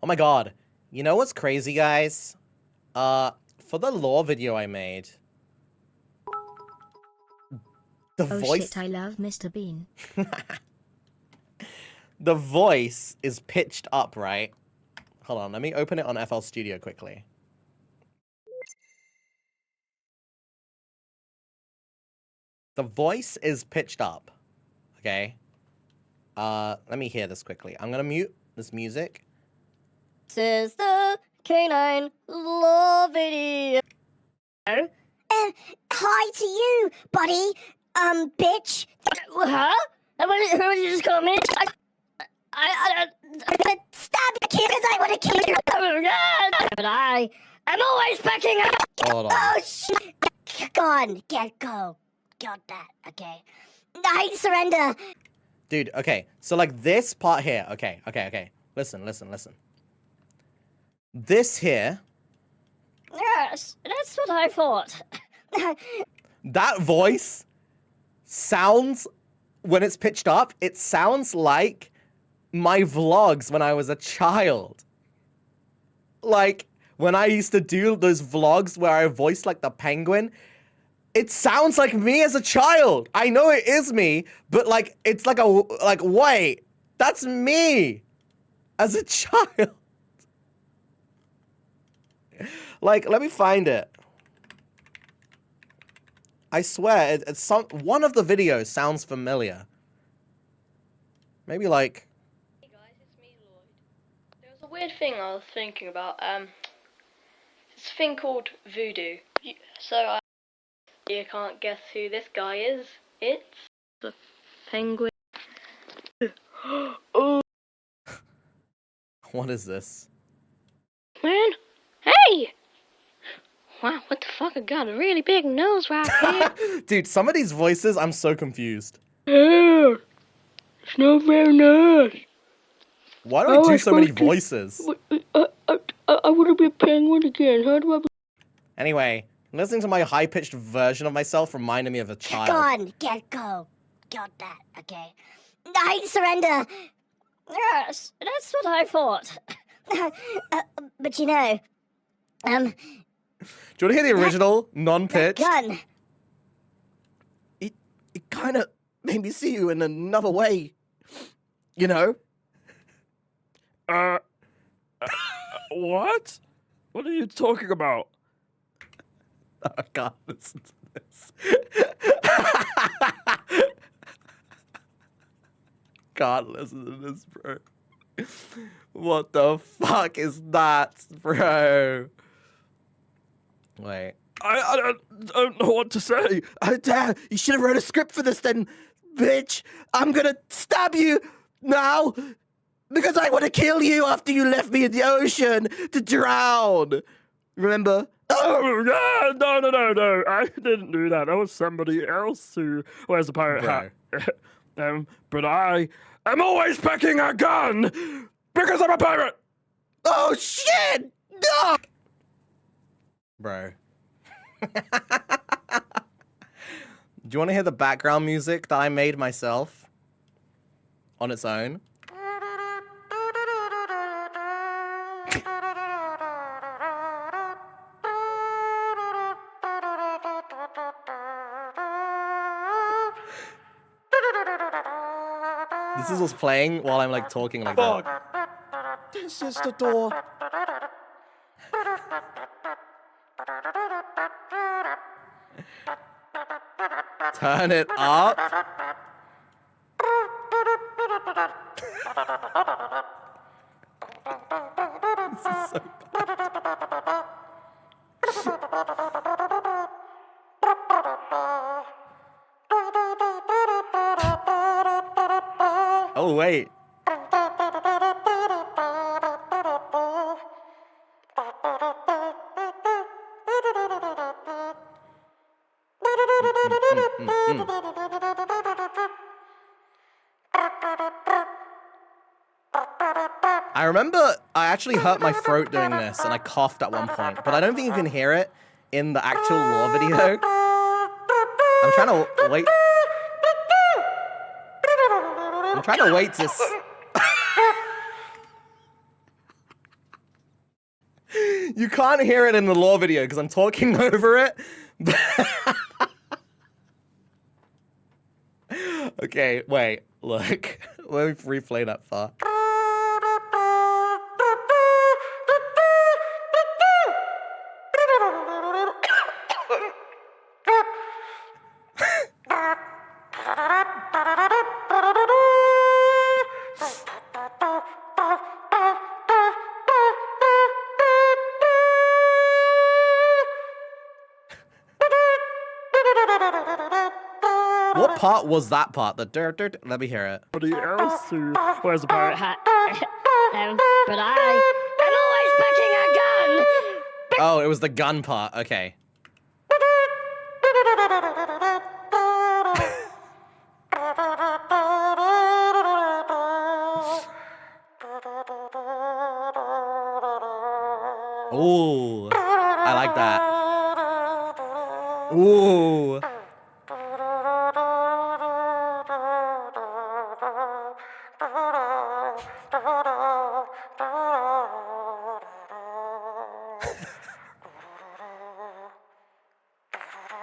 A: Oh my god. You know what's crazy, guys? For the lore video I made, the voice...
C: shit, I love Mr. Bean.
A: The voice is pitched up, right? Hold on, let me open it on FL Studio quickly. The voice is pitched up, okay? Let me hear this quickly. I'm gonna mute this music.
F: This is the K9 lore video.
G: Hi to you, buddy. Bitch.
F: Huh? Who did you just call me?
G: I'm gonna stab you because I want to kill you.
F: Oh, God. But I am always backing up.
A: Hold on.
G: Oh, shit. Gone. Go. Got that. Okay. I surrender.
A: Dude, okay. So, like, this part here. Okay. Listen. This here.
F: Yes, that's what I thought.
A: That voice sounds, when it's pitched up, it sounds like my vlogs when I was a child. Like, when I used to do those vlogs where I voiced like the penguin, it sounds like me as a child. I know it is me, but like, it's like wait, that's me as a child. Like, let me find it. I swear, it's one of the videos sounds familiar. Maybe like...
H: Hey guys, it's me, Lloyd. There was a weird thing I was thinking about. This thing called voodoo. You can't guess who this guy is. It's the penguin. Oh,
A: What is this?
H: man. Hey! Wow, what the fuck? I got a really big nose right here.
A: Dude, some of these voices, I'm so confused.
H: Yeah, it's not very nice.
A: Why do I do so many voices?
H: I want to be a penguin again. How do I be?
A: Anyway, listening to my high-pitched version of myself reminded me of a child.
G: Gone. Go. Got that. Okay. I surrender.
F: Yes, that's what I thought.
G: But you know,
A: Do you want to hear the original, non-pitched?
G: gun.
A: It kind of made me see you in another way. You know?
E: What? What are you talking about?
A: I can't listen to this. Can't listen to this, bro. What the fuck is that, bro? Wait.
E: I don't know what to say.
A: Dad, you should have wrote a script for this then, bitch. I'm gonna stab you now because I want to kill you after you left me in the ocean to drown. Remember?
E: Oh, yeah, no. I didn't do that. That was somebody else who wears a pirate hat. But I am always packing a gun because I'm a pirate.
A: Oh, shit! No! Bro. Do you want to hear the background music that I made myself on its own? This is what's playing while I'm like talking like that.
E: This is the door.
A: Turn it up. This is so bad. Oh, wait. I remember I actually hurt my throat doing this and I coughed at one point, but I don't think you can hear it in the actual lore video. I'm trying to wait. I'm trying to wait to. You can't hear it in the lore video because I'm talking over it. Okay, wait, look. Let me replay that part. What part was that part? The dirt. Let me hear it.
E: Somebody else who wears a pirate hat.
F: But I am always packing a gun.
A: Oh, it was the gun part. Okay. Ooh, I like that. Ooh.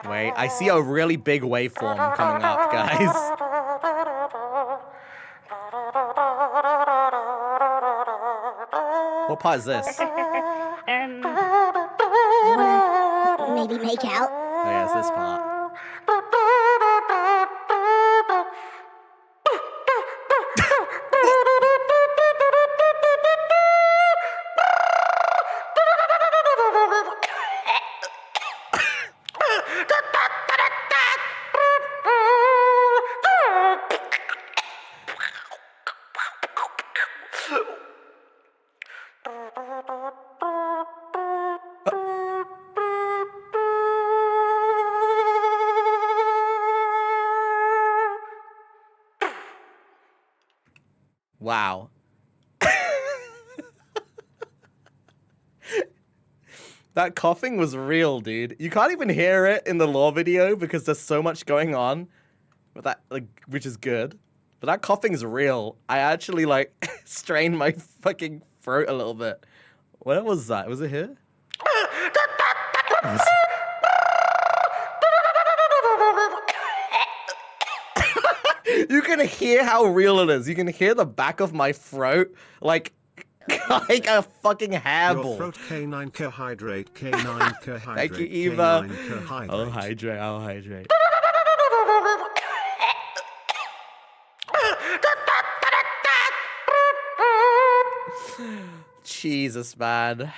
A: Wait, I see a really big waveform coming up, guys. What part is this?
G: You wanna maybe make out?
A: Oh yeah, it's this part. Wow. That coughing was real, dude. You can't even hear it in the lore video because there's so much going on with that, like, which is good. But that coughing's real. I actually, like, strained my fucking throat a little bit. Where was that? Was it here? You can hear how real it is. You can hear the back of my throat, like a fucking hairball.
B: Your throat K9K hydrate, K9K hydrate.
A: Thank you, Eva.
B: K9K hydrate.
A: I'll hydrate, I'll hydrate. Jesus, man.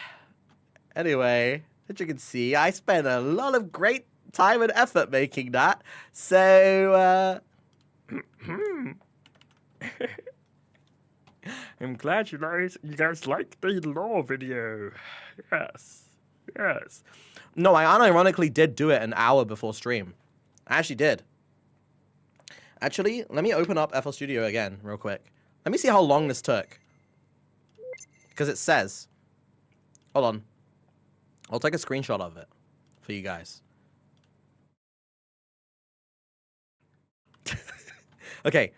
A: Anyway, as you can see, I spent a lot of great time and effort making that. So,
E: I'm glad you guys liked the lore video. Yes.
A: no, I unironically did do it an hour before stream. I actually did. Actually, let me open up FL Studio again real quick. Let me see how long this took. Because it says. Hold on. I'll take a screenshot of it for you guys. Okay,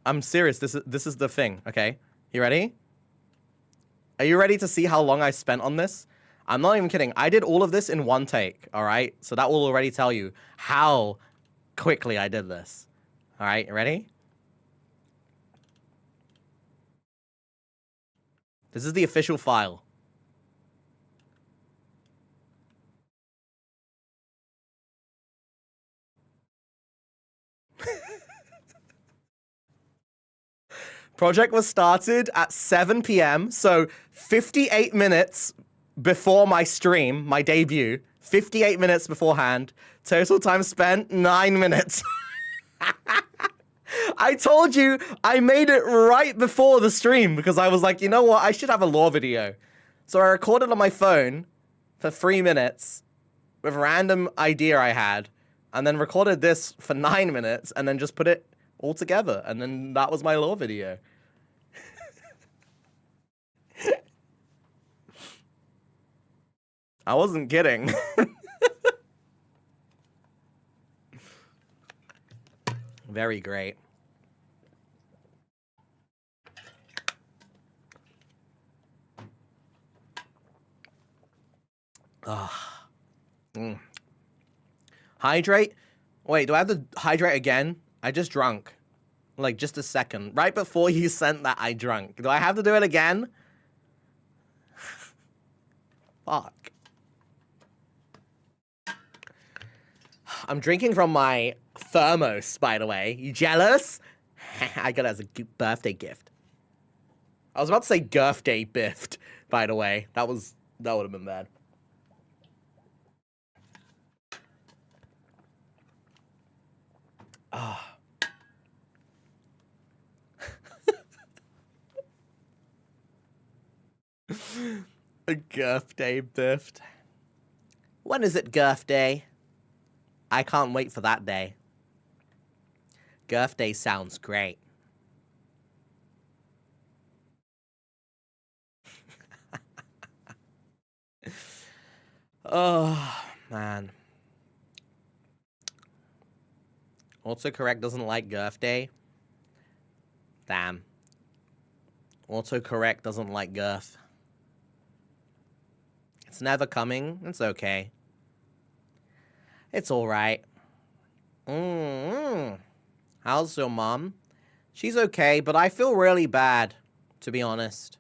A: I'm serious. This is the thing, okay? You ready? Are you ready to see how long I spent on this? I'm not even kidding. I did all of this in one take, all right? So that will already tell you how quickly I did this. All right, you ready? This is the official file. Project was started at 7 p.m., so 58 minutes before my stream, my debut. 58 minutes beforehand. Total time spent, 9 minutes. I told you I made it right before the stream because I was like, you know what? I should have a lore video. So I recorded on my phone for 3 minutes with a random idea I had, and then recorded this for 9 minutes, and then just put it all together. And then that was my lore video. I wasn't kidding. Very great. Ah. Hydrate? Wait, do I have to hydrate again? I just drunk. Like, just a second. Right before you sent that, I drunk. Do I have to do it again? Fuck. I'm drinking from my thermos, by the way. You jealous? I got it as a birthday gift. I was about to say girthday biffed, by the way. That would have been bad. Ah. A girth day biffed. When is it girth day? I can't wait for that day. Girth day sounds great. Oh, man. Autocorrect doesn't like girth day. Damn. Autocorrect doesn't like girth. It's never coming. It's okay. It's alright. How's your mom? She's okay, but I feel really bad, to be honest.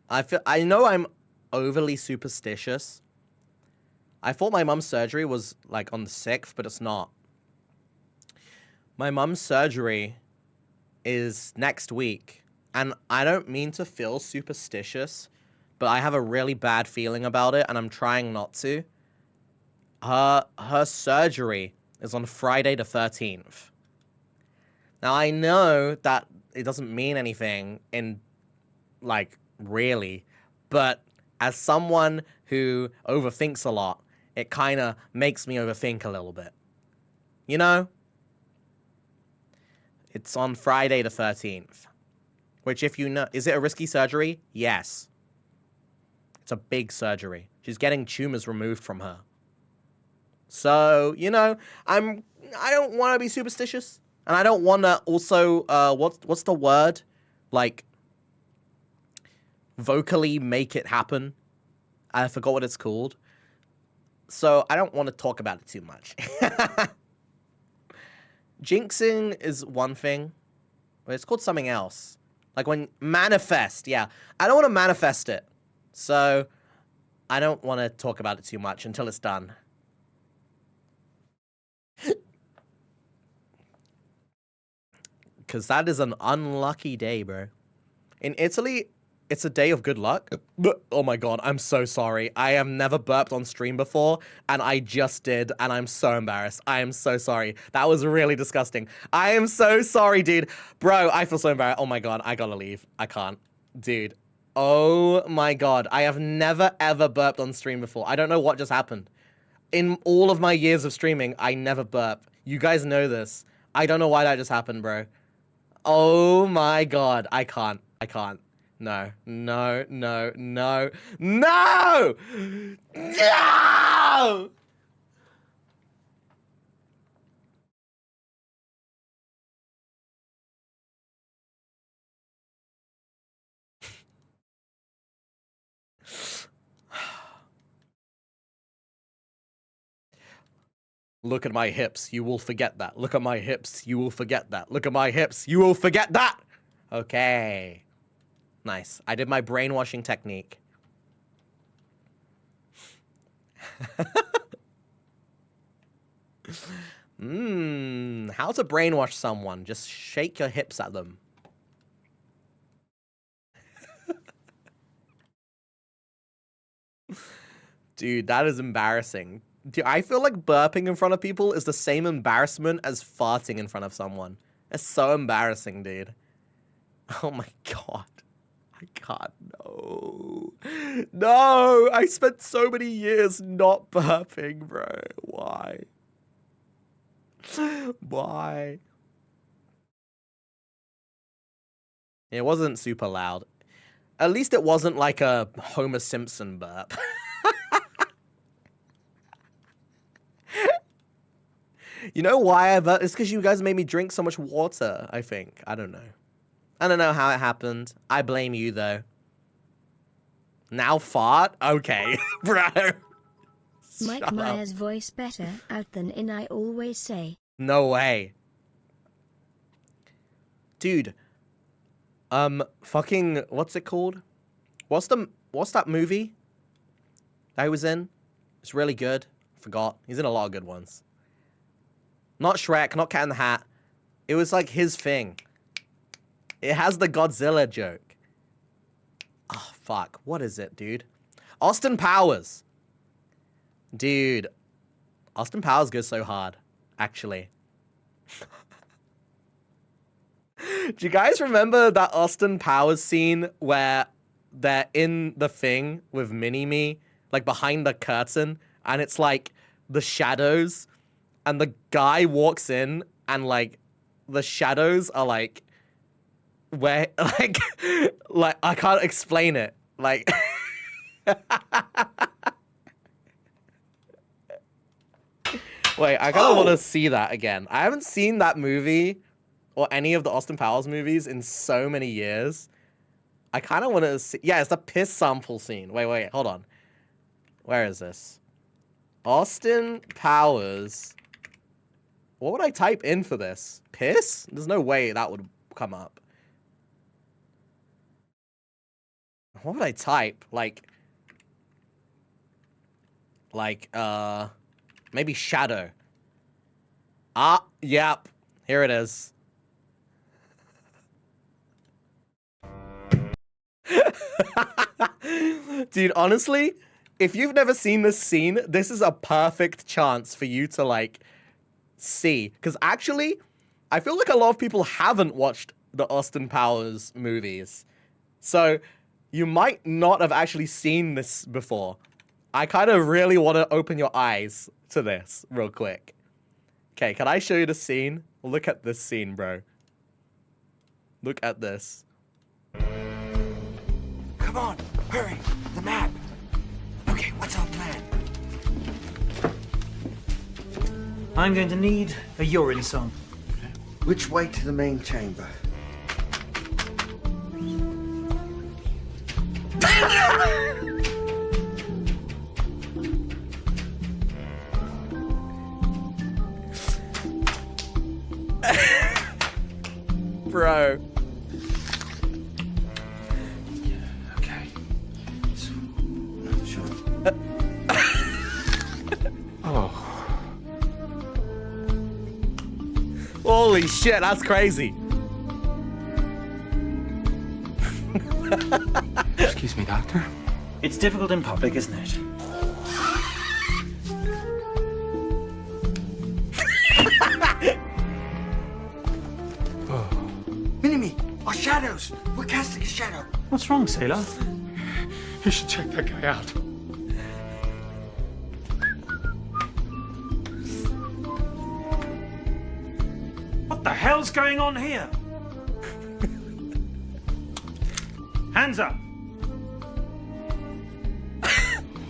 A: I know I'm overly superstitious. I thought my mom's surgery was, like, on the 6th, but it's not. My mom's surgery is next week, and I don't mean to feel superstitious, but I have a really bad feeling about it, and I'm trying not to. Her surgery is on Friday the 13th. Now, I know that it doesn't mean anything in, like, really, but as someone who overthinks a lot, it kind of makes me overthink a little bit. You know? It's on Friday the 13th. Which, if you know... Is it a risky surgery? Yes. It's a big surgery. She's getting tumors removed from her. So, you know, I don't want to be superstitious. And I don't want to also... What's the word? Like... vocally make it happen. I forgot what it's called. So, I don't want to talk about it too much. Jinxing is one thing, but it's called something else. Like when manifest, yeah. I don't want to manifest it. So I don't want to talk about it too much until it's done. Because that is an unlucky day, bro. In Italy, it's a day of good luck. Oh my god, I'm so sorry. I have never burped on stream before, and I just did, and I'm so embarrassed. I am so sorry. That was really disgusting. I am so sorry, dude. Bro, I feel so embarrassed. Oh my god, I gotta leave. I can't. Dude. Oh my god. I have never, ever burped on stream before. I don't know what just happened. In all of my years of streaming, I never burp. You guys know this. I don't know why that just happened, bro. Oh my god. I can't. I can't. No, no, no, no, no! No! Look at my hips, you will forget that. Look at my hips, you will forget that. Look at my hips, you will forget that! Okay. Nice. I did my brainwashing technique. How to brainwash someone. Just shake your hips at them. Dude, that is embarrassing. Dude, I feel like burping in front of people is the same embarrassment as farting in front of someone. It's so embarrassing, dude. Oh my god. I can't. No. No! I spent so many years not burping, bro. Why? Why? It wasn't super loud. At least it wasn't like a Homer Simpson burp. You know why I vote? It's because you guys made me drink so much water, I think. I don't know. I don't know how it happened. I blame you, though. Now fart? Okay, bro.
C: Mike
A: Shut up.
C: Myers' voice better out than in, I always say.
A: No way. Dude. Fucking, what's it called? What's that movie that he was in? It's really good. Forgot. He's in a lot of good ones. Not Shrek, not Cat in the Hat. It was like his thing. It has the Godzilla joke. Oh, fuck. What is it, dude? Austin Powers. Dude. Austin Powers goes so hard, actually. Do you guys remember that Austin Powers scene where they're in the thing with Mini-Me, like behind the curtain, and it's like the shadows, and the guy walks in, and like the shadows are like where like I can't explain it. Like wait, I kind of want to see that again. I haven't seen that movie or any of the Austin Powers movies in so many years. I kind of want to see. Yeah, it's the piss sample scene. Wait, hold on. Where is this? Austin Powers. What would I type in for this? Piss? There's no way that would come up. What would I type? Maybe shadow. Ah, yep. Here it is. Dude, honestly, if you've never seen this scene, this is a perfect chance for you to, like, see. Because actually, I feel like a lot of people haven't watched the Austin Powers movies. So, you might not have actually seen this before. I kind of really want to open your eyes to this real quick. Okay, can I show you the scene? Look at this scene, bro. Look at this.
I: Come on, hurry, the map. Okay, what's our plan?
J: I'm going to need a urine song.
I: Which way to the main chamber?
A: Bro.
I: Okay. So, sure.
A: Holy shit, that's crazy.
I: Excuse me, doctor.
J: It's difficult in public, isn't it?
I: Mini-Me, our shadows. We're casting a shadow.
J: What's wrong, sailor?
I: You should check that guy out.
J: What the hell's going on here? Hands up.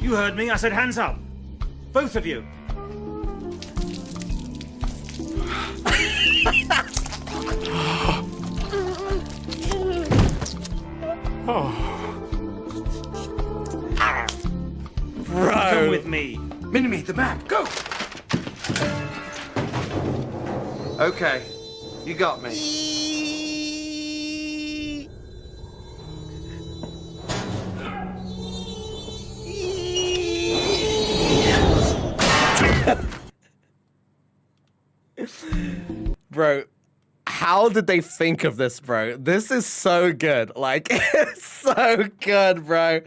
J: You heard me. I said hands up. Both of you.
A: Bro.
J: Come with me.
I: Mini-Me, the map, go! Okay, you got me.
A: Bro, how did they think of this, bro? This is so good. Like, it's so good, bro.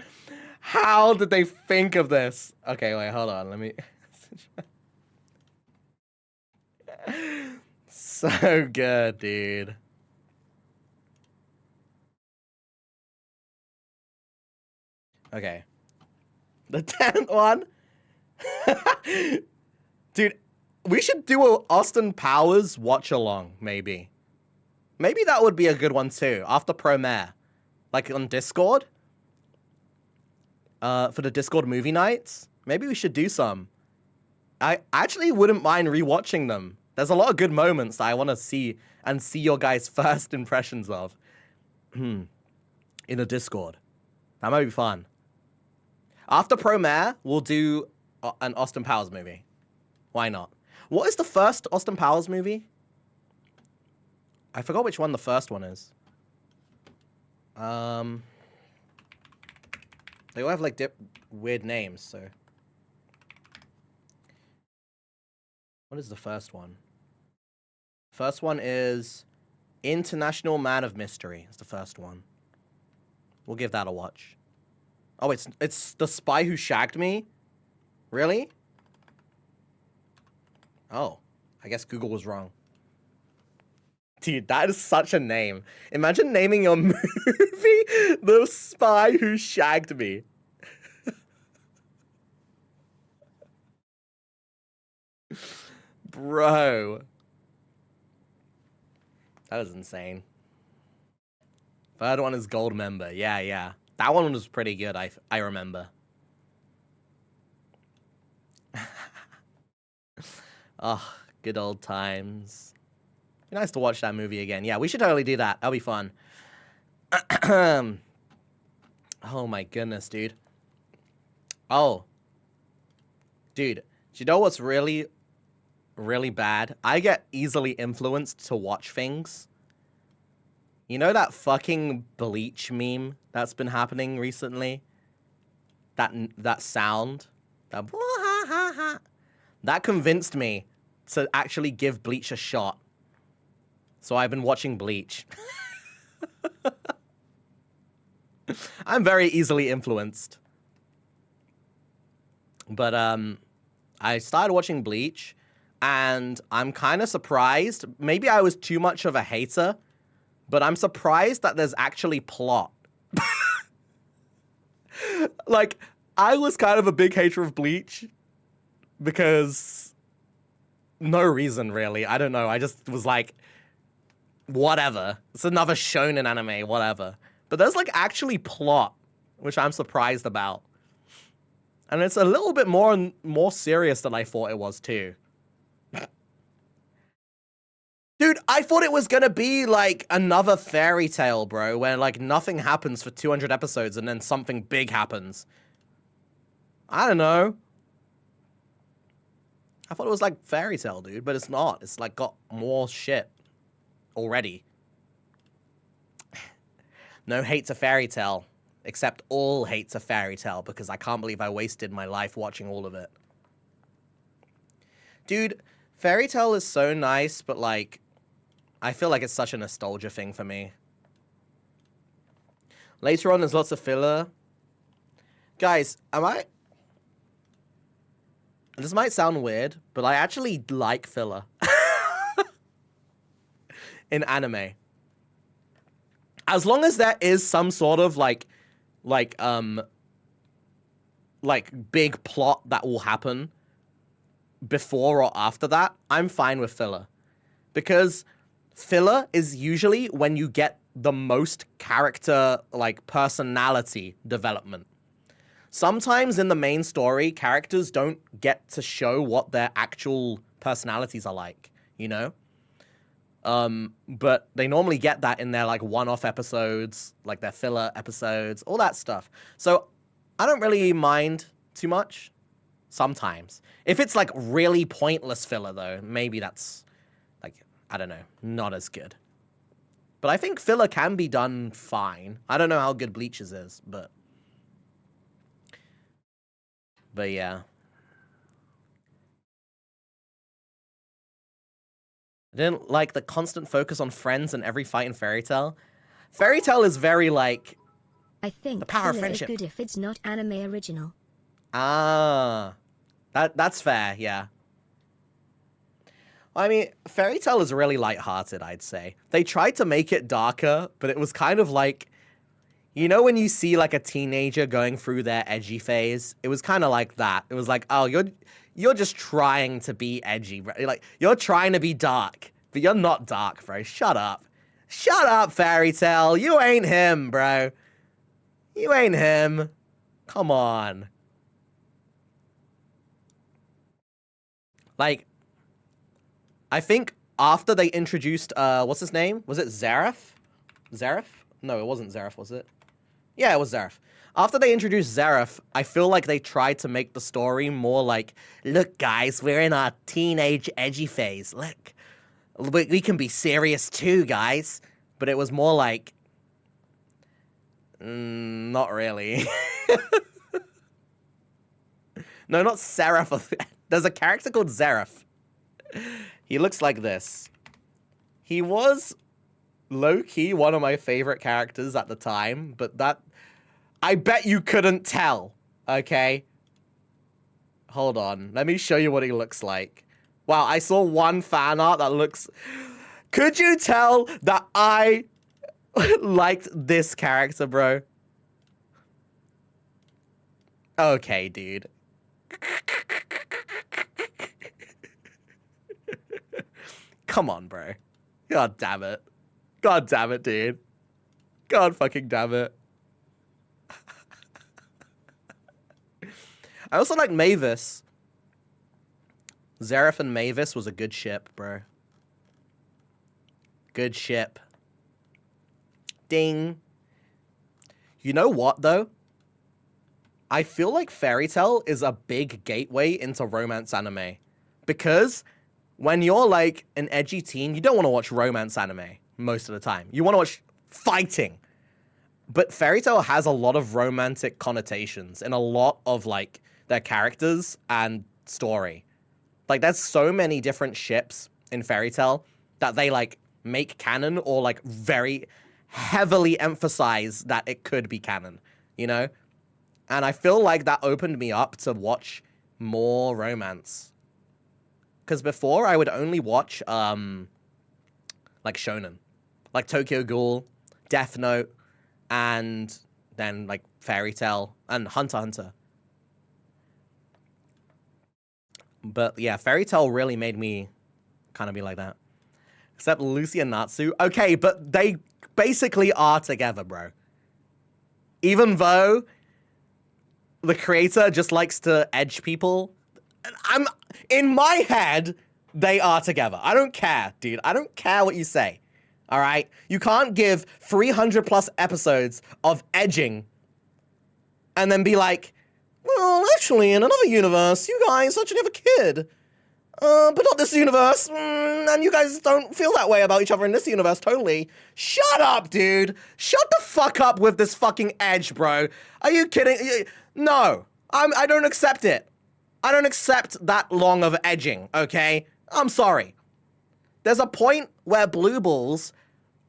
A: How did they think of this? Okay, wait, hold on. Let me... So good, dude. Okay. The 10th one? Dude, we should do a Austin Powers watch along, maybe. Maybe that would be a good one too, after Promare. Like on Discord. For the Discord movie nights. Maybe we should do some. I actually wouldn't mind rewatching them There's a lot of good moments that I want to see and see your guys' first impressions of in a Discord. That might be fun. After Promare, we'll do an Austin Powers movie. Why not? What is the first Austin Powers movie? I forgot which one the first one is. They all have like weird names, so. What is the first one? First one is International Man of Mystery. It's the first one. We'll give that a watch. Oh, it's The Spy Who Shagged Me? Really? Oh, I guess Google was wrong. Dude, that is such a name. Imagine naming your movie The Spy Who Shagged Me. Bro. That was insane. Third one is Gold Member. Yeah. That one was pretty good, I remember. Oh, good old times. Be nice to watch that movie again. Yeah, we should totally do that. That'll be fun. Oh my goodness, dude. Oh. Dude, do you know what's really, really bad? I get easily influenced to watch things. You know that fucking Bleach meme that's been happening recently? That sound? That convinced me to actually give Bleach a shot. So I've been watching Bleach. I'm very easily influenced. But I started watching Bleach, and I'm kind of surprised. Maybe I was too much of a hater, but I'm surprised that there's actually plot. Like, I was kind of a big hater of Bleach because no reason, really. I don't know. I just was like, whatever. It's another shonen anime, whatever. But there's like actually plot, which I'm surprised about. And it's a little bit more serious than I thought it was too. Dude, I thought it was gonna be like another fairy tale, bro, where like nothing happens for 200 episodes and then something big happens. I don't know. I thought it was like fairy tale, dude, but it's not. It's like got more shit already. No hate to fairy tale, except all hate to fairy tale, because I can't believe I wasted my life watching all of it. Dude, fairy tale is so nice, but like, I feel like it's such a nostalgia thing for me. Later on, there's lots of filler. Guys, this might sound weird, but I actually like filler. In anime. As long as there is some sort of like big plot that will happen before or after that, I'm fine with filler. Because filler is usually when you get the most character, like, personality development. Sometimes in the main story, characters don't get to show what their actual personalities are like, you know? But they normally get that in their, like, one-off episodes, like their filler episodes, all that stuff. So I don't really mind too much sometimes. If it's, like, really pointless filler, though, maybe that's, like, I don't know, not as good. But I think filler can be done fine. I don't know how good Bleach's is, but yeah. I didn't like the constant focus on friends and every fight in Fairy Tail. Fairy Tail is very, like,
C: I think
A: the power of
C: filler is
A: friendship.
C: good if it's not anime original.
A: Ah, that's fair, yeah. I mean, Fairy Tail is really lighthearted, I'd say. They tried to make it darker, but it was kind of like, you know when you see, like, a teenager going through their edgy phase? It was kind of like that. It was like, oh, you're just trying to be edgy. Like, you're trying to be dark, but you're not dark, bro. Shut up. Shut up, Fairy Tail. You ain't him, bro. You ain't him. Come on. Like, I think after they introduced, what's his name? Was it Zareth? Zareth? No, it wasn't Zareth, was it? Yeah, it was Zareth. After they introduced Zareth, I feel like they tried to make the story more like, look, guys, we're in our teenage edgy phase. Look, we can be serious too, guys. But it was more like, not really. No, not Seraph. There's a character called Zareth. He looks like this. He was low-key one of my favorite characters at the time, but that... I bet you couldn't tell, okay? Hold on. Let me show you what he looks like. Wow, I saw one fan art that looks... Could you tell that I liked this character, bro? Okay, dude. Come on, bro. God damn it. God damn it, dude. God fucking damn it. I also like Mavis. Zareth and Mavis was a good ship, bro. Good ship. Ding. You know what, though? I feel like Fairy Tail is a big gateway into romance anime. Because when you're like an edgy teen, you don't want to watch romance anime most of the time. You want to watch fighting. But Fairy Tail has a lot of romantic connotations in a lot of like their characters and story. Like there's so many different ships in Fairy Tail that they like make canon or like very heavily emphasize that it could be canon, you know? And I feel like that opened me up to watch more romance. Because before I would only watch like shonen. Like Tokyo Ghoul, Death Note, and then like Fairy Tail and Hunter x Hunter. But yeah, Fairy Tail really made me kind of be like that. Except Lucy and Natsu. Okay, but they basically are together, bro. Even though the creator just likes to edge people, in my head, they are together. I don't care, dude. I don't care what you say. All right? You can't give 300 plus episodes of edging and then be like, well, actually, in another universe, you guys actually have a kid. But not this universe. And you guys don't feel that way about each other in this universe, totally. Shut up, dude. Shut the fuck up with this fucking edge, bro. Are you kidding? No. I don't accept it. I don't accept that long of edging, okay? I'm sorry. There's a point where blue balls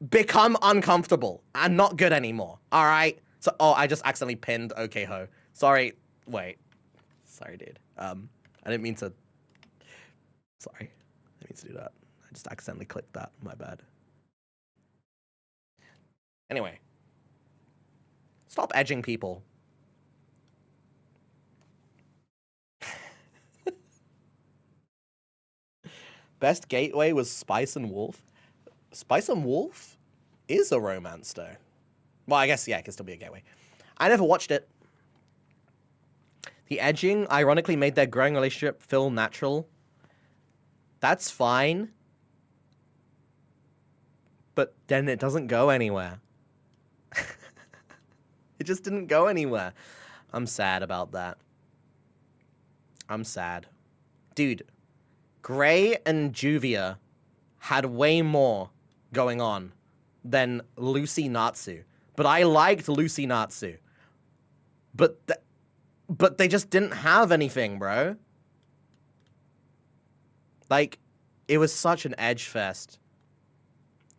A: become uncomfortable and not good anymore, all right? So, oh, I just accidentally pinned OK Ho. Sorry. Wait. Sorry, dude. I didn't mean to... Sorry. I didn't mean to do that. I just accidentally clicked that. My bad. Anyway. Stop edging people. Best gateway was Spice and Wolf. Spice and Wolf is a romance, though. Well, I guess, yeah, it can still be a gateway. I never watched it. The edging, ironically, made their growing relationship feel natural. That's fine. But then it doesn't go anywhere. It just didn't go anywhere. I'm sad about that. I'm sad. Dude, Gray and Juvia had way more going on than Lucy Natsu. But I liked Lucy Natsu. But they just didn't have anything, bro. Like, it was such an edge fest.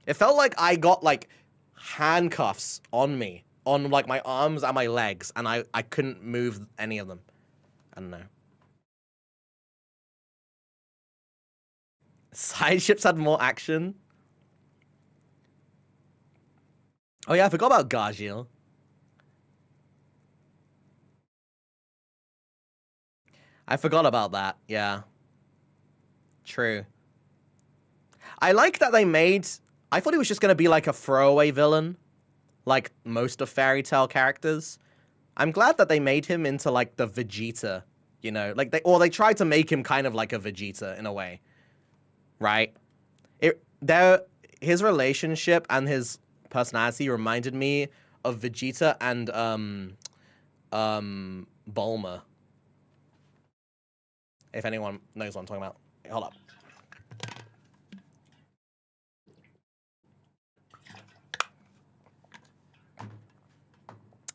A: It felt like I got, like, handcuffs on me. On, like, my arms and my legs. And I couldn't move any of them. I don't know. Side ships had more action. Oh yeah, I forgot about Gargiel. I forgot about that, yeah. True. I like that they made... I thought he was just going to be like a throwaway villain. Like most of Fairy Tail characters. I'm glad that they made him into like the Vegeta, you know? Like they tried to make him kind of like a Vegeta in a way. right? His relationship and his personality reminded me of Vegeta and Bulma. If anyone knows what I'm talking about. Hold up.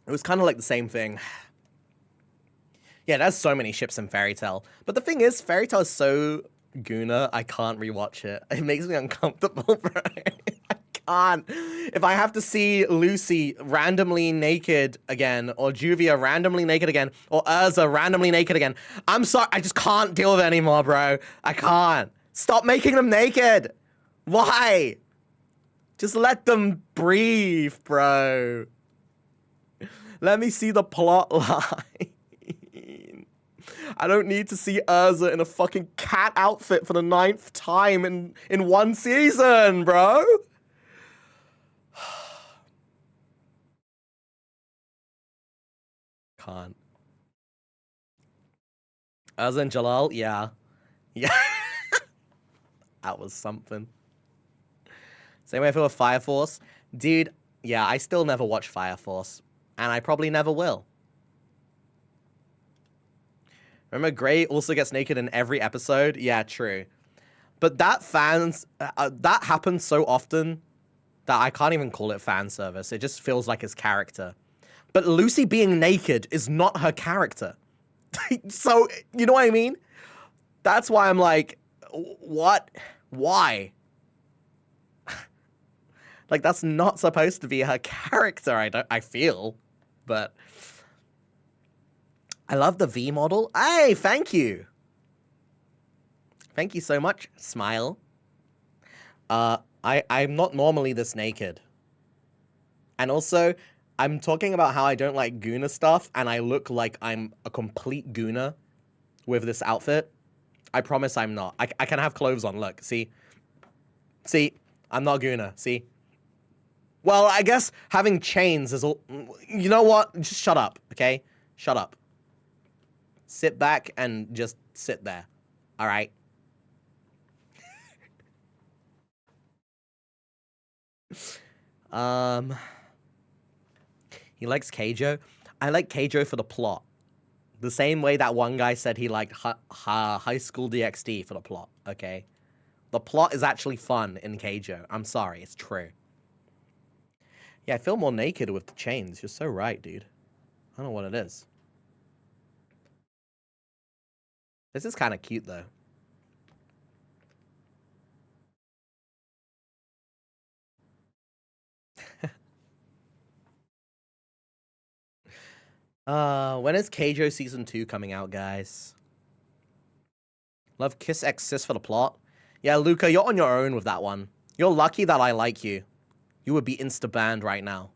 A: It was kind of like the same thing. Yeah, there's so many ships in Fairy Tail. But the thing is, Fairy Tail is so Guna, I can't rewatch it. It makes me uncomfortable, bro. I can't. If I have to see Lucy randomly naked again, or Juvia randomly naked again, or Urza randomly naked again, I'm sorry, I just can't deal with it anymore, bro. I can't. Stop making them naked. Why? Just let them breathe, bro. Let me see the plot line. I don't need to see Urza in a fucking cat outfit for the 9th time in one season, bro. Can't. Urza and Jalal, yeah. Yeah. That was something. Same way I feel with Fire Force. Dude, yeah, I still never watch Fire Force. And I probably never will. Remember, Gray also gets naked in every episode? Yeah, true. But that that happens so often that I can't even call it fan service. It just feels like his character. But Lucy being naked is not her character. So, you know what I mean? That's why I'm like, what? Why? Like, that's not supposed to be her character, I feel. But I love the V model. Hey, thank you. Thank you so much, Smile. I'm not normally this naked. And also, I'm talking about how I don't like Guna stuff, and I look like I'm a complete Guna with this outfit. I promise I'm not. I can have clothes on, look, see? See? I'm not Guna, see? Well, I guess having chains is all... You know what? Just shut up, okay? Shut up. Sit back and just sit there, all right? He likes Keijo. I like Keijo for the plot. The same way that one guy said he liked High School DxD for the plot, okay? The plot is actually fun in Keijo. I'm sorry, it's true. Yeah, I feel more naked with the chains. You're so right, dude. I don't know what it is. This is kind of cute, though. When is Keijo Season 2 coming out, guys? Love Kiss X Sis for the plot. Yeah, Luca, you're on your own with that one. You're lucky that I like you. You would be insta-banned right now.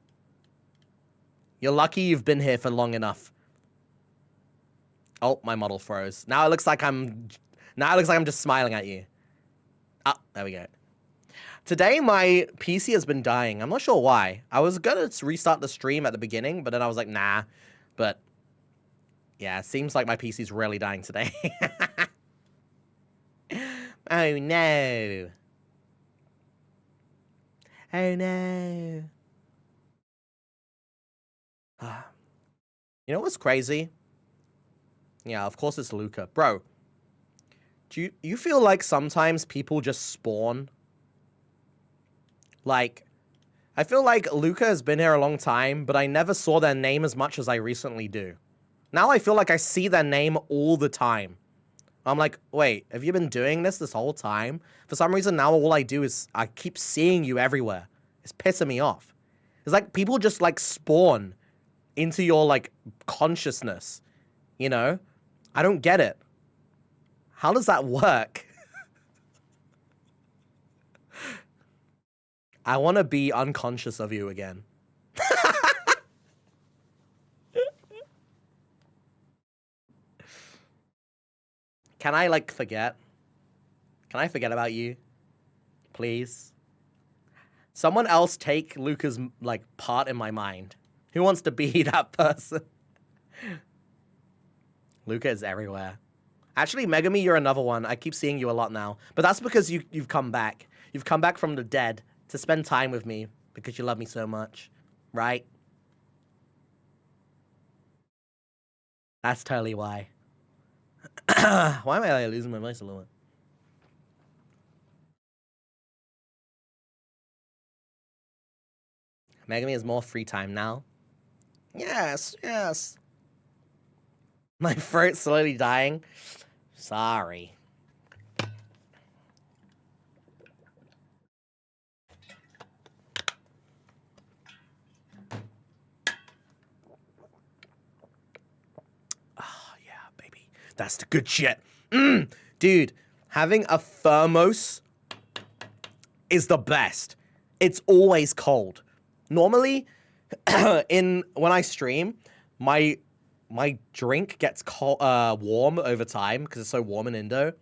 A: You're lucky you've been here for long enough. Oh, my model froze. Now it looks like I'm just smiling at you. Ah, there we go. Today, my PC has been dying. I'm not sure why. I was gonna restart the stream at the beginning, but then I was like, nah. But, yeah, it seems like my PC's really dying today. Oh, no. Oh, no. You know what's crazy? Yeah, of course it's Luca. Bro, do you feel like sometimes people just spawn? Like, I feel like Luca has been here a long time, but I never saw their name as much as I recently do. Now I feel like I see their name all the time. I'm like, wait, have you been doing this whole time? For some reason, now all I do is I keep seeing you everywhere. It's pissing me off. It's like people just like spawn into your like consciousness, you know? I don't get it. How does that work? I want to be unconscious of you again. Can I, like, forget? Can I forget about you? Please? Someone else take Luca's, like, part in my mind. Who wants to be that person? Luca is everywhere. Actually, Megami, you're another one. I keep seeing you a lot now. But that's because you've come back. You've come back from the dead to spend time with me because you love me so much. Right? That's totally why. Why am I losing my voice a little bit? Megami has more free time now. Yes, yes. My throat's slowly dying. Sorry. Oh, yeah, baby. That's the good shit. Dude, having a thermos is the best. It's always cold. Normally, when I stream, my drink gets warm over time because it's so warm in Indo.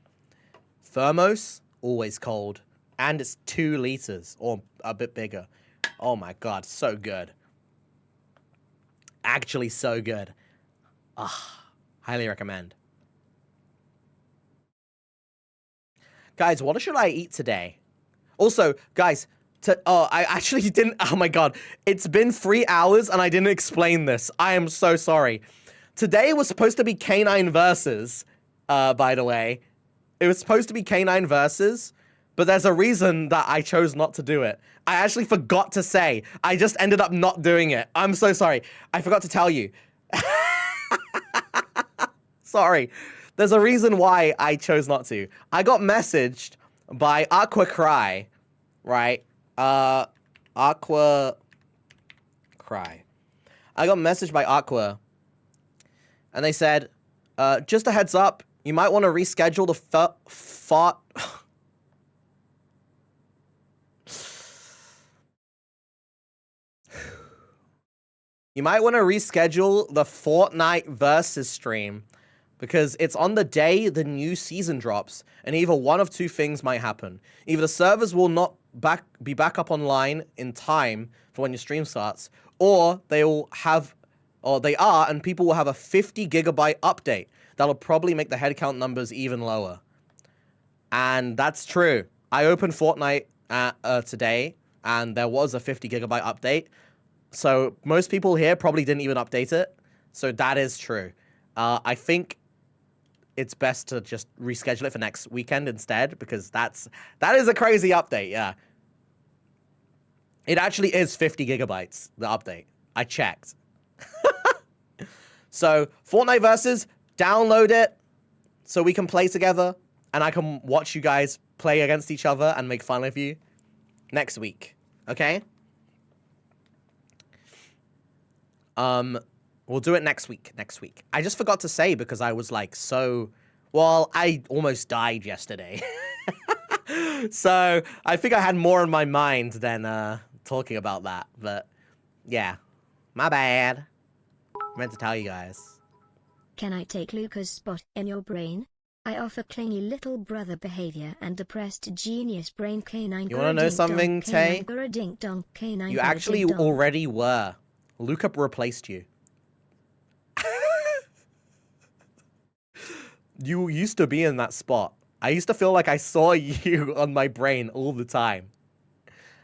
A: Thermos, always cold. And it's 2 liters or a bit bigger. Oh my god, so good. Actually so good. Highly recommend. Guys, what should I eat today? Also, guys, I actually didn't, oh my god. It's been 3 hours and I didn't explain this. I am so sorry. Today was supposed to be K9 versus, by the way. It was supposed to be K9 versus, but there's a reason that I chose not to do it. I actually forgot to say. I just ended up not doing it. I'm so sorry. I forgot to tell you. Sorry. There's a reason why I chose not to. I got messaged by Aqua Cry, right? Aqua Cry. I got messaged by Aqua, and they said, just a heads up, you might want to reschedule the You might want to reschedule the Fortnite versus stream because it's on the day the new season drops, and either one of 2 things might happen. Either the servers will not be back up online in time for when your stream starts, or they are, and people will have a 50 gigabyte update that'll probably make the headcount numbers even lower. And that's true. I opened Fortnite today, and there was a 50 gigabyte update. So most people here probably didn't even update it. So that is true. I think it's best to just reschedule it for next weekend instead, because that is a crazy update, yeah. It actually is 50 gigabytes, the update. I checked. So, Fortnite versus, download it so we can play together, and I can watch you guys play against each other and make fun of you next week, okay? We'll do it next week. I just forgot to say because I was like well, I almost died yesterday. So I think I had more in my mind than talking about that. But yeah, my bad. I meant to tell you guys.
C: Can I take Luca's spot in your brain? I offer clingy little brother behavior and depressed genius brain K9.
A: You want to know something, Tay?
C: K9
A: You actually already were. Luca replaced you. You used to be in that spot. I used to feel like I saw you on my brain all the time.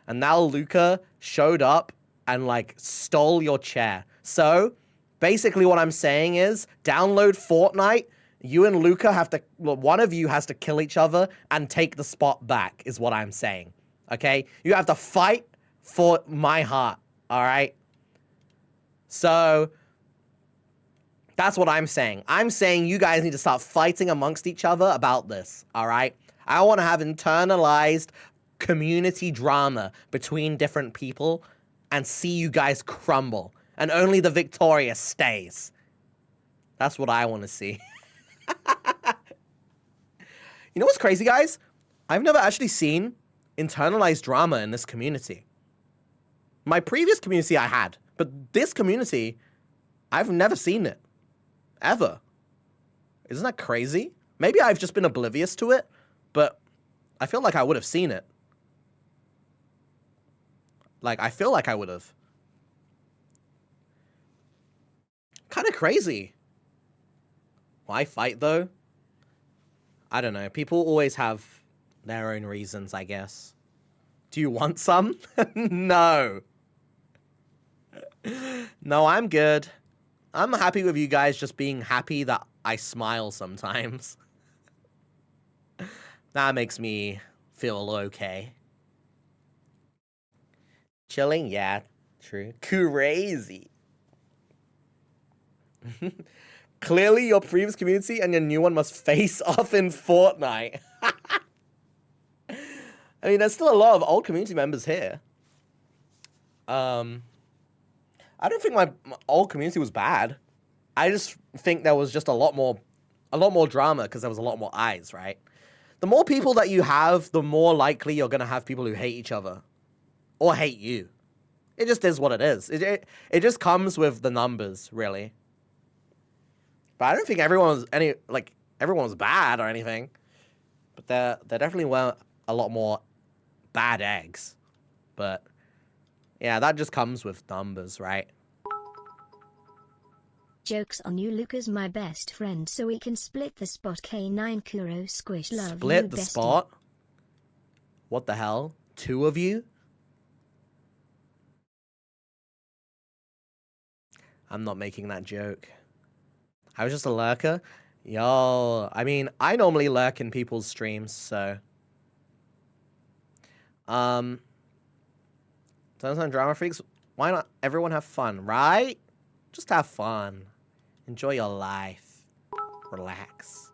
A: And now Luca showed up and like stole your chair. So basically what I'm saying is download Fortnite. You and Luca have to, well, one of you has to kill each other and take the spot back is what I'm saying. Okay? You have to fight for my heart. All right? So that's what I'm saying. I'm saying you guys need to start fighting amongst each other about this, all right? I want to have internalized community drama between different people and see you guys crumble. And only the victorious stays. That's what I want to see. You know what's crazy, guys? I've never actually seen internalized drama in this community. My previous community I had, but this community, I've never seen it. Ever. Isn't that crazy? Maybe I've just been oblivious to it, but I feel like I would have seen it. Like, I feel like I would have. Kind of crazy. Why fight, though? I don't know. People always have their own reasons, I guess. Do you want some? No. No, I'm good. I'm happy with you guys just being happy that I smile sometimes. That makes me feel okay. Chilling? Yeah, true. Crazy. Clearly, your previous community and your new one must face off in Fortnite. I mean, there's still a lot of old community members here. I don't think my old community was bad. I just think there was just a lot more drama because there was a lot more eyes, right? The more people that you have, the more likely you're gonna have people who hate each other or hate you. It just is what it is. It just comes with the numbers, really. But I don't think everyone was bad or anything. But there definitely were a lot more bad eggs. But yeah, that just comes with numbers, right?
C: Joke's on you, Luca's my best friend, so we can split the spot. K9KURO squish love you,
A: Split the
C: bestie.
A: spot? What the hell? 2 of you? I'm not making that joke. I was just a lurker. Yo, I mean, I normally lurk in people's streams, so. Turns on drama freaks. Why not everyone have fun, right? Just have fun. Enjoy your life. Relax.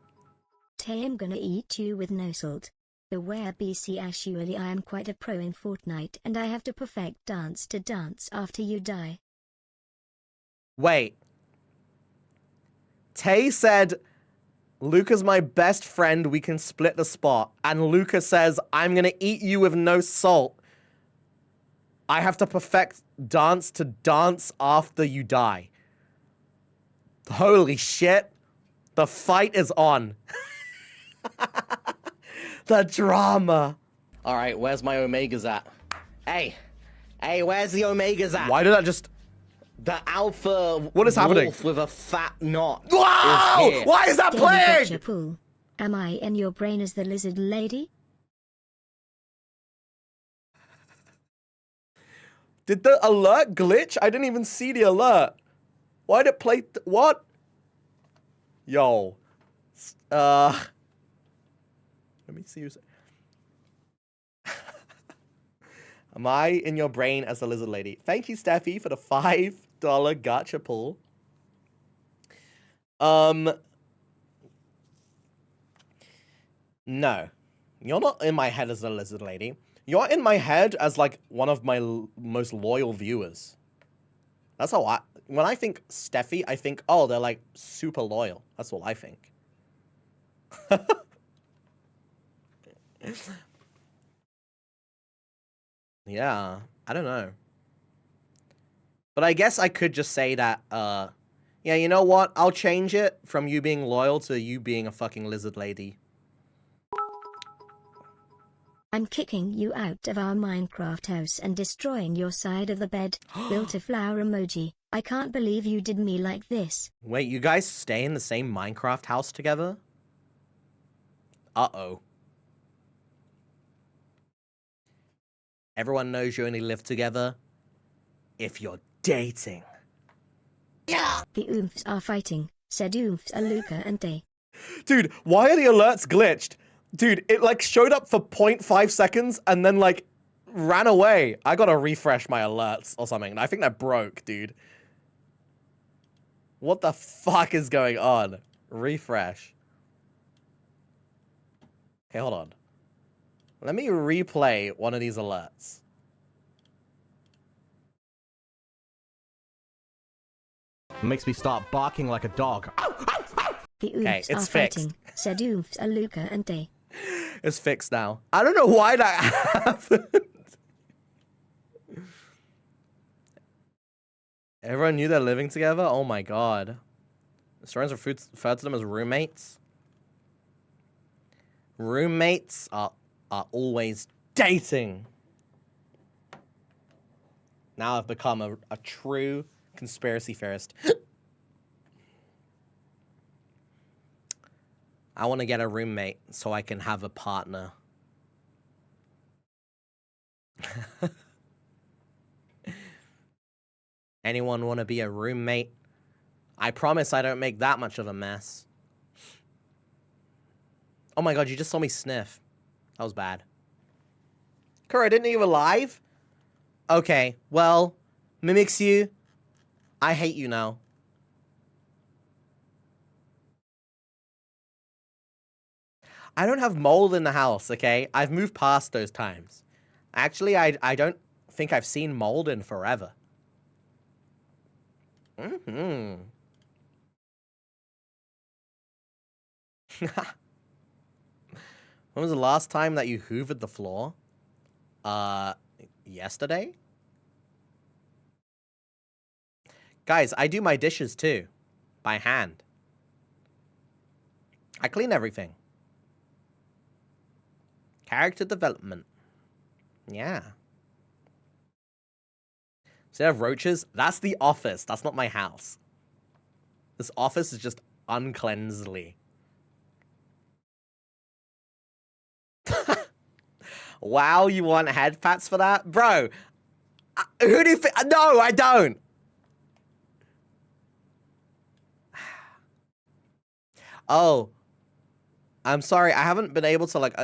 C: Tay, I'm gonna eat you with no salt. Beware BC, actually I am quite a pro in Fortnite and I have to perfect dance to dance after you die.
A: Wait. Tay said, Luca's my best friend, we can split the spot. And Luca says, I'm gonna eat you with no salt. I have to perfect dance to dance after you die. Holy shit. The fight is on. The drama. All right, where's my Omegas at? Hey, where's the Omegas at? Why did I just...
K: The alpha
A: What is happening?
K: wolf with a fat knot.
A: Wow!
K: Is here.
A: Why is that playing?
C: Gotcha, Pool. Am I in your brain as the lizard lady?
A: Did the alert glitch? I didn't even see the alert. Why did it play? What? Yo. Let me see. Am I in your brain as the lizard lady? Thank you, Steffi, for the $5 gacha pull. No. You're not in my head as the lizard lady. You're in my head as, like, one of my most loyal viewers. That's how when I think Steffi, I think, oh, they're, like, super loyal. That's what I think. Yeah, I don't know. But I guess I could just say that, yeah, you know what? I'll change it from you being loyal to you being a fucking lizard lady.
C: I'm kicking you out of our Minecraft house and destroying your side of the bed. Built a flower emoji. I can't believe you did me like this.
A: Wait, you guys stay in the same Minecraft house together? Uh-oh. Everyone knows you only live together if you're dating.
C: Yeah. The oomphs are fighting, said oomphs are Luca and Day.
A: Dude, why are the alerts glitched? Dude, it like showed up for 0.5 seconds and then like ran away. I gotta refresh my alerts or something. I think that broke, dude. What the fuck is going on? Refresh. Okay, hold on. Let me replay one of these alerts.
L: Makes me start barking like a dog.
C: The oomphs are fighting, said oomphs are Luca and Day.
A: It's fixed now. I don't know why that happened. Everyone knew they're living together? Oh my god. Historians refer to them as roommates. Roommates are always dating. Now I've become a true conspiracy theorist. I want to get a roommate so I can have a partner. Anyone want to be a roommate? I promise I don't make that much of a mess. Oh my god, you just saw me sniff. That was bad. Kuro, didn't you alive? Okay, well, Mimics you. I hate you now. I don't have mold in the house, okay? I've moved past those times. Actually, I don't think I've seen mold in forever. Mm-hmm. When was the last time that you hoovered the floor? Yesterday? Guys, I do my dishes too. By hand. I clean everything. Character development. Yeah. Instead of roaches, that's the office. That's not my house. This office is just uncleansly. Wow, you want head pats for that? Bro, who do you think? No, I don't. Oh, I'm sorry. I haven't been able to like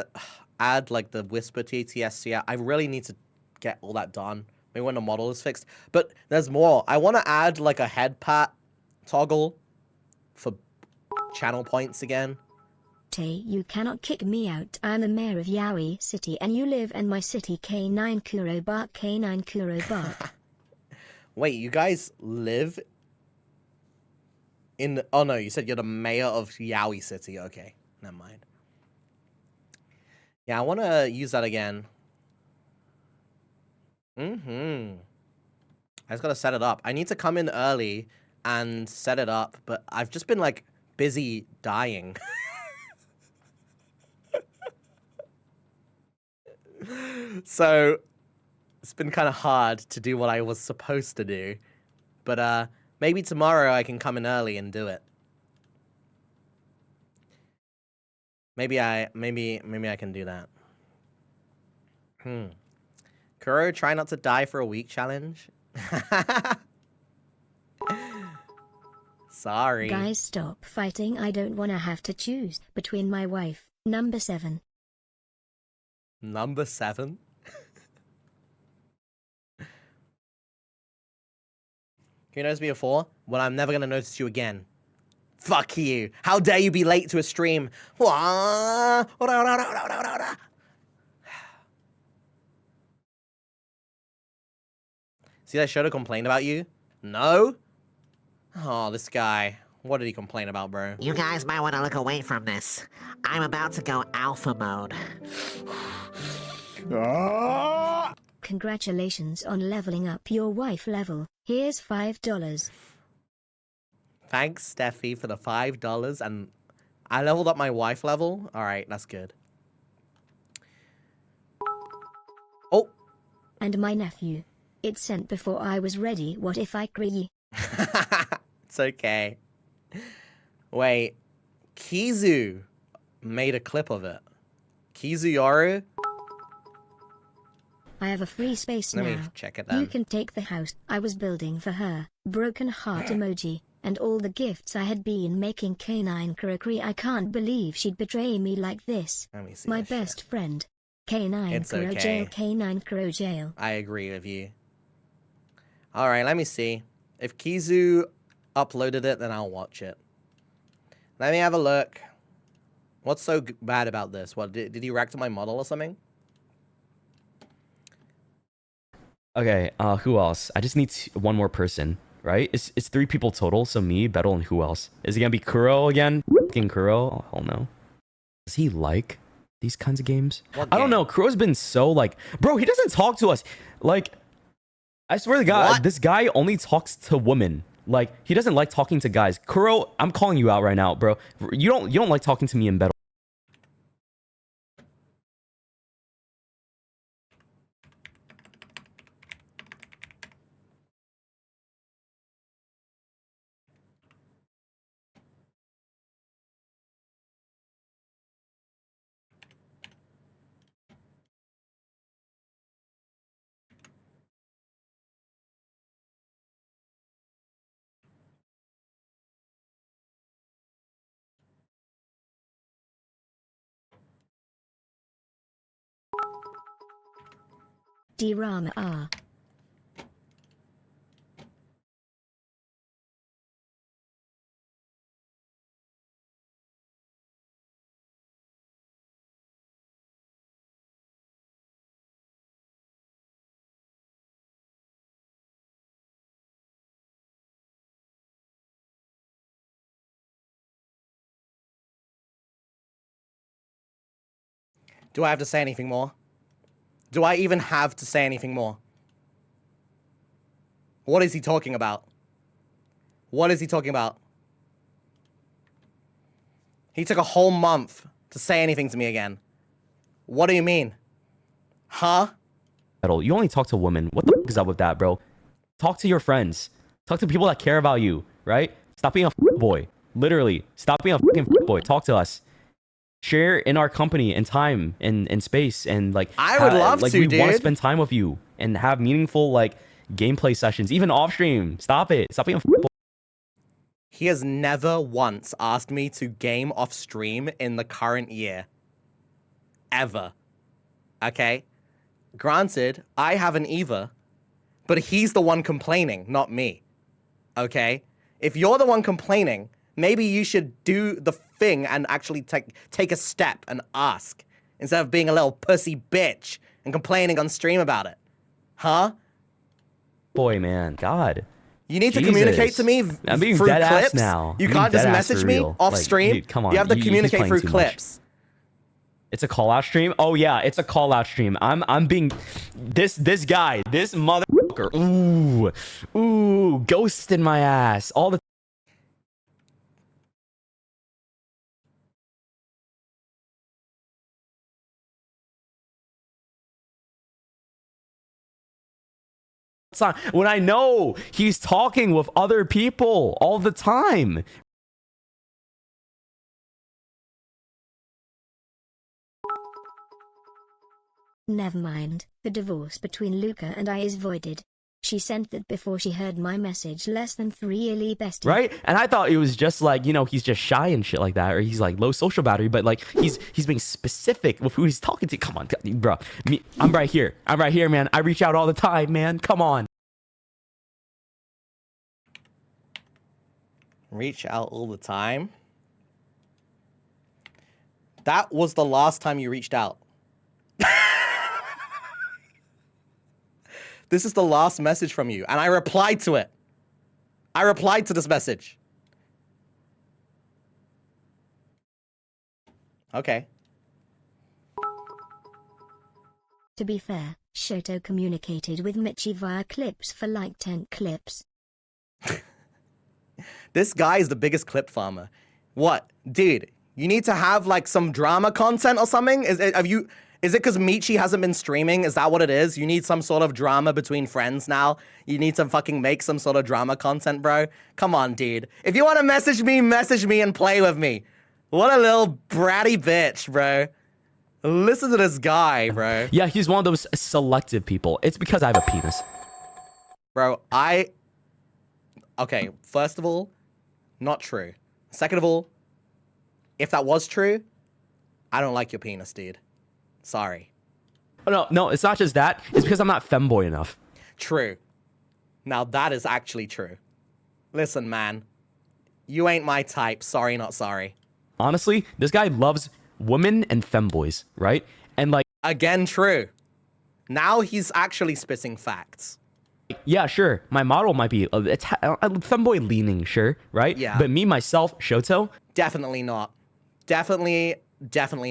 A: add like the whisper TTS yet. I really need to get all that done. Maybe when the model is fixed. But there's more. I want to add like a head pat toggle for channel points again.
C: Tay, you cannot kick me out. I'm the mayor of Yaoi City and you live in my city. K9KURO bark, K9KURO bark.
A: Wait, you guys live in... Oh no, you said you're the mayor of Yaoi City. Okay, never mind. Yeah, I want to use that again. I just got to set it up. I need to come in early and set it up, but I've just been like busy dying. So it's been kind of hard to do what I was supposed to do. But maybe tomorrow I can come in early and do it. Maybe I can do that. Kuro, try not to die for a week challenge. Sorry.
C: Guys, stop fighting. I don't want to have to choose between my wife, number 7.
A: Number 7? Can you notice me before? Well, I'm never gonna notice you again. Fuck you. How dare you be late to a stream? See that Shoto complained about you? No? Oh, this guy. What did he complain about, bro?
M: You guys might want to look away from this. I'm about to go alpha mode.
C: Congratulations on leveling up your wife level. Here's $5.
A: Thanks, Steffi, for the $5. And I leveled up my wife level. All right, that's good. Oh.
C: And my nephew. It sent before I was ready. What if I agree?
A: It's okay. Wait. Kizu made a clip of it. Kizu Yoru?
C: I have a free space now.
A: Let me check it then.
C: You can take the house I was building for her. Broken heart emoji. And all the gifts I had been making. K9KURO. I can't believe she'd betray me like this.
A: Let me see
C: My
A: this
C: best
A: shit.
C: friend. K9KURO
A: okay.
C: jail. K9KURO jail.
A: I agree with you. All right, let me see. If Kizu uploaded it, then I'll watch it. Let me have a look. What's so bad about this? What, did he react to my model or something?
N: Okay, who else? I just need one more person, right? It's 3 people total, so me, Bettle, and who else? Is it gonna be Kuro again? Fucking Kuro? Oh, hell no. Does he like these kinds of games? I don't know. Kuro's been so like... Bro, he doesn't talk to us. Like, I swear to God, this guy only talks to women. Like, he doesn't like talking to guys. Kuro, I'm calling you out right now, bro. You don't like talking to me in Bettle.
C: D-Rama R.
A: Do I have to say anything more? Do I even have to say anything more? What is he talking about? What is he talking about? He took a whole month to say anything to me again. What do you mean? Huh?
N: You only talk to women. What the fuck is up with that, bro? Talk to your friends. Talk to people that care about you, right? Stop being a boy. Literally, stop being a fucking boy. Talk to us. Share in our company and time and space and like
A: I would love
N: like
A: to,
N: we want to
A: dude.
N: spend time with you and have meaningful like gameplay sessions, even off stream. Stop it. Stop being a boy.
A: He has never once asked me to game off stream in the current year. Ever. Okay? Granted, I haven't either, but he's the one complaining, not me. Okay? If you're the one complaining, maybe you should do the thing and actually take a step and ask, instead of being a little pussy bitch and complaining on stream about it. Huh?
N: Boy, man. God.
A: You need to
N: Jesus.
A: communicate to me
N: I'm being
A: through
N: dead ass
A: clips.
N: now.
A: You
N: I'm
A: can't
N: being
A: just
N: dead ass
A: message
N: for
A: me
N: real.
A: off
N: Like,
A: stream.
N: dude, come on.
A: You have to
N: He's
A: communicate
N: playing
A: through
N: too much.
A: clips.
N: It's a call out stream. Oh yeah, it's a call out stream. I'm being this guy, this motherfucker. Ooh, ghosting my ass all the time when I know he's talking with other people all the time.
C: Never mind, the divorce between Luca and I is voided. She sent that before she heard my message less than 3 yearly bestie.
N: Right? And I thought it was just like, you know, he's just shy and shit like that, or he's like low social battery, but like he's being specific with who he's talking to. Come on, bro. I'm right here. I'm right here, man. I reach out all the time, man. Come on.
A: Reach out all the time? That was the last time you reached out. This is the last message from you, and I replied to it. I replied to this message. Okay.
C: To be fair, Shoto communicated with Michi via clips for like 10 clips.
A: This guy is the biggest clip farmer. What? Dude, you need to have like some drama content or something? Is it because Michi hasn't been streaming? Is that what it is? You need some sort of drama between friends now? You need to fucking make some sort of drama content, bro? Come on, dude. If you want to message me and play with me. What a little bratty bitch, bro. Listen to this guy, bro.
N: Yeah, he's one of those selective people. It's because I have a penis.
A: Bro, okay, first of all, not true. Second of all, if that was true, I don't like your penis, dude. Sorry.
N: Oh, no, it's not just that. It's because I'm not femboy enough.
A: True. Now that is actually true. Listen, man. You ain't my type. Sorry, not sorry.
N: Honestly, this guy loves women and femboys, right? And like...
A: Again, true. Now he's actually spitting facts.
N: Yeah, sure. My model might be a femboy leaning, sure, right?
A: Yeah.
N: But me, myself, Shoto?
A: Definitely not. Definitely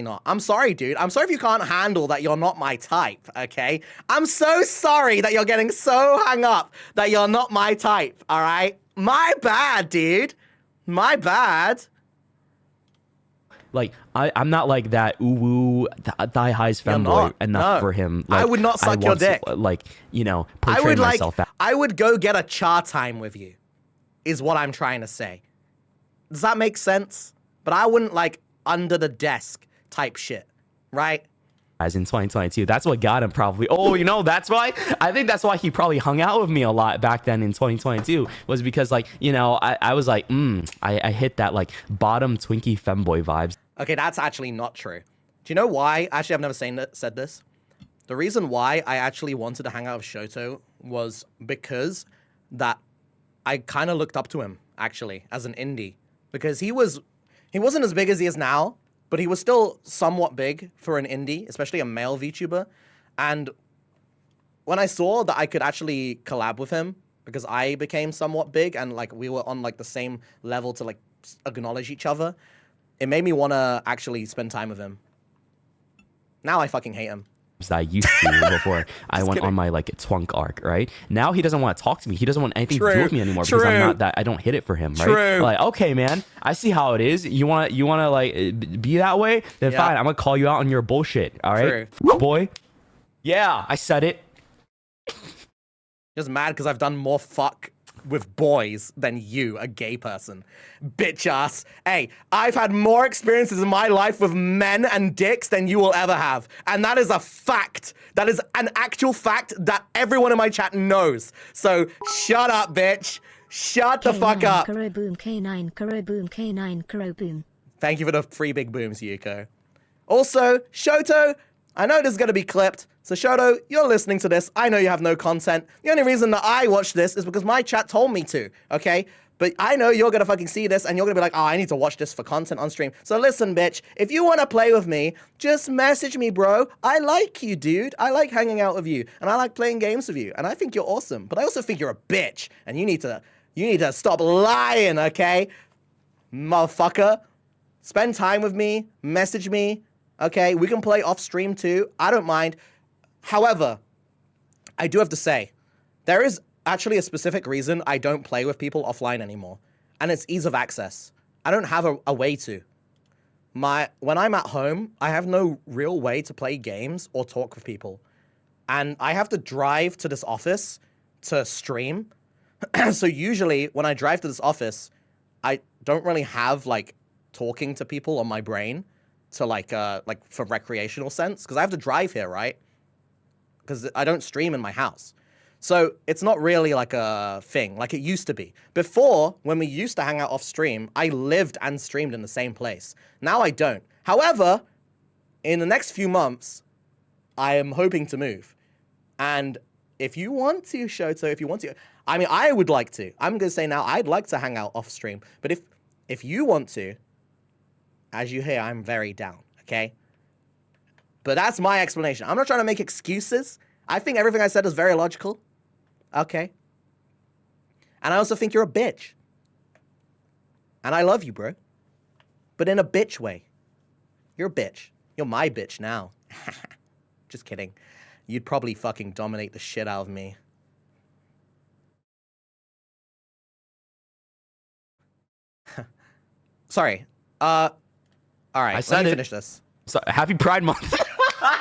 A: not. I'm sorry, dude. I'm sorry if you can't handle that you're not my type, okay? I'm so sorry that you're getting so hung up that you're not my type, all right? My bad, dude. My bad.
N: Like, I'm not like that ooh-woo, thigh-highs femboy enough for him. Like,
A: I would not suck your dick.
N: Like, you know, portray myself out.
A: I would go get a cha time with you, is what I'm trying to say. Does that make sense? But I wouldn't, like, under the desk type shit, right?
N: As in 2022. That's what got him probably. Oh, you know, that's why? I think that's why he probably hung out with me a lot back then in 2022. Was because, like, you know, I was like, I hit that, like, bottom Twinkie femboy vibes.
A: Okay, that's actually not true. Do you know why? Actually, I've never said this. The reason why I actually wanted to hang out with Shoto was because that I kind of looked up to him, actually, as an indie. Because he wasn't as big as he is now, but he was still somewhat big for an indie, especially a male VTuber. And when I saw that I could actually collab with him, because I became somewhat big and like we were on like the same level to like acknowledge each other, it made me want to actually spend time with him. Now I fucking hate him.
N: That I used to before I went on my like twunk arc, right? Now he doesn't want to talk to me. He doesn't want anything to do with me anymore because I'm not that. I don't hit it for him, right? Like, okay, man, I see how it is. You want to like be that way? Then fine. I'm gonna call you out on your bullshit. All right, boy. Yeah, I said it.
A: Just mad because I've done more fuck with boys than you, a gay person. Bitch ass. Hey, I've had more experiences in my life with men and dicks than you will ever have. And that is a fact. That is an actual fact that everyone in my chat knows. So shut up, bitch. Shut the fuck up.
C: K9KURO boom, K9KURO boom, K9KURO boom.
A: Thank you for the 3 big booms, Yuko. Also, Shoto, I know this is going to be clipped. So Shoto, you're listening to this. I know you have no content. The only reason that I watched this is because my chat told me to, okay? But I know you're going to fucking see this and you're going to be like, oh, I need to watch this for content on stream. So listen, bitch, if you want to play with me, just message me, bro. I like you, dude. I like hanging out with you. And I like playing games with you. And I think you're awesome. But I also think you're a bitch. And you need to stop lying, okay? Motherfucker. Spend time with me. Message me. Okay? We can play off stream too. I don't mind. However, I do have to say, there is actually a specific reason I don't play with people offline anymore, and it's ease of access. I don't have a way to. When I'm at home, I have no real way to play games or talk with people, and I have to drive to this office to stream. So usually, when I drive to this office, I don't really have like talking to people on my brain to like for recreational sense, because I have to drive here, right? Because I don't stream in my house. So it's not really like a thing like it used to be. Before, when we used to hang out off stream, I lived and streamed in the same place. Now I don't. However, in the next few months, I am hoping to move. And if you want to, Shoto, if you want to, I mean, I would like to. I'm going to say now, I'd like to hang out off stream. But if you want to, as you hear, I'm very down, okay? But that's my explanation. I'm not trying to make excuses. I think everything I said is very logical. Okay. And I also think you're a bitch. And I love you, bro. But in a bitch way. You're a bitch. You're my bitch now. Just kidding. You'd probably fucking dominate the shit out of me. Sorry. All right, let me finish this.
N: So, happy Pride Month.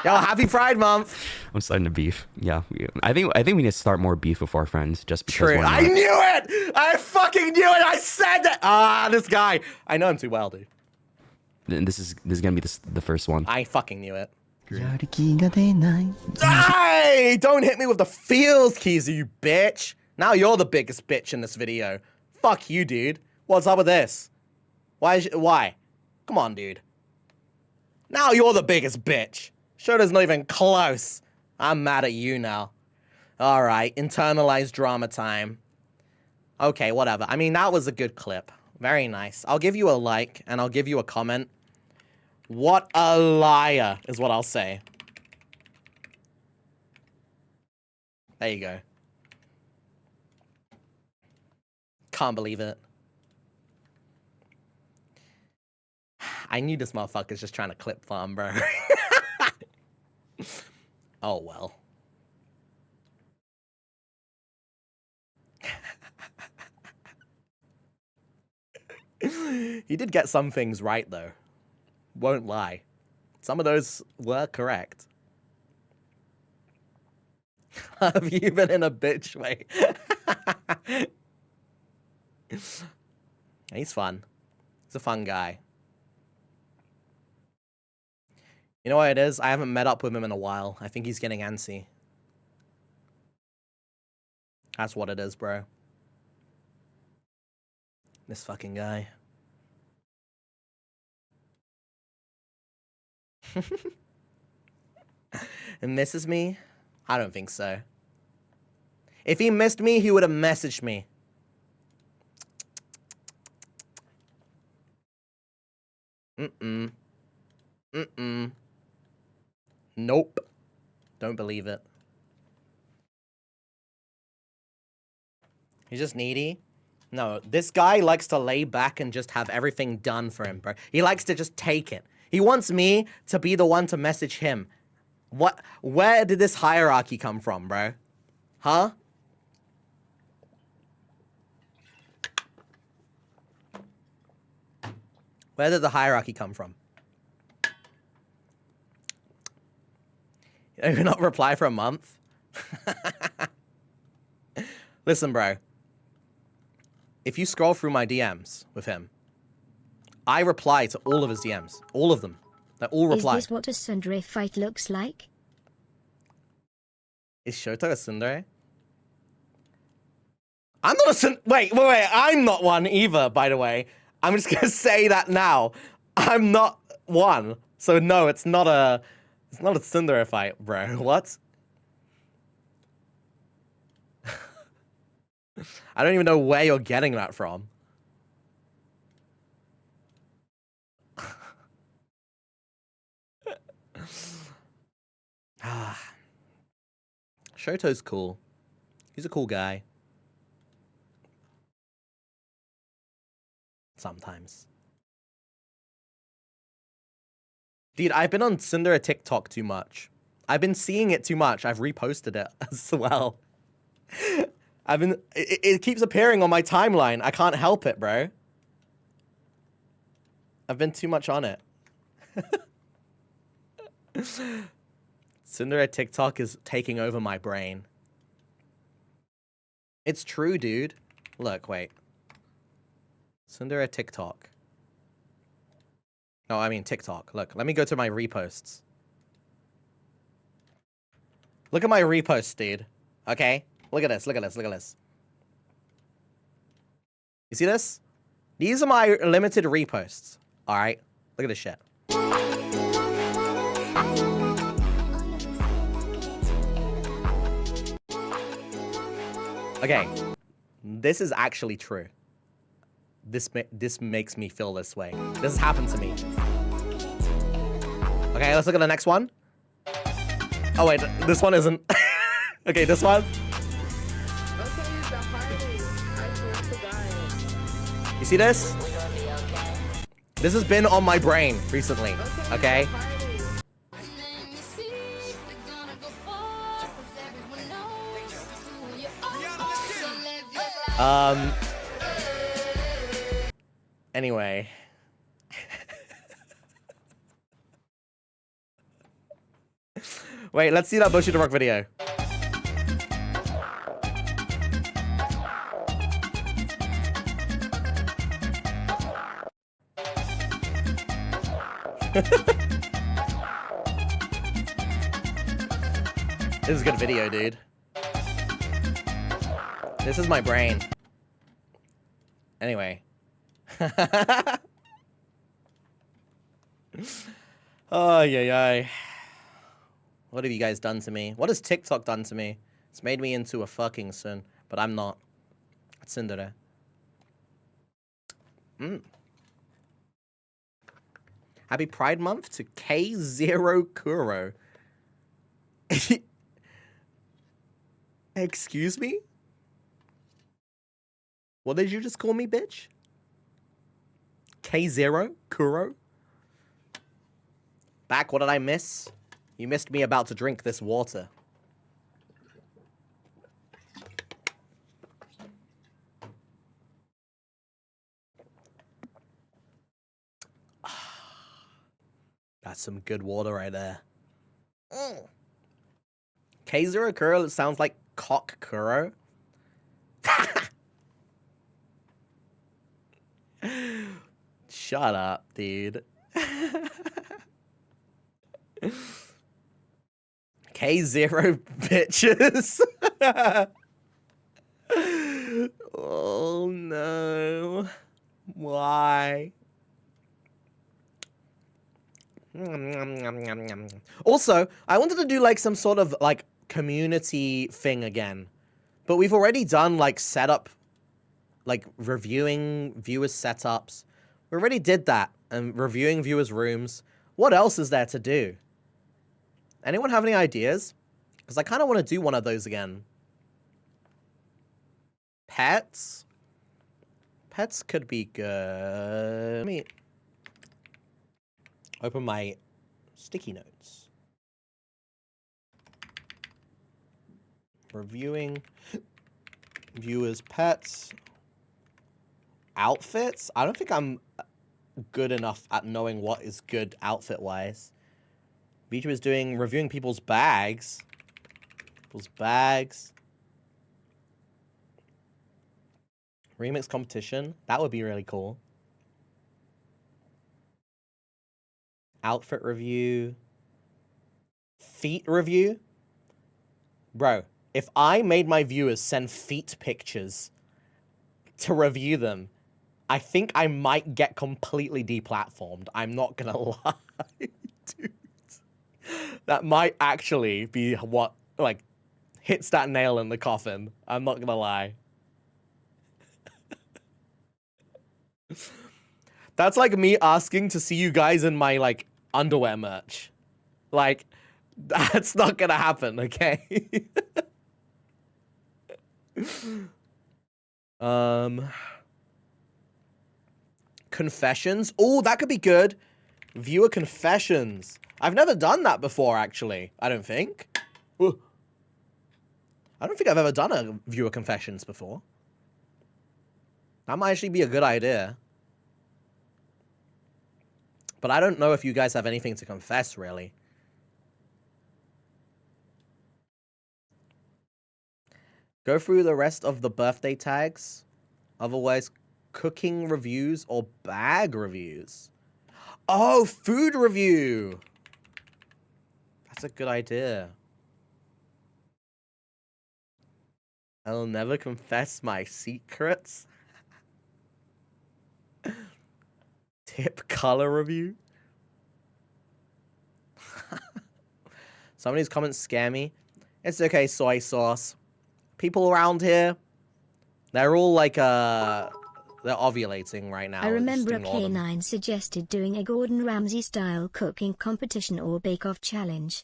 A: Yo, happy Pride Month.
N: I'm starting to beef. Yeah, I think we need to start more beef with our friends just because.
A: True. I knew it. I fucking knew it. I said that. This guy. I know him too well, dude.
N: And this is gonna be the first one.
A: I fucking knew it. Hey! Don't hit me with the feels, Kizu, you bitch. Now you're the biggest bitch in this video. Fuck you, dude. What's up with this? Why? Come on, dude. Now you're the biggest bitch. Shota's not even close. I'm mad at you now. Alright, internalized drama time. Okay, whatever. I mean, that was a good clip. Very nice. I'll give you a like, and I'll give you a comment. What a liar, is what I'll say. There you go. Can't believe it. I knew this motherfucker's just trying to clip farm, bro. Oh, well. He did get some things right, though. Won't lie. Some of those were correct. Have you been in a bitch way? He's fun. He's a fun guy. You know what it is? I haven't met up with him in a while. I think he's getting antsy. That's what it is, bro. This fucking guy. And misses me? I don't think so. If he missed me, he would have messaged me. Mm-mm. Mm-mm. Nope. Don't believe it. He's just needy? No, this guy likes to lay back and just have everything done for him, bro. He likes to just take it. He wants me to be the one to message him. What? Where did this hierarchy come from, bro? Huh? Where did the hierarchy come from? You not reply for a month? Listen, bro. If you scroll through my DMs with him, I reply to all of his DMs. All of them. They all reply.
C: Is this what a tsundere fight looks like?
A: Is Shoto a tsundere? I'm not a tsundere. Wait. I'm not one either, by the way. I'm just gonna say that now. I'm not one. So no, it's not a tsundere fight, bro. What? I don't even know where you're getting that from. Shoto's cool. He's a cool guy. Sometimes. Dude, I've been on tsundere TikTok too much. I've been seeing it too much. I've reposted it as well. It keeps appearing on my timeline. I can't help it, bro. I've been too much on it. Tsundere TikTok is taking over my brain. It's true, dude. Look, wait. Tsundere TikTok. No, I mean TikTok. Look, let me go to my reposts. Look at my reposts, dude. Okay? Look at this, look at this, look at this. You see this? These are my limited reposts. Alright? Look at this shit. Okay. This is actually true. This makes me feel this way. This has happened to me. Okay, let's look at the next one. Oh wait, this one isn't. Okay, this one. You see this? This has been on my brain recently, okay? Anyway. Wait, let's see that Bushido Rock video. This is a good video, dude. This is my brain. Anyway. Oh, yeah. What have you guys done to me? What has TikTok done to me? It's made me into a fucking sin, but I'm not. It's tsundere. Happy Pride Month to K9KURO. Excuse me? What did you just call me, bitch? K9KURO? Back, what did I miss? You missed me about to drink this water. That's some good water right there. K9KURO sounds like cock Kuro. Shut up, dude. K0 bitches. Oh no. Why? Also, I wanted to do like some sort of like community thing again. But we've already done like setup, like reviewing viewers' setups. We already did that and reviewing viewers' rooms. What else is there to do? Anyone have any ideas? Because I kind of want to do one of those again. Pets? Pets could be good. Let me open my sticky notes. Reviewing viewers' pets. Outfits? I don't think I'm good enough at knowing what is good outfit-wise. VTuber is doing reviewing people's bags. People's bags. Remix competition. That would be really cool. Outfit review. Feet review. Bro, if I made my viewers send feet pictures to review them, I think I might get completely deplatformed. I'm not gonna lie, dude. That might actually be what, like, hits that nail in the coffin. I'm not gonna lie. That's like me asking to see you guys in my, like, underwear merch. Like, that's not gonna happen, okay? Confessions? Oh, that could be good. Viewer confessions. I've never done that before, actually. I don't think. Ooh. I don't think I've ever done a viewer confessions before. That might actually be a good idea. But I don't know if you guys have anything to confess, really. Go through the rest of the birthday tags. Otherwise, cooking reviews or bag reviews. Oh, food review. That's a good idea. I'll never confess my secrets. Tip color review. Some of these comments scare me. It's okay, soy sauce. People around here, they're all like, they're ovulating right now.
C: I remember a
A: Just ignore them.
C: K9 suggested doing a Gordon Ramsay-style cooking competition or bake-off challenge.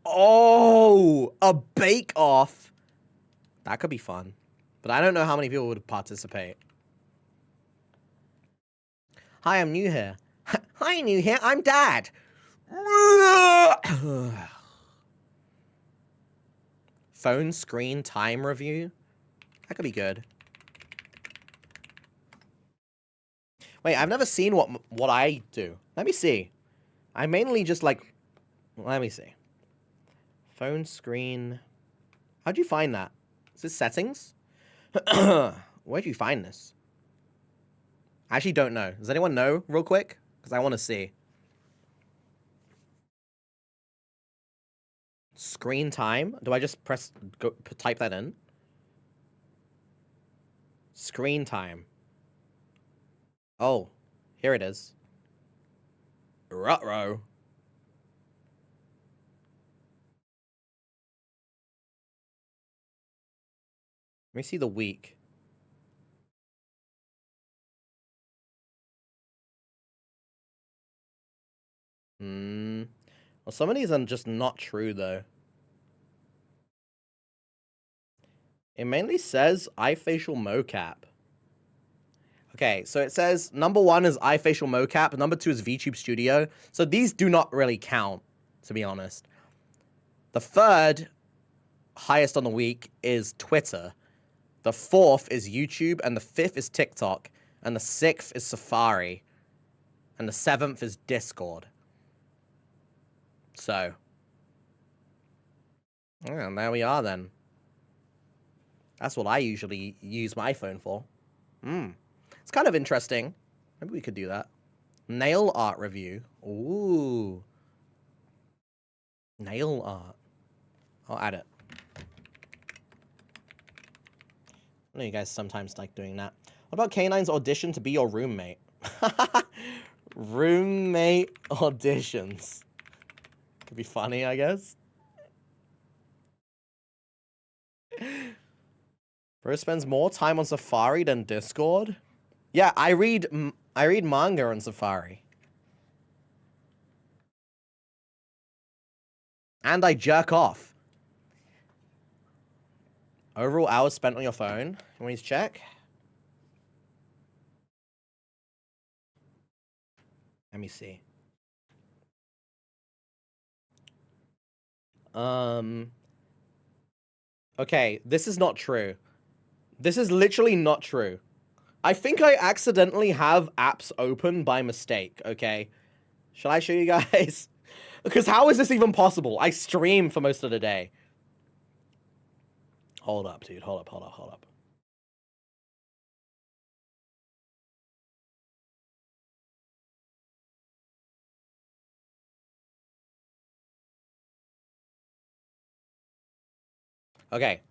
A: Oh, a bake-off. That could be fun. But I don't know how many people would participate. Hi, I'm new here. Hi, new here. I'm Dad. Phone screen time review. That could be good. Wait, I've never seen what I do. Let me see. I mainly just like... Let me see. Phone screen... How'd you find that? Is this settings? Where'd you find this? I actually don't know. Does anyone know real quick? Because I want to see. Screen time? Do I just type that in? Screen time. Oh, here it is. Ruh-roh. Let me see the week. Well, some of these are just not true, though. It mainly says iFacial mocap. Okay, so it says number 1 is iFacial mocap, number 2 is VTube Studio. So these do not really count, to be honest. The third highest on the week is Twitter. The 4th is YouTube, and the 5th is TikTok, and the 6th is Safari, and the 7th is Discord. So, yeah, there we are then. That's what I usually use my phone for. It's kind of interesting. Maybe we could do that. Nail art review. Ooh. Nail art. I'll add it. I know you guys sometimes like doing that. What about K9's audition to be your roommate? Roommate auditions. Could be funny, I guess. Bro spends more time on Safari than Discord. Yeah, I read manga on Safari. And I jerk off. Overall hours spent on your phone. You want to check? Let me see. Okay, this is not true. This is literally not true. I think I accidentally have apps open by mistake, okay? Shall I show you guys? Because how is this even possible? I stream for most of the day. Hold up, dude. Hold up. Okay.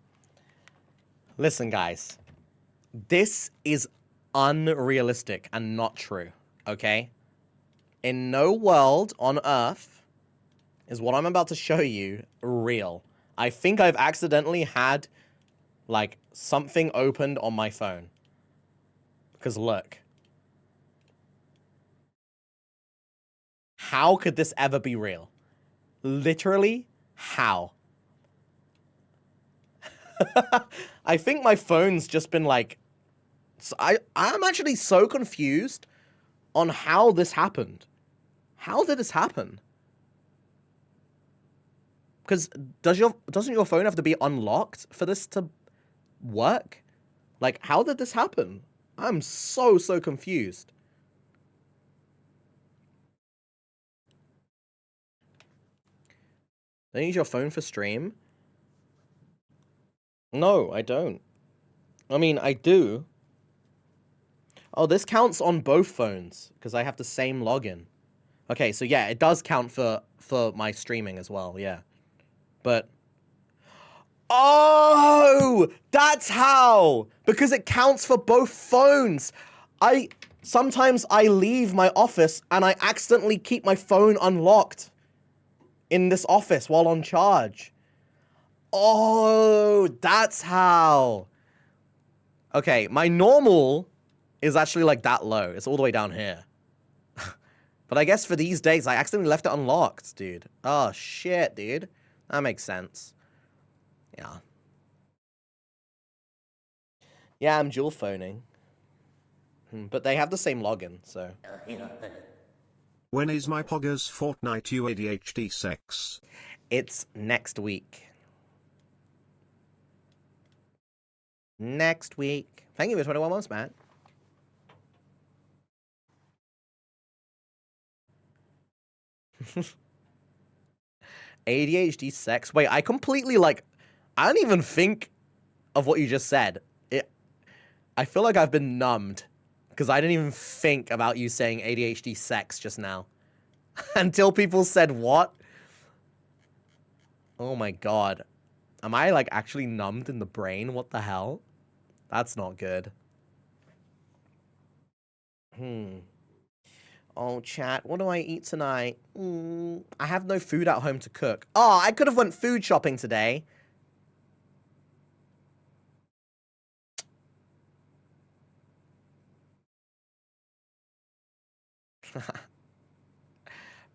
A: Listen, guys. This is unrealistic and not true, okay? In no world on Earth is what I'm about to show you real. I think I've accidentally had, like, something opened on my phone. Because look. How could this ever be real? Literally, how? I think my phone's just been like... I'm actually so confused on how this happened. How did this happen? Because doesn't your phone have to be unlocked for this to work? Like, how did this happen? I'm so confused. Don't use your phone for stream? No, I don't. I mean, I do. Oh, this counts on both phones, because I have the same login. Okay, so yeah, it does count for my streaming as well, yeah. But... Oh! That's how! Because it counts for both phones! Sometimes I leave my office and I accidentally keep my phone unlocked in this office while on charge. Oh, that's how. Okay, my normal is actually like that low. It's all the way down here. But I guess for these days, I accidentally left it unlocked, dude. Oh, shit, dude. That makes sense. Yeah. Yeah, I'm dual phoning. But they have the same login, so...
B: When is my Pogger's Fortnite UADHD sex?
A: It's next week. Next week. Thank you for 21 months, Matt. ADHD sex? Wait, I completely, like... I don't even think of what you just said. I feel like I've been numbed. Because I didn't even think about you saying ADHD sex just now. Until people said what? Oh my god. Am I, like, actually numbed in the brain? What the hell? That's not good. Oh, chat, what do I eat tonight? I have no food at home to cook. Oh, I could have went food shopping today.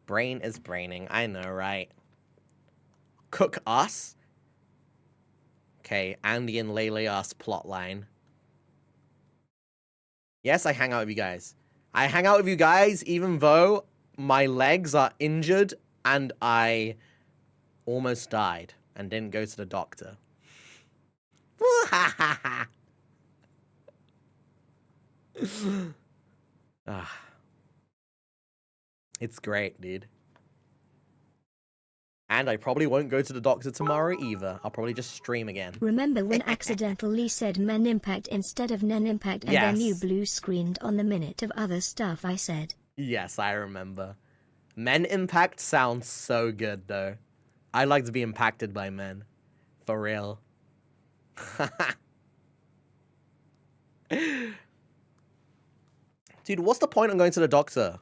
A: Brain is braining. I know, right? Cook us? Okay, Andy and Lele us plotline. Yes, I hang out with you guys. I hang out with you guys even though my legs are injured and I almost died and didn't go to the doctor. It's great, dude. And I probably won't go to the doctor tomorrow either. I'll probably just stream again.
C: Remember when accidentally said men impact instead of nen impact and then you blue screened on the minute of other stuff I said?
A: Yes, I remember. Men impact sounds so good though. I like to be impacted by men. For real. Dude, what's the point of going to the doctor?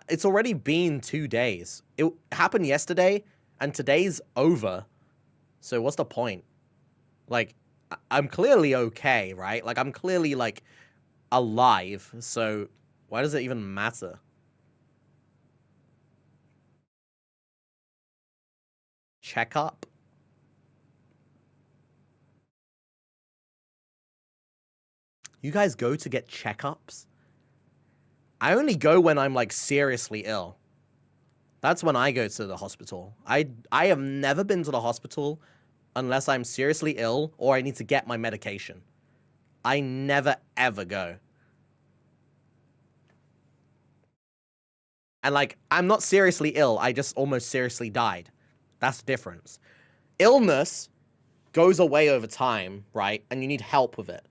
A: It's already been 2 days. It happened yesterday, and today's over. So what's the point? Like, I'm clearly okay, right? Like, I'm clearly, like, alive. So why does it even matter? Check up. You guys go to get checkups? I only go when I'm, like, seriously ill. That's when I go to the hospital. I have never been to the hospital unless I'm seriously ill or I need to get my medication. I never, ever go. And, like, I'm not seriously ill. I just almost seriously died. That's the difference. Illness goes away over time, right? And you need help with it.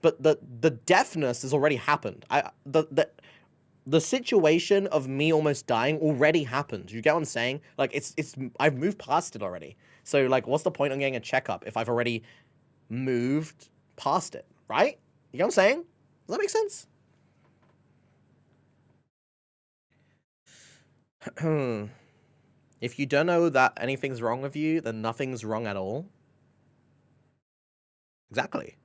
A: But the deafness has already happened. The situation of me almost dying already happened. You get what I'm saying? Like, I've moved past it already. So, like, what's the point of getting a checkup if I've already moved past it, right? You know what I'm saying? Does that make sense? If you don't know that anything's wrong with you, then nothing's wrong at all. Exactly.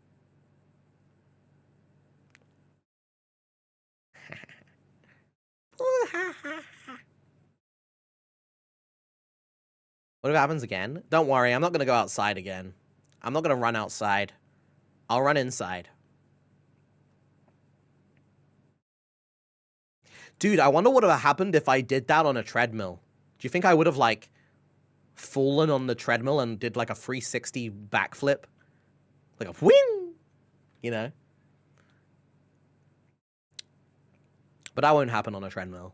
A: What if it happens again? Don't worry, I'm not going to go outside again. I'm not going to run outside. I'll run inside. Dude, I wonder what would have happened if I did that on a treadmill. Do you think I would have, like, fallen on the treadmill and did, like, a 360 backflip? Like a whing! You know? But that won't happen on a treadmill.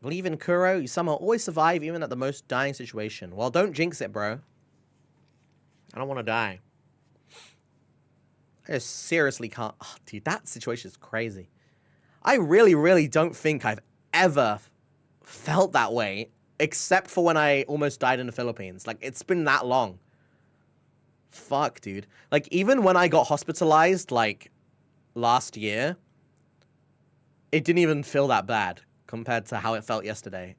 A: Believe in Kuro, you somehow always survive even at the most dying situation. Well, don't jinx it, bro. I don't want to die. I just seriously can't. Oh, dude, that situation is crazy. I really, really don't think I've ever felt that way, except for when I almost died in the Philippines. Like, it's been that long. Fuck, dude. Like, even when I got hospitalized, like, last year, it didn't even feel that bad compared to how it felt yesterday.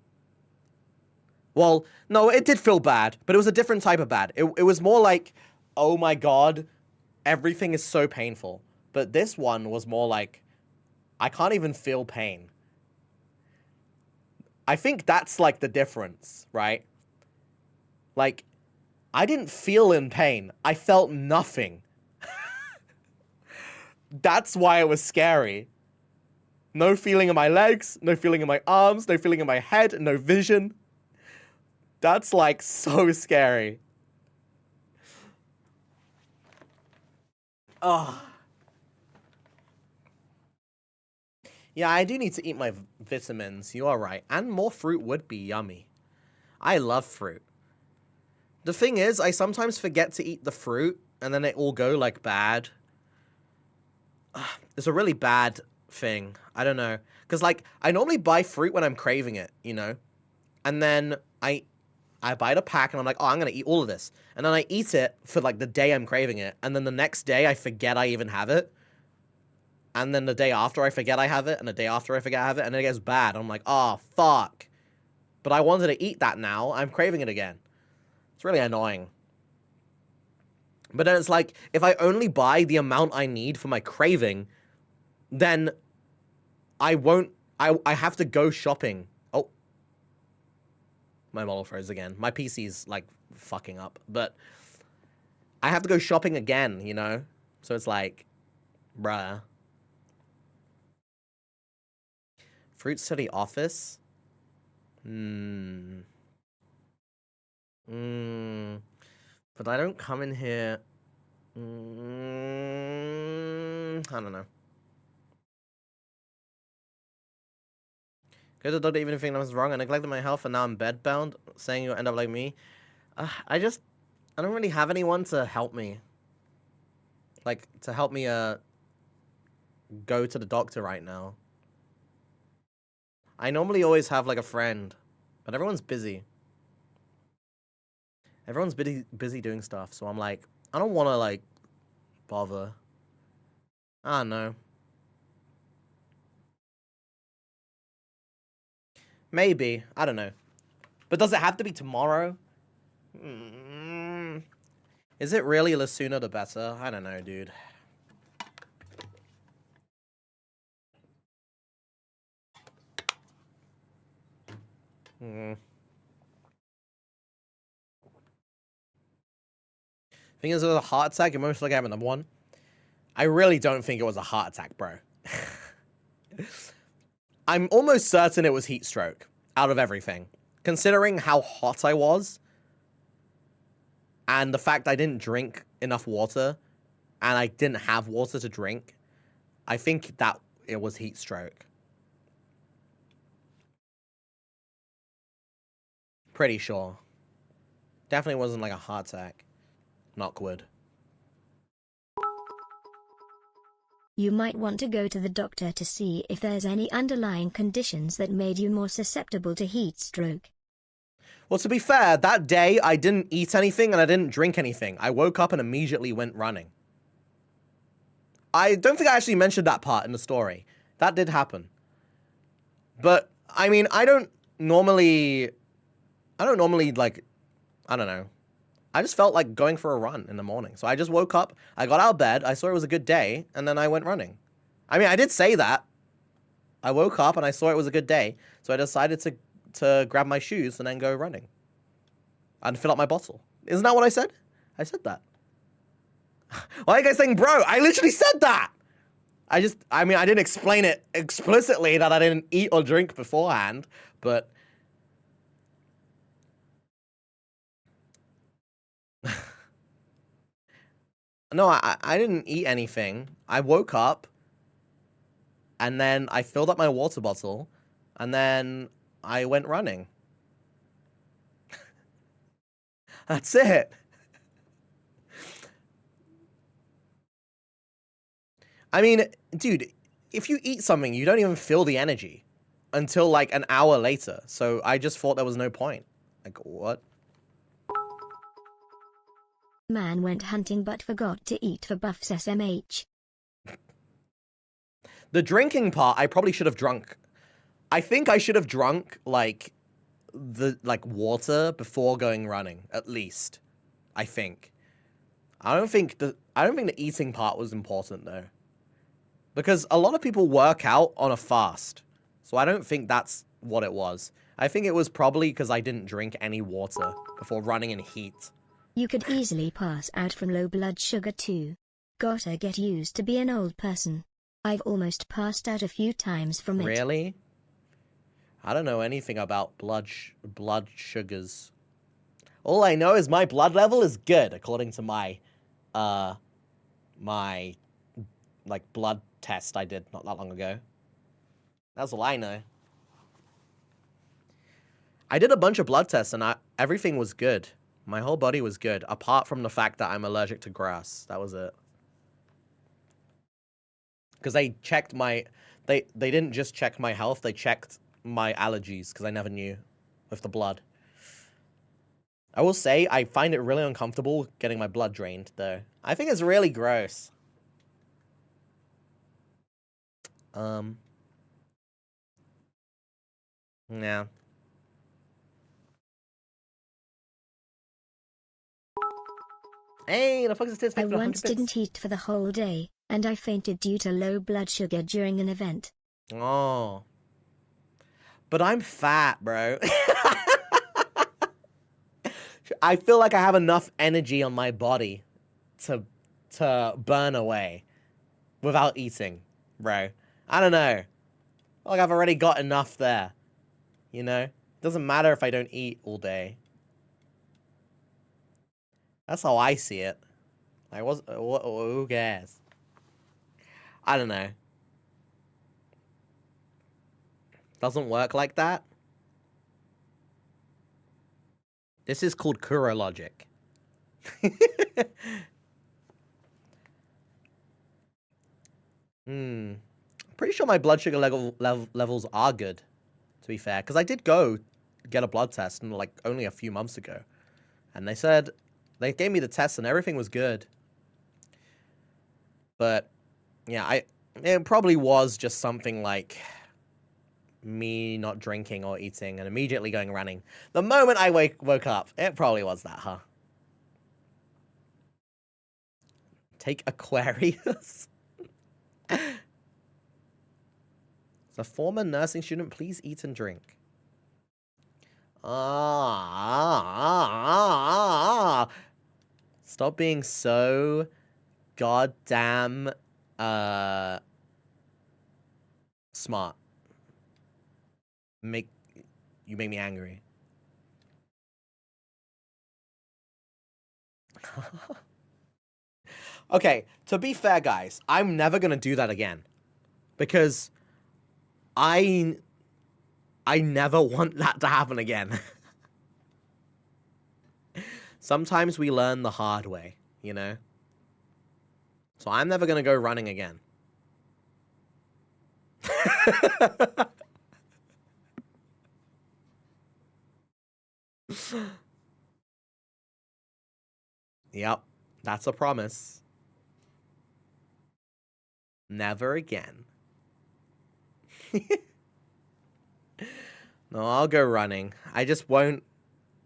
A: Well, no, it did feel bad, but it was a different type of bad. It was more like, oh my god, everything is so painful. But this one was more like, I can't even feel pain. I think that's, like, the difference, right? Like, I didn't feel in pain. I felt nothing. That's why it was scary. No feeling in my legs, no feeling in my arms, no feeling in my head, no vision. That's, like, so scary. Oh. Yeah, I do need to eat my vitamins. You are right. And more fruit would be yummy. I love fruit. The thing is, I sometimes forget to eat the fruit, and then it all go, like, bad. It's a really bad thing. I don't know. Because, like, I normally buy fruit when I'm craving it, you know? And then I buy the pack, and I'm like, oh, I'm going to eat all of this. And then I eat it for, like, the day I'm craving it. And then the next day, I forget I even have it. And then the day after, I forget I have it. And the day after, I forget I have it. And then it gets bad. I'm like, oh, fuck. But I wanted to eat that now. I'm craving it again. It's really annoying. But then it's like, if I only buy the amount I need for my craving, then I won't... I have to go shopping. Oh. My model froze again. My PC's, like, fucking up. But I have to go shopping again, you know? So it's like, bruh. Fruits to the office? But I don't come in here... I don't know. Go to the doctor even if I was wrong. I neglected my health and now I'm bedbound, saying you'll end up like me. I don't really have anyone to help me. Like, to help me, go to the doctor right now. I normally always have, like, a friend, but everyone's busy. Everyone's busy doing stuff, so I'm like, I don't want to, like, bother. I don't know. Maybe. I don't know. But does it have to be tomorrow? Is it really the sooner the better? I don't know, dude. Think it was a heart attack? You're most likely having number one. I really don't think it was a heart attack, bro. I'm almost certain it was heat stroke out of everything. Considering how hot I was and the fact I didn't drink enough water and I didn't have water to drink, I think that it was heat stroke. Pretty sure. Definitely wasn't like a heart attack. Knock wood.
C: You might want to go to the doctor to see if there's any underlying conditions that made you more susceptible to heat stroke.
A: Well, to be fair, that day I didn't eat anything and I didn't drink anything. I woke up and immediately went running. I don't think I actually mentioned that part in the story. That did happen. But, I mean, I don't normally, like, I don't know. I just felt like going for a run in the morning. So I just woke up, I got out of bed, I saw it was a good day, and then I went running. I mean, I did say that. I woke up and I saw it was a good day, so I decided to grab my shoes and then go running. And fill up my bottle. Isn't that what I said? I said that. Why are you guys saying, bro? I literally said that! I mean, I didn't explain it explicitly that I didn't eat or drink beforehand, but... No, I didn't eat anything. I woke up, and then I filled up my water bottle, and then I went running. That's it. I mean, dude, if you eat something, you don't even feel the energy until like an hour later. So I just thought there was no point. Like, what?
C: Man went hunting but forgot to eat for buffs SMH.
A: The drinking part, I probably should have drunk. I think I should have drunk like water before going running, at least. I think. I don't think the eating part was important though. Because a lot of people work out on a fast. So I don't think that's what it was. I think it was probably because I didn't drink any water before running in heat.
C: You could easily pass out from low blood sugar too. Gotta get used to be an old person. I've almost passed out a few times from it.
A: Really? I don't know anything about blood sugars. All I know is my blood level is good, according to my blood test I did not that long ago. That's all I know. I did a bunch of blood tests and everything was good. My whole body was good, apart from the fact that I'm allergic to grass. That was it. Because they checked my... They didn't just check my health, they checked my allergies, because I never knew with the blood. I will say, I find it really uncomfortable getting my blood drained, though. I think it's really gross. Yeah. Hey, the fuck is this?
C: I once didn't eat for the whole day, and I fainted due to low blood sugar during an event.
A: Oh. But I'm fat, bro. I feel like I have enough energy on my body to burn away without eating, bro. I don't know. I feel like I've already got enough there. You know? Doesn't matter if I don't eat all day. That's how I see it. Like, who cares? I don't know. Doesn't work like that. This is called Kuro logic. Pretty sure my blood sugar levels are good, to be fair. Because I did go get a blood test like only a few months ago. And they gave me the test and everything was good. But Yeah, it probably was just something like me not drinking or eating and immediately going running. The moment I woke up, it probably was that, huh? Take Aquarius. As a former nursing student, please eat and drink. Stop being so goddamn smart. You make me angry. Okay, to be fair, guys, I'm never gonna do that again. Because I never want that to happen again. Sometimes we learn the hard way, you know? So I'm never gonna go running again. Yep, that's a promise. Never again. No, I'll go running. I just won't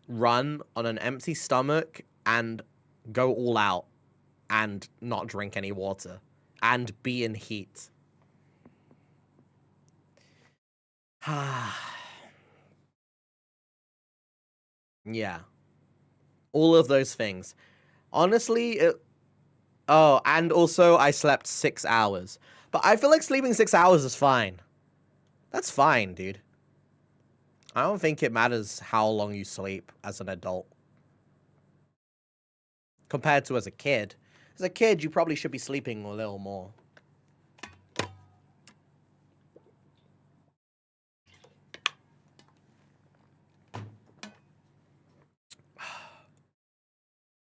A: run on an empty stomach and go all out and not drink any water and be in heat. Yeah. All of those things. Honestly, oh, and also I slept 6 hours. But I feel like sleeping 6 hours is fine. That's fine, dude. I don't think it matters how long you sleep as an adult. Compared to as a kid. As a kid, you probably should be sleeping a little more.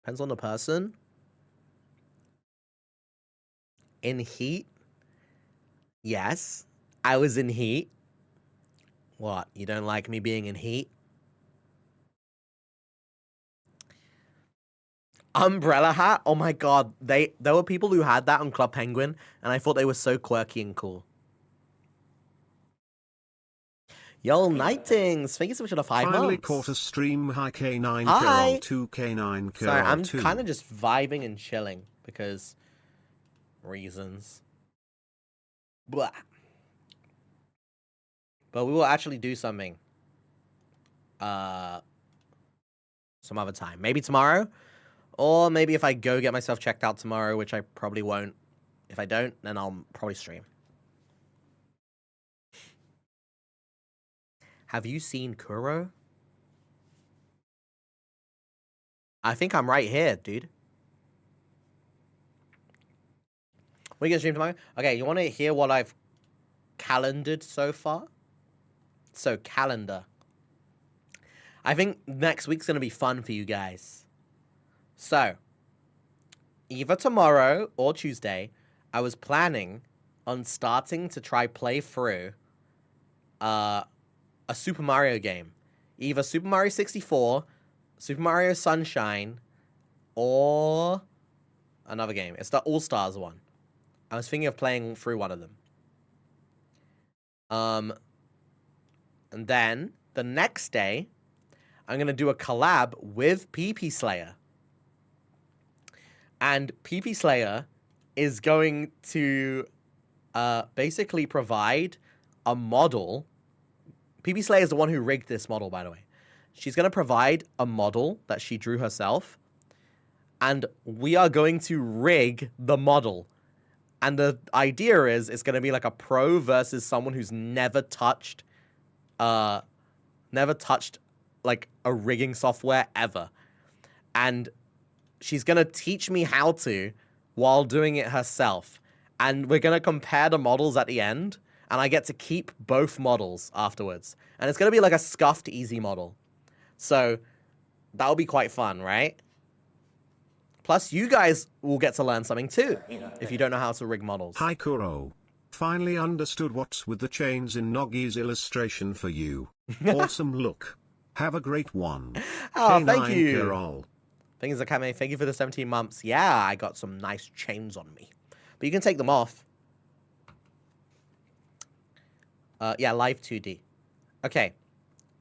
A: Depends on the person. In heat? Yes. I was in heat. What? You don't like me being in heat? Umbrella hat? Oh my god. There were people who had that on Club Penguin, and I thought they were so quirky and cool. Yo, Nightings! Thank you so much for the 5 months.
B: Finally caught a stream. Hi, K9KURO.
A: Hi.
B: 2K9KURO.
A: Sorry, I'm kind of just vibing and chilling because reasons. Blah. But we will actually do something some other time. Maybe tomorrow, or maybe if I go get myself checked out tomorrow, which I probably won't. If I don't, then I'll probably stream. Have you seen Kuro? I think I'm right here, dude. We can stream tomorrow? Okay, you want to hear what I've calendared so far? So, calendar. I think next week's going to be fun for you guys. So, either tomorrow or Tuesday, I was planning on starting to try play through a Super Mario game. Either Super Mario 64, Super Mario Sunshine, or another game. It's the All-Stars one. I was thinking of playing through one of them. And then, the next day, I'm going to do a collab with PP Slayer. And PP Slayer is going to basically provide a model. PP Slayer is the one who rigged this model, by the way. She's going to provide a model that she drew herself. And we are going to rig the model. And the idea is it's going to be like a pro versus someone who's never touched like a rigging software ever. And she's going to teach me how to while doing it herself. And we're going to compare the models at the end. And I get to keep both models afterwards. And it's going to be like a scuffed easy model. So that'll be quite fun, right? Plus, you guys will get to learn something too, if you don't know how to rig models.
B: Hi, Kuro. Finally understood what's with the chains in Noggy's illustration for you. Awesome look. Have a great one.
A: Oh, thank you.
B: K9KURO.
A: Thing is, Akame, thank you for the 17 months. Yeah, I got some nice chains on me. But you can take them off. Yeah, live 2D. Okay.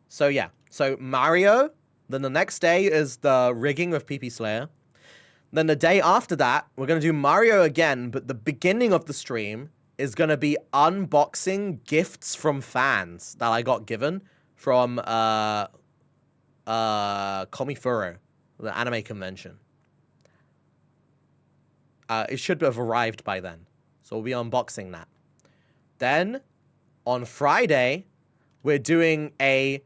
A: So yeah. So Mario. Then the next day is the rigging of PP Slayer. Then the day after that, we're going to do Mario again, but the beginning of the stream is going to be unboxing gifts from fans that I got given from Komifuro, the anime convention. It should have arrived by then. So we'll be unboxing that. Then, on Friday, we're doing a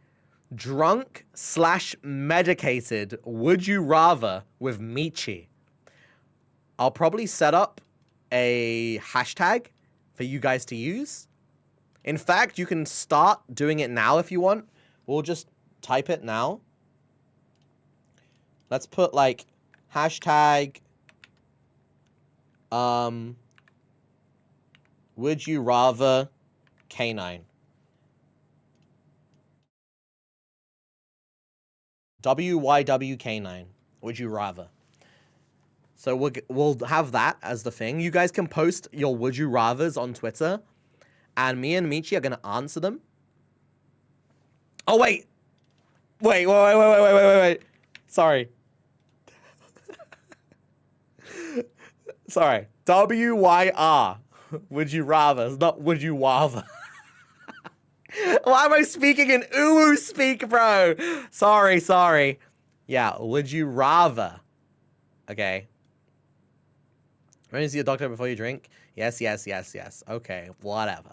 A: drunk/medicated Would You Rather with Michi. I'll probably set up a hashtag for you guys to use. In fact, you can start doing it now if you want. We'll just type it now. Let's put like hashtag Would You Rather K9. WYWK9. Would you rather? So we'll have that as the thing. You guys can post your would you rathers on Twitter, and me and Michi are gonna answer them. Oh wait, wait. Sorry. Sorry. WYR. Would you rather? It's not would you rather. Why am I speaking in Uwu speak, bro? Sorry. Yeah, would you rather? Okay. When you see a doctor before you drink? Yes. Okay, whatever.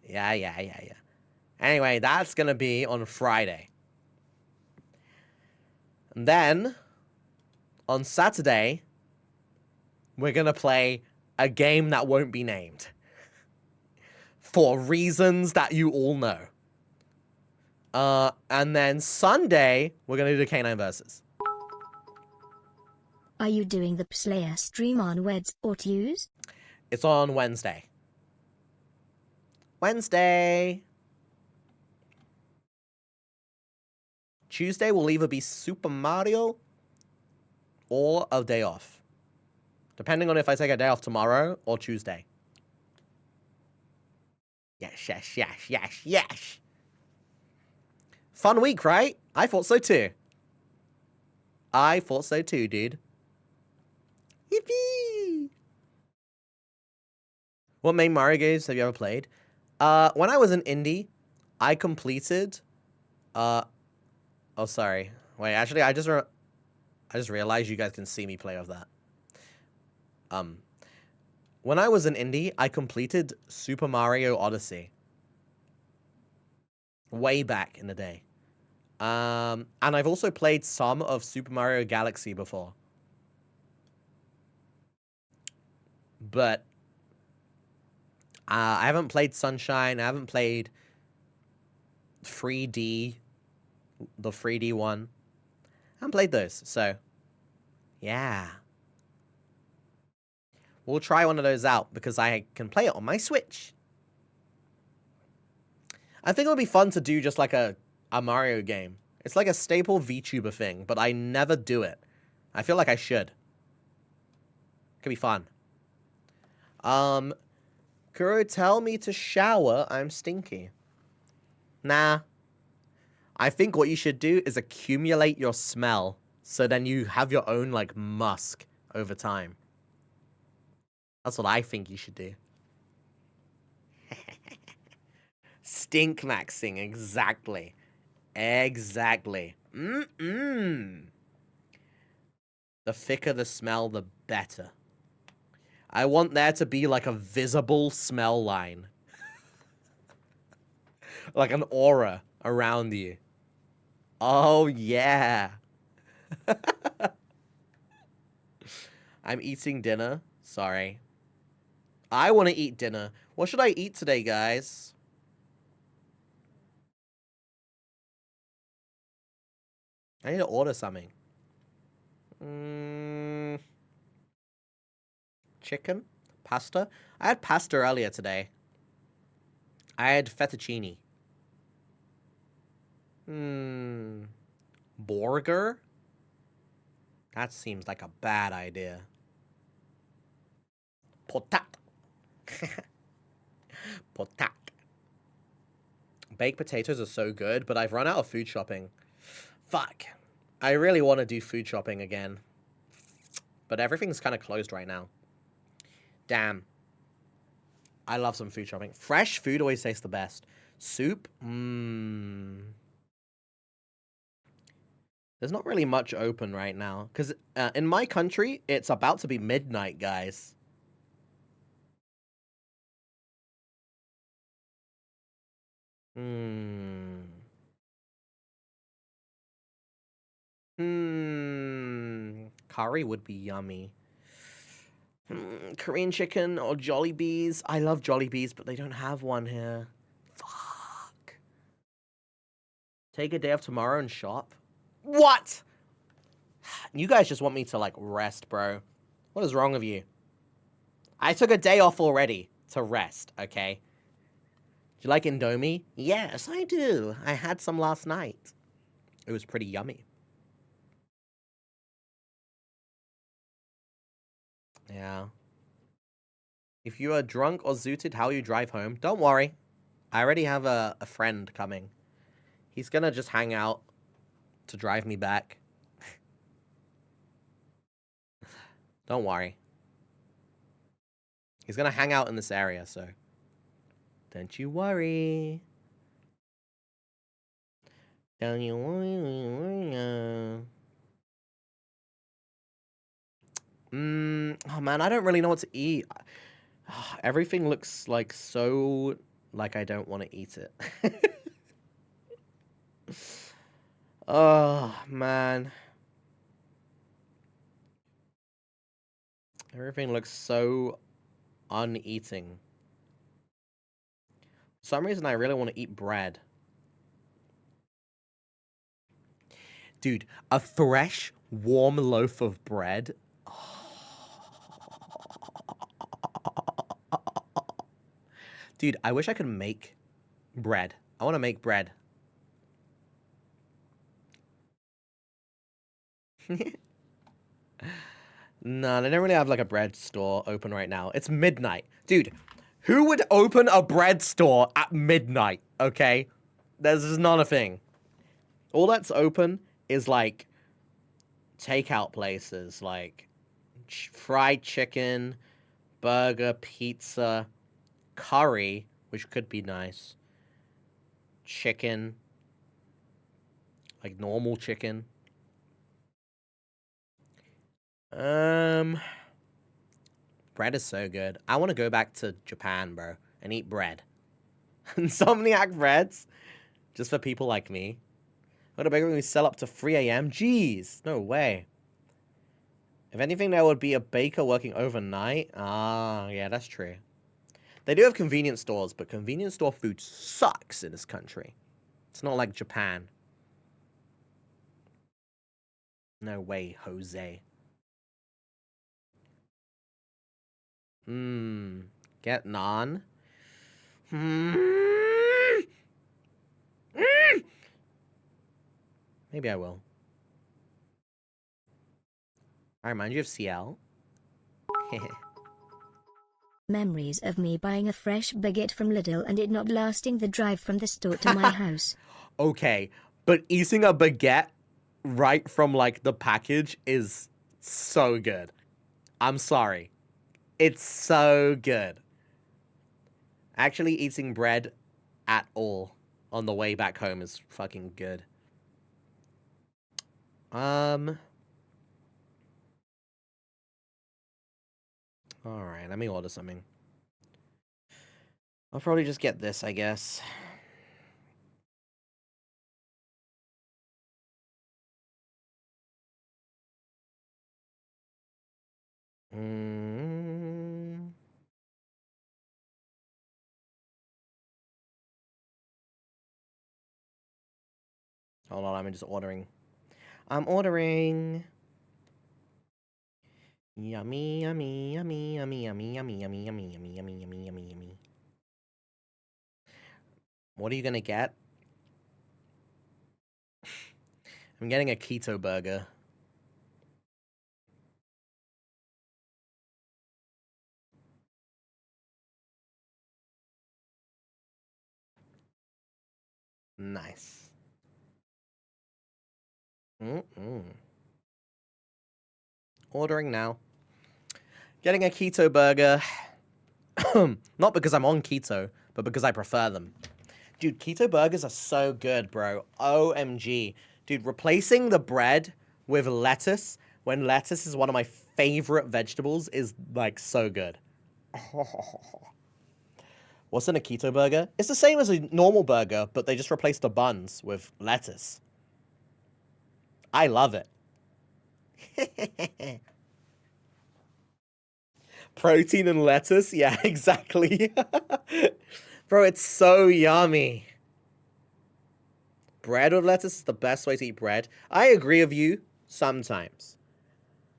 A: Yeah. Anyway, that's gonna be on Friday. And then, on Saturday, we're gonna play a game that won't be named. For reasons that you all know. And then Sunday, we're gonna do the K9 versus.
C: Are you doing the Slayer stream on Weds or Tues?
A: It's on Wednesday. Tuesday will either be Super Mario or a day off. Depending on if I take a day off tomorrow or Tuesday. Yes. Fun week, right? I thought so too. Dude. Yippee! What main Mario games have you ever played? When I was in indie, I completed... Oh, sorry. Wait, actually, I just realized you guys can see me play with that. When I was in indie, I completed Super Mario Odyssey. Way back in the day. And I've also played some of Super Mario Galaxy before. But I haven't played Sunshine. I haven't played 3D, the 3D one. I haven't played those, so yeah. We'll try one of those out because I can play it on my Switch. I think it would be fun to do just like a Mario game. It's like a staple VTuber thing, but I never do it. I feel like I should. Could be fun. Kuro, tell me to shower. I'm stinky. Nah. I think what you should do is accumulate your smell, so then you have your own, like, musk over time. That's what I think you should do. Stink maxing, exactly. The thicker the smell, the better. I want there to be like a visible smell line. Like an aura around you. Oh, yeah. I'm eating dinner. Sorry. I want to eat dinner. What should I eat today, guys? I need to order something. Chicken? Pasta? I had pasta earlier today. I had fettuccine. Burger? That seems like a bad idea. Potat. Potat. Baked potatoes are so good, but I've run out of food shopping. Fuck. I really want to do food shopping again. But everything's kind of closed right now. Damn. I love some food shopping. Fresh food always tastes the best. Soup? There's not really much open right now. Because in my country, it's about to be midnight, guys. Curry would be yummy. Korean chicken or Jollibees. I love Jollibees, but they don't have one here. Fuck. Take a day off tomorrow and shop? What? You guys just want me to, like, rest, bro. What is wrong with you? I took a day off already to rest, okay? Do you like Indomie? Yes, I do. I had some last night. It was pretty yummy. Yeah. If you are drunk or zooted, how you drive home, don't worry. I already have a friend coming. He's gonna just hang out to drive me back. Don't worry. He's gonna hang out in this area, so don't you worry. Don't you worry. Oh man, I don't really know what to eat. Everything looks like so like I don't want to eat it. Oh man. Everything looks so uneating. For some reason I really want to eat bread. Dude, a fresh, warm loaf of bread. Dude, I wish I could make bread. I want to make bread. No, they don't really have like a bread store open right now. It's midnight. Dude, who would open a bread store at midnight, okay? This is not a thing. All that's open is like takeout places, like fried chicken, burger, pizza, curry, which could be nice, chicken, like normal chicken. Bread is so good. I want to go back to Japan, bro, and eat bread. Insomniac breads? Just for people like me. What a bakery we sell up to 3 a.m.? Jeez, no way. If anything, there would be a baker working overnight. Ah, yeah, that's true. They do have convenience stores, but convenience store food sucks in this country. It's not like Japan. No way, Jose. Get naan. Maybe I will. I remind you of CL.
C: Memories of me buying a fresh baguette from Lidl and it not lasting the drive from the store to my house.
A: Okay, but eating a baguette right from like the package is so good. I'm sorry. It's so good. Actually eating bread at all on the way back home is fucking good. Alright, let me order something. I'll probably just get this, I guess. Hold on, I'm just ordering. I'm ordering. Yummy, yummy, yummy, yummy, yummy, yummy, yummy, yummy, yummy, yummy, yummy, yummy, yummy. What are you gonna get? I'm getting a keto burger. Nice. Mm-mm. Ordering now. Getting a keto burger. Not because I'm on keto, but because I prefer them. Dude, keto burgers are so good, bro. OMG. Dude, replacing the bread with lettuce when lettuce is one of my favorite vegetables is like so good. What's in a keto burger? It's the same as a normal burger, but they just replace the buns with lettuce. I love it. Protein and lettuce? Yeah, exactly. Bro, it's so yummy. Bread with lettuce is the best way to eat bread. I agree with you sometimes.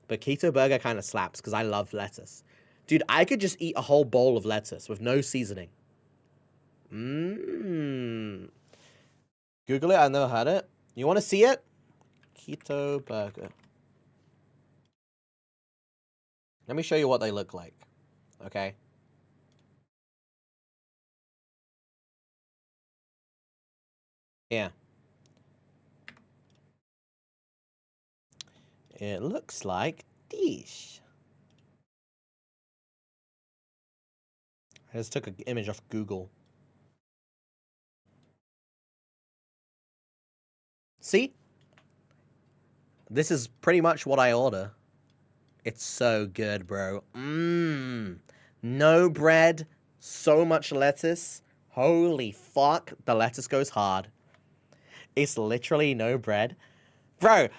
A: But keto burger kind of slaps because I love lettuce. Dude, I could just eat a whole bowl of lettuce with no seasoning. Mmm. Google it, I've never heard it. You want to see it? Keto burger. Let me show you what they look like. Okay? Yeah. It looks like this. I just took an image off Google. See? This is pretty much what I order. It's so good, bro. Mmm. No bread, so much lettuce. Holy fuck, the lettuce goes hard. It's literally no bread. Bro,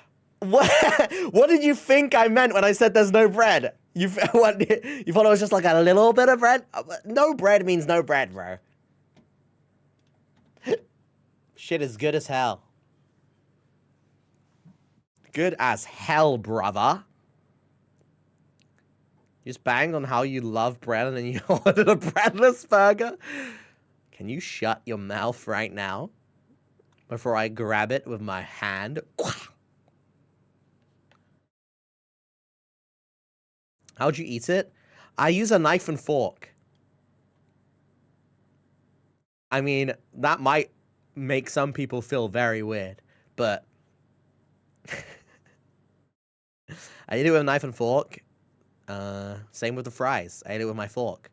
A: what did you think I meant when I said there's no bread? You thought it was just like a little bit of bread? No bread means no bread, bro. Shit is good as hell. Good as hell, brother. You just banged on how you love bread and then you ordered a breadless burger? Can you shut your mouth right now? Before I grab it with my hand? How'd you eat it? I use a knife and fork. I mean, that might make some people feel very weird, but I eat it with a knife and fork. Same with the fries. I ate it with my fork.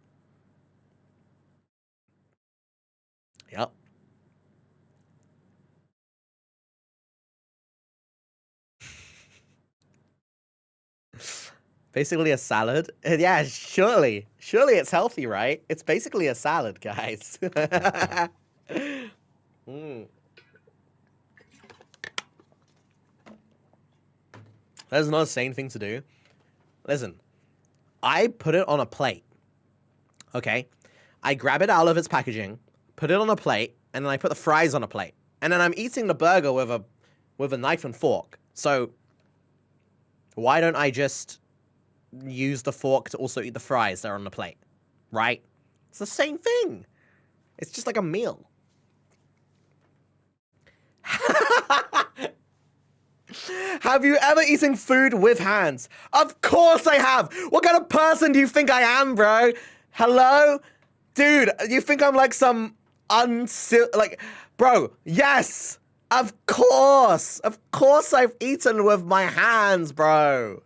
A: Yep. Basically a salad. Yeah, surely. Surely it's healthy, right? It's basically a salad, guys. Mm. That's not a sane thing to do. Listen, I put it on a plate. Okay? I grab it out of its packaging, put it on a plate, and then I put the fries on a plate. And then I'm eating the burger with a knife and fork. So why don't I just use the fork to also eat the fries that are on the plate? Right? It's the same thing. It's just like a meal. Have you ever eaten food with hands? Of course I have. What kind of person do you think I am, bro? Hello? Dude, you think I'm like some bro, yes. Of course. Of course I've eaten with my hands, bro.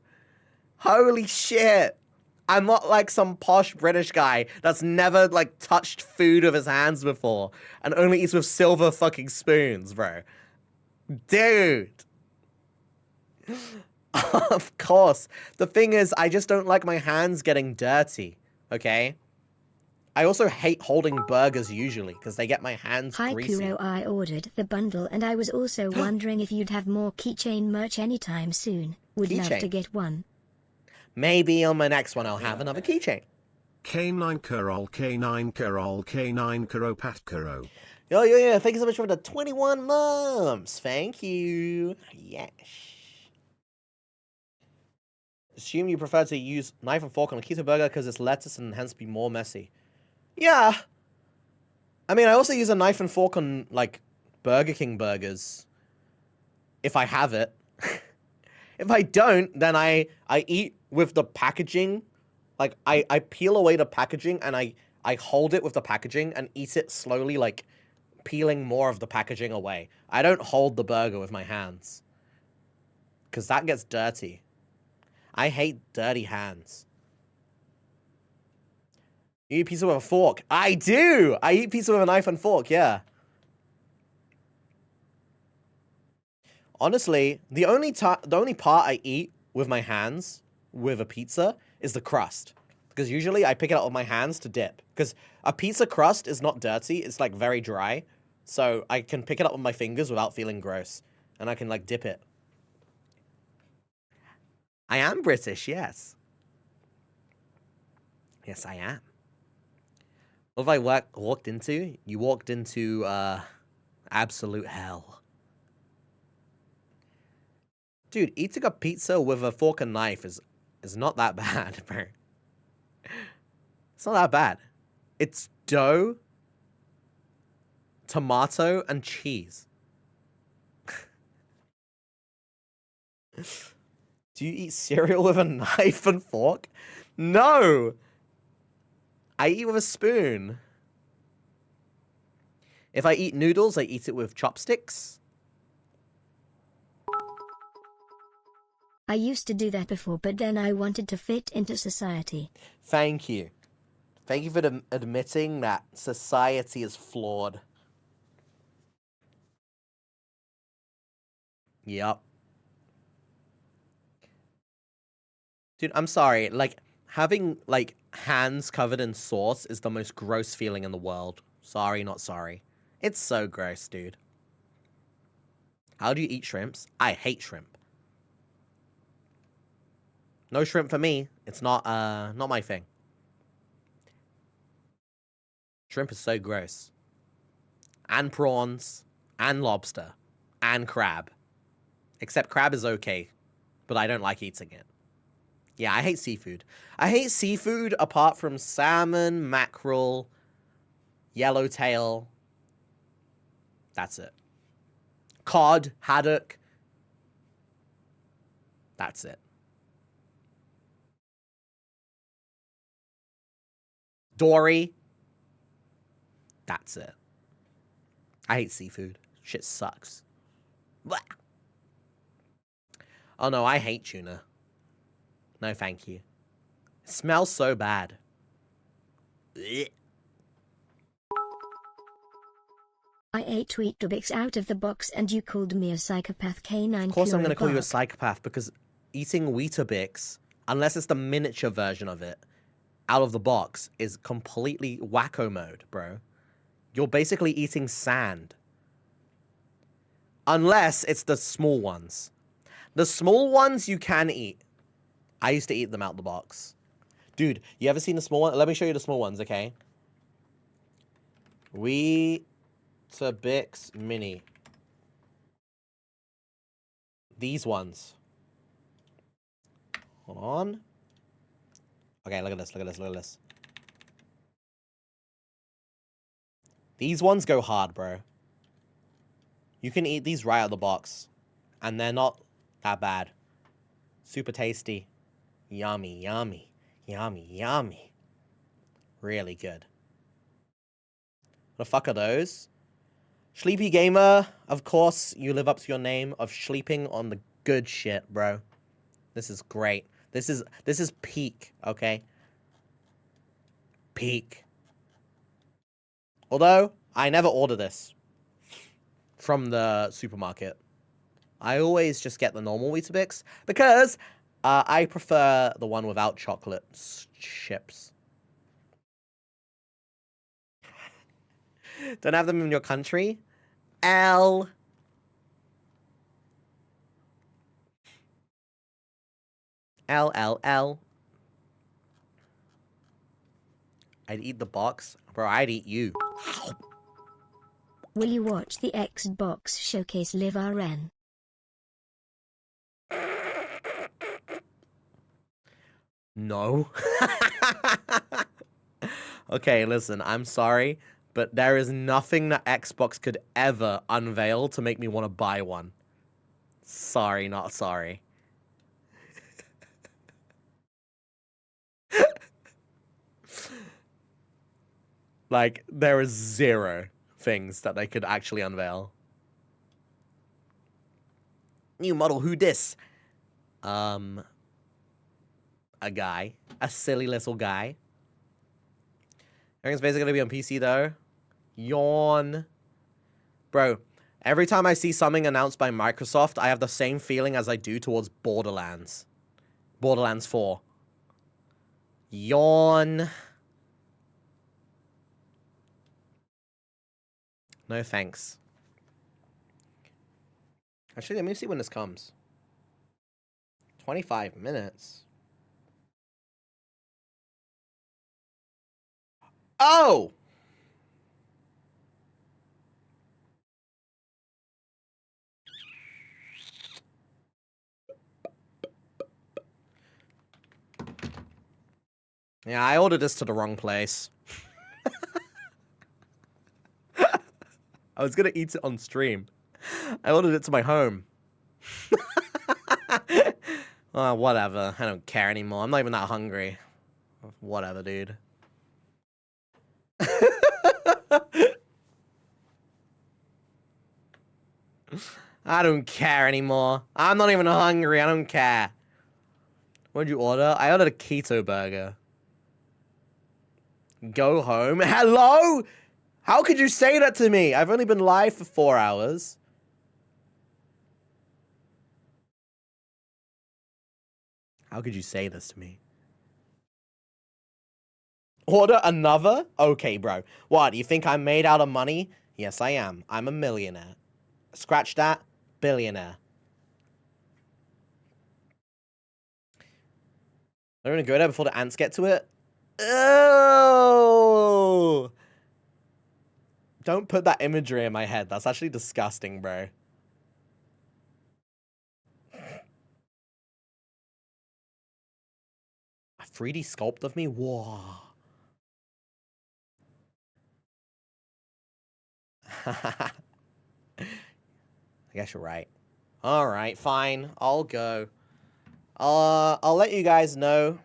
A: Holy shit. I'm not like some posh British guy that's never like touched food with his hands before and only eats with silver fucking spoons, bro. Dude. Of course. The thing is, I just don't like my hands getting dirty, okay? I also hate holding burgers usually, because they get my hands greasy.
C: Hi Kuro, I ordered the bundle and I was also wondering if you'd have more keychain merch anytime soon. Would love to get one.
A: Maybe on my next one I'll have another keychain.
B: K9KURO, K9KURO, K9KURO, Pat Kuro.
A: Yo, thank you so much for the 21 months. Thank you. Yes. Assume you prefer to use knife and fork on a keto burger because it's lettuce and hence be more messy. Yeah. I mean, I also use a knife and fork on, like, Burger King burgers. If I have it. If I don't, then I eat with the packaging. Like, I peel away the packaging and I hold it with the packaging and eat it slowly, like, peeling more of the packaging away. I don't hold the burger with my hands. Because that gets dirty. I hate dirty hands. You eat pizza with a fork. I do! I eat pizza with a knife and fork, yeah. Honestly, the only part I eat with my hands with a pizza is the crust. Because usually I pick it up with my hands to dip. Because a pizza crust is not dirty, it's like very dry. So I can pick it up with my fingers without feeling gross. And I can like dip it. I am British, yes. Yes, I am. What have I walked into? You walked into absolute hell. Dude, eating a pizza with a fork and knife is not that bad, bro. It's not that bad. It's dough, tomato, and cheese. Do you eat cereal with a knife and fork? No! I eat with a spoon. If I eat noodles, I eat it with chopsticks.
C: I used to do that before, but then I wanted to fit into society.
A: Thank you. Thank you for admitting that society is flawed. Yup. Dude, I'm sorry. Like, having, like, hands covered in sauce is the most gross feeling in the world. Sorry, not sorry. It's so gross, dude. How do you eat shrimps? I hate shrimp. No shrimp for me. It's not my thing. Shrimp is so gross. And prawns. And lobster. And crab. Except crab is okay. But I don't like eating it. Yeah, I hate seafood. I hate seafood apart from salmon, mackerel, yellowtail. That's it. Cod, haddock. That's it. Dory. That's it. I hate seafood. Shit sucks. Blah. Oh no, I hate tuna. No, thank you. It smells so bad. Blech.
C: I ate Tweetbix out of the box and you called me a psychopath. K9KURO.
A: Of course I'm going to call you a psychopath because eating Weetabix, unless it's the miniature version of it, out of the box, is completely wacko mode, bro. You're basically eating sand. Unless it's the small ones. The small ones you can eat. I used to eat them out the box. Dude, you ever seen the small one? Let me show you the small ones, okay? Weetabix Mini. These ones. Hold on. Okay, look at this, look at this, look at this. These ones go hard, bro. You can eat these right out of the box. And they're not that bad. Super tasty. Yummy, yummy. Yummy, yummy. Really good. What the fuck are those? Sleepy Gamer, of course, you live up to your name of sleeping on the good shit, bro. This is great. This is peak, okay? Peak. Although, I never order this from the supermarket. I always just get the normal Weetabix because I prefer the one without chocolate chips. Don't have them in your country? L. L. I'd eat the box. Bro, I'd eat you.
C: Will you watch the Xbox Showcase Live RN?
A: No. Okay, listen, I'm sorry, but there is nothing that Xbox could ever unveil to make me want to buy one. Sorry, not sorry. Like, there is zero. things that they could actually unveil. New model, who dis? A guy. A silly little guy. Everything's basically gonna be on PC though. Yawn. Bro, every time I see something announced by Microsoft, I have the same feeling as I do towards Borderlands. Borderlands 4. Yawn. No thanks. Actually, let me see when this comes. 25 minutes. Oh! Yeah, I ordered this to the wrong place. I was gonna eat it on stream. I ordered it to my home. Oh, whatever. I don't care anymore. I'm not even that hungry. Whatever, dude. I don't care anymore. I'm not even hungry. I don't care. What did you order? I ordered a keto burger. Go home? Hello? How could you say that to me? I've only been live for 4 hours. How could you say this to me? Order another? Okay, bro. What, you think I'm made out of money? Yes, I am. I'm a millionaire. Scratch that. Billionaire. I'm gonna go there before the ants get to it. Oh! Don't put that imagery in my head. That's actually disgusting, bro. A 3D sculpt of me? Whoa. I guess you're right. Alright, fine. I'll go. I'll let you guys know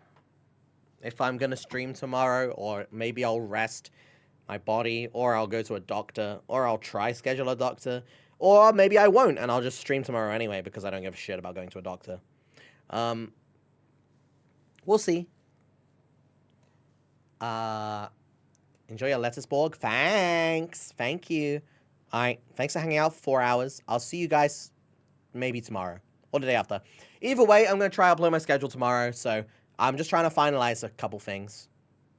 A: if I'm gonna stream tomorrow, or maybe I'll rest my body, or I'll go to a doctor, or I'll try schedule a doctor, or maybe I won't, and I'll just stream tomorrow anyway, because I don't give a shit about going to a doctor. We'll see. Enjoy your lettuce borg. Thanks. Thank you. Alright, thanks for hanging out for 4 hours. I'll see you guys maybe tomorrow, or the day after. Either way, I'm going to try to upload my schedule tomorrow, so I'm just trying to finalize a couple things.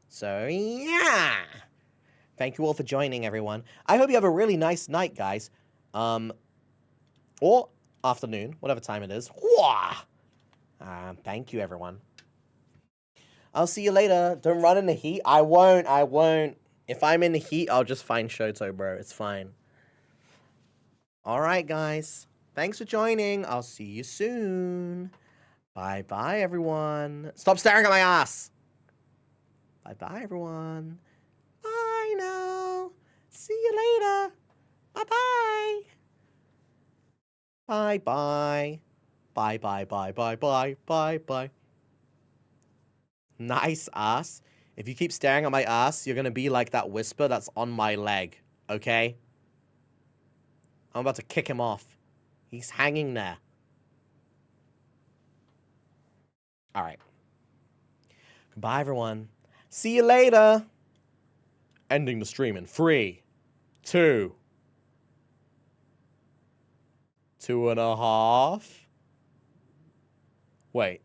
A: So, yeah. Thank you all for joining, everyone. I hope you have a really nice night, guys. Or afternoon, whatever time it is. Thank you, everyone. I'll see you later. Don't run in the heat. I won't. If I'm in the heat, I'll just find Shoto, bro. It's fine. Alright, guys. Thanks for joining. I'll see you soon. Bye-bye, everyone. Stop staring at my ass. Bye-bye, everyone. Bye now. See you later. Bye-bye. Bye-bye. Bye-bye. Nice ass. If you keep staring at my ass, you're gonna be like that whisper that's on my leg. Okay? I'm about to kick him off. He's hanging there. Alright. Goodbye, everyone. See you later. Ending the stream in 3, 2, 2.5. Wait.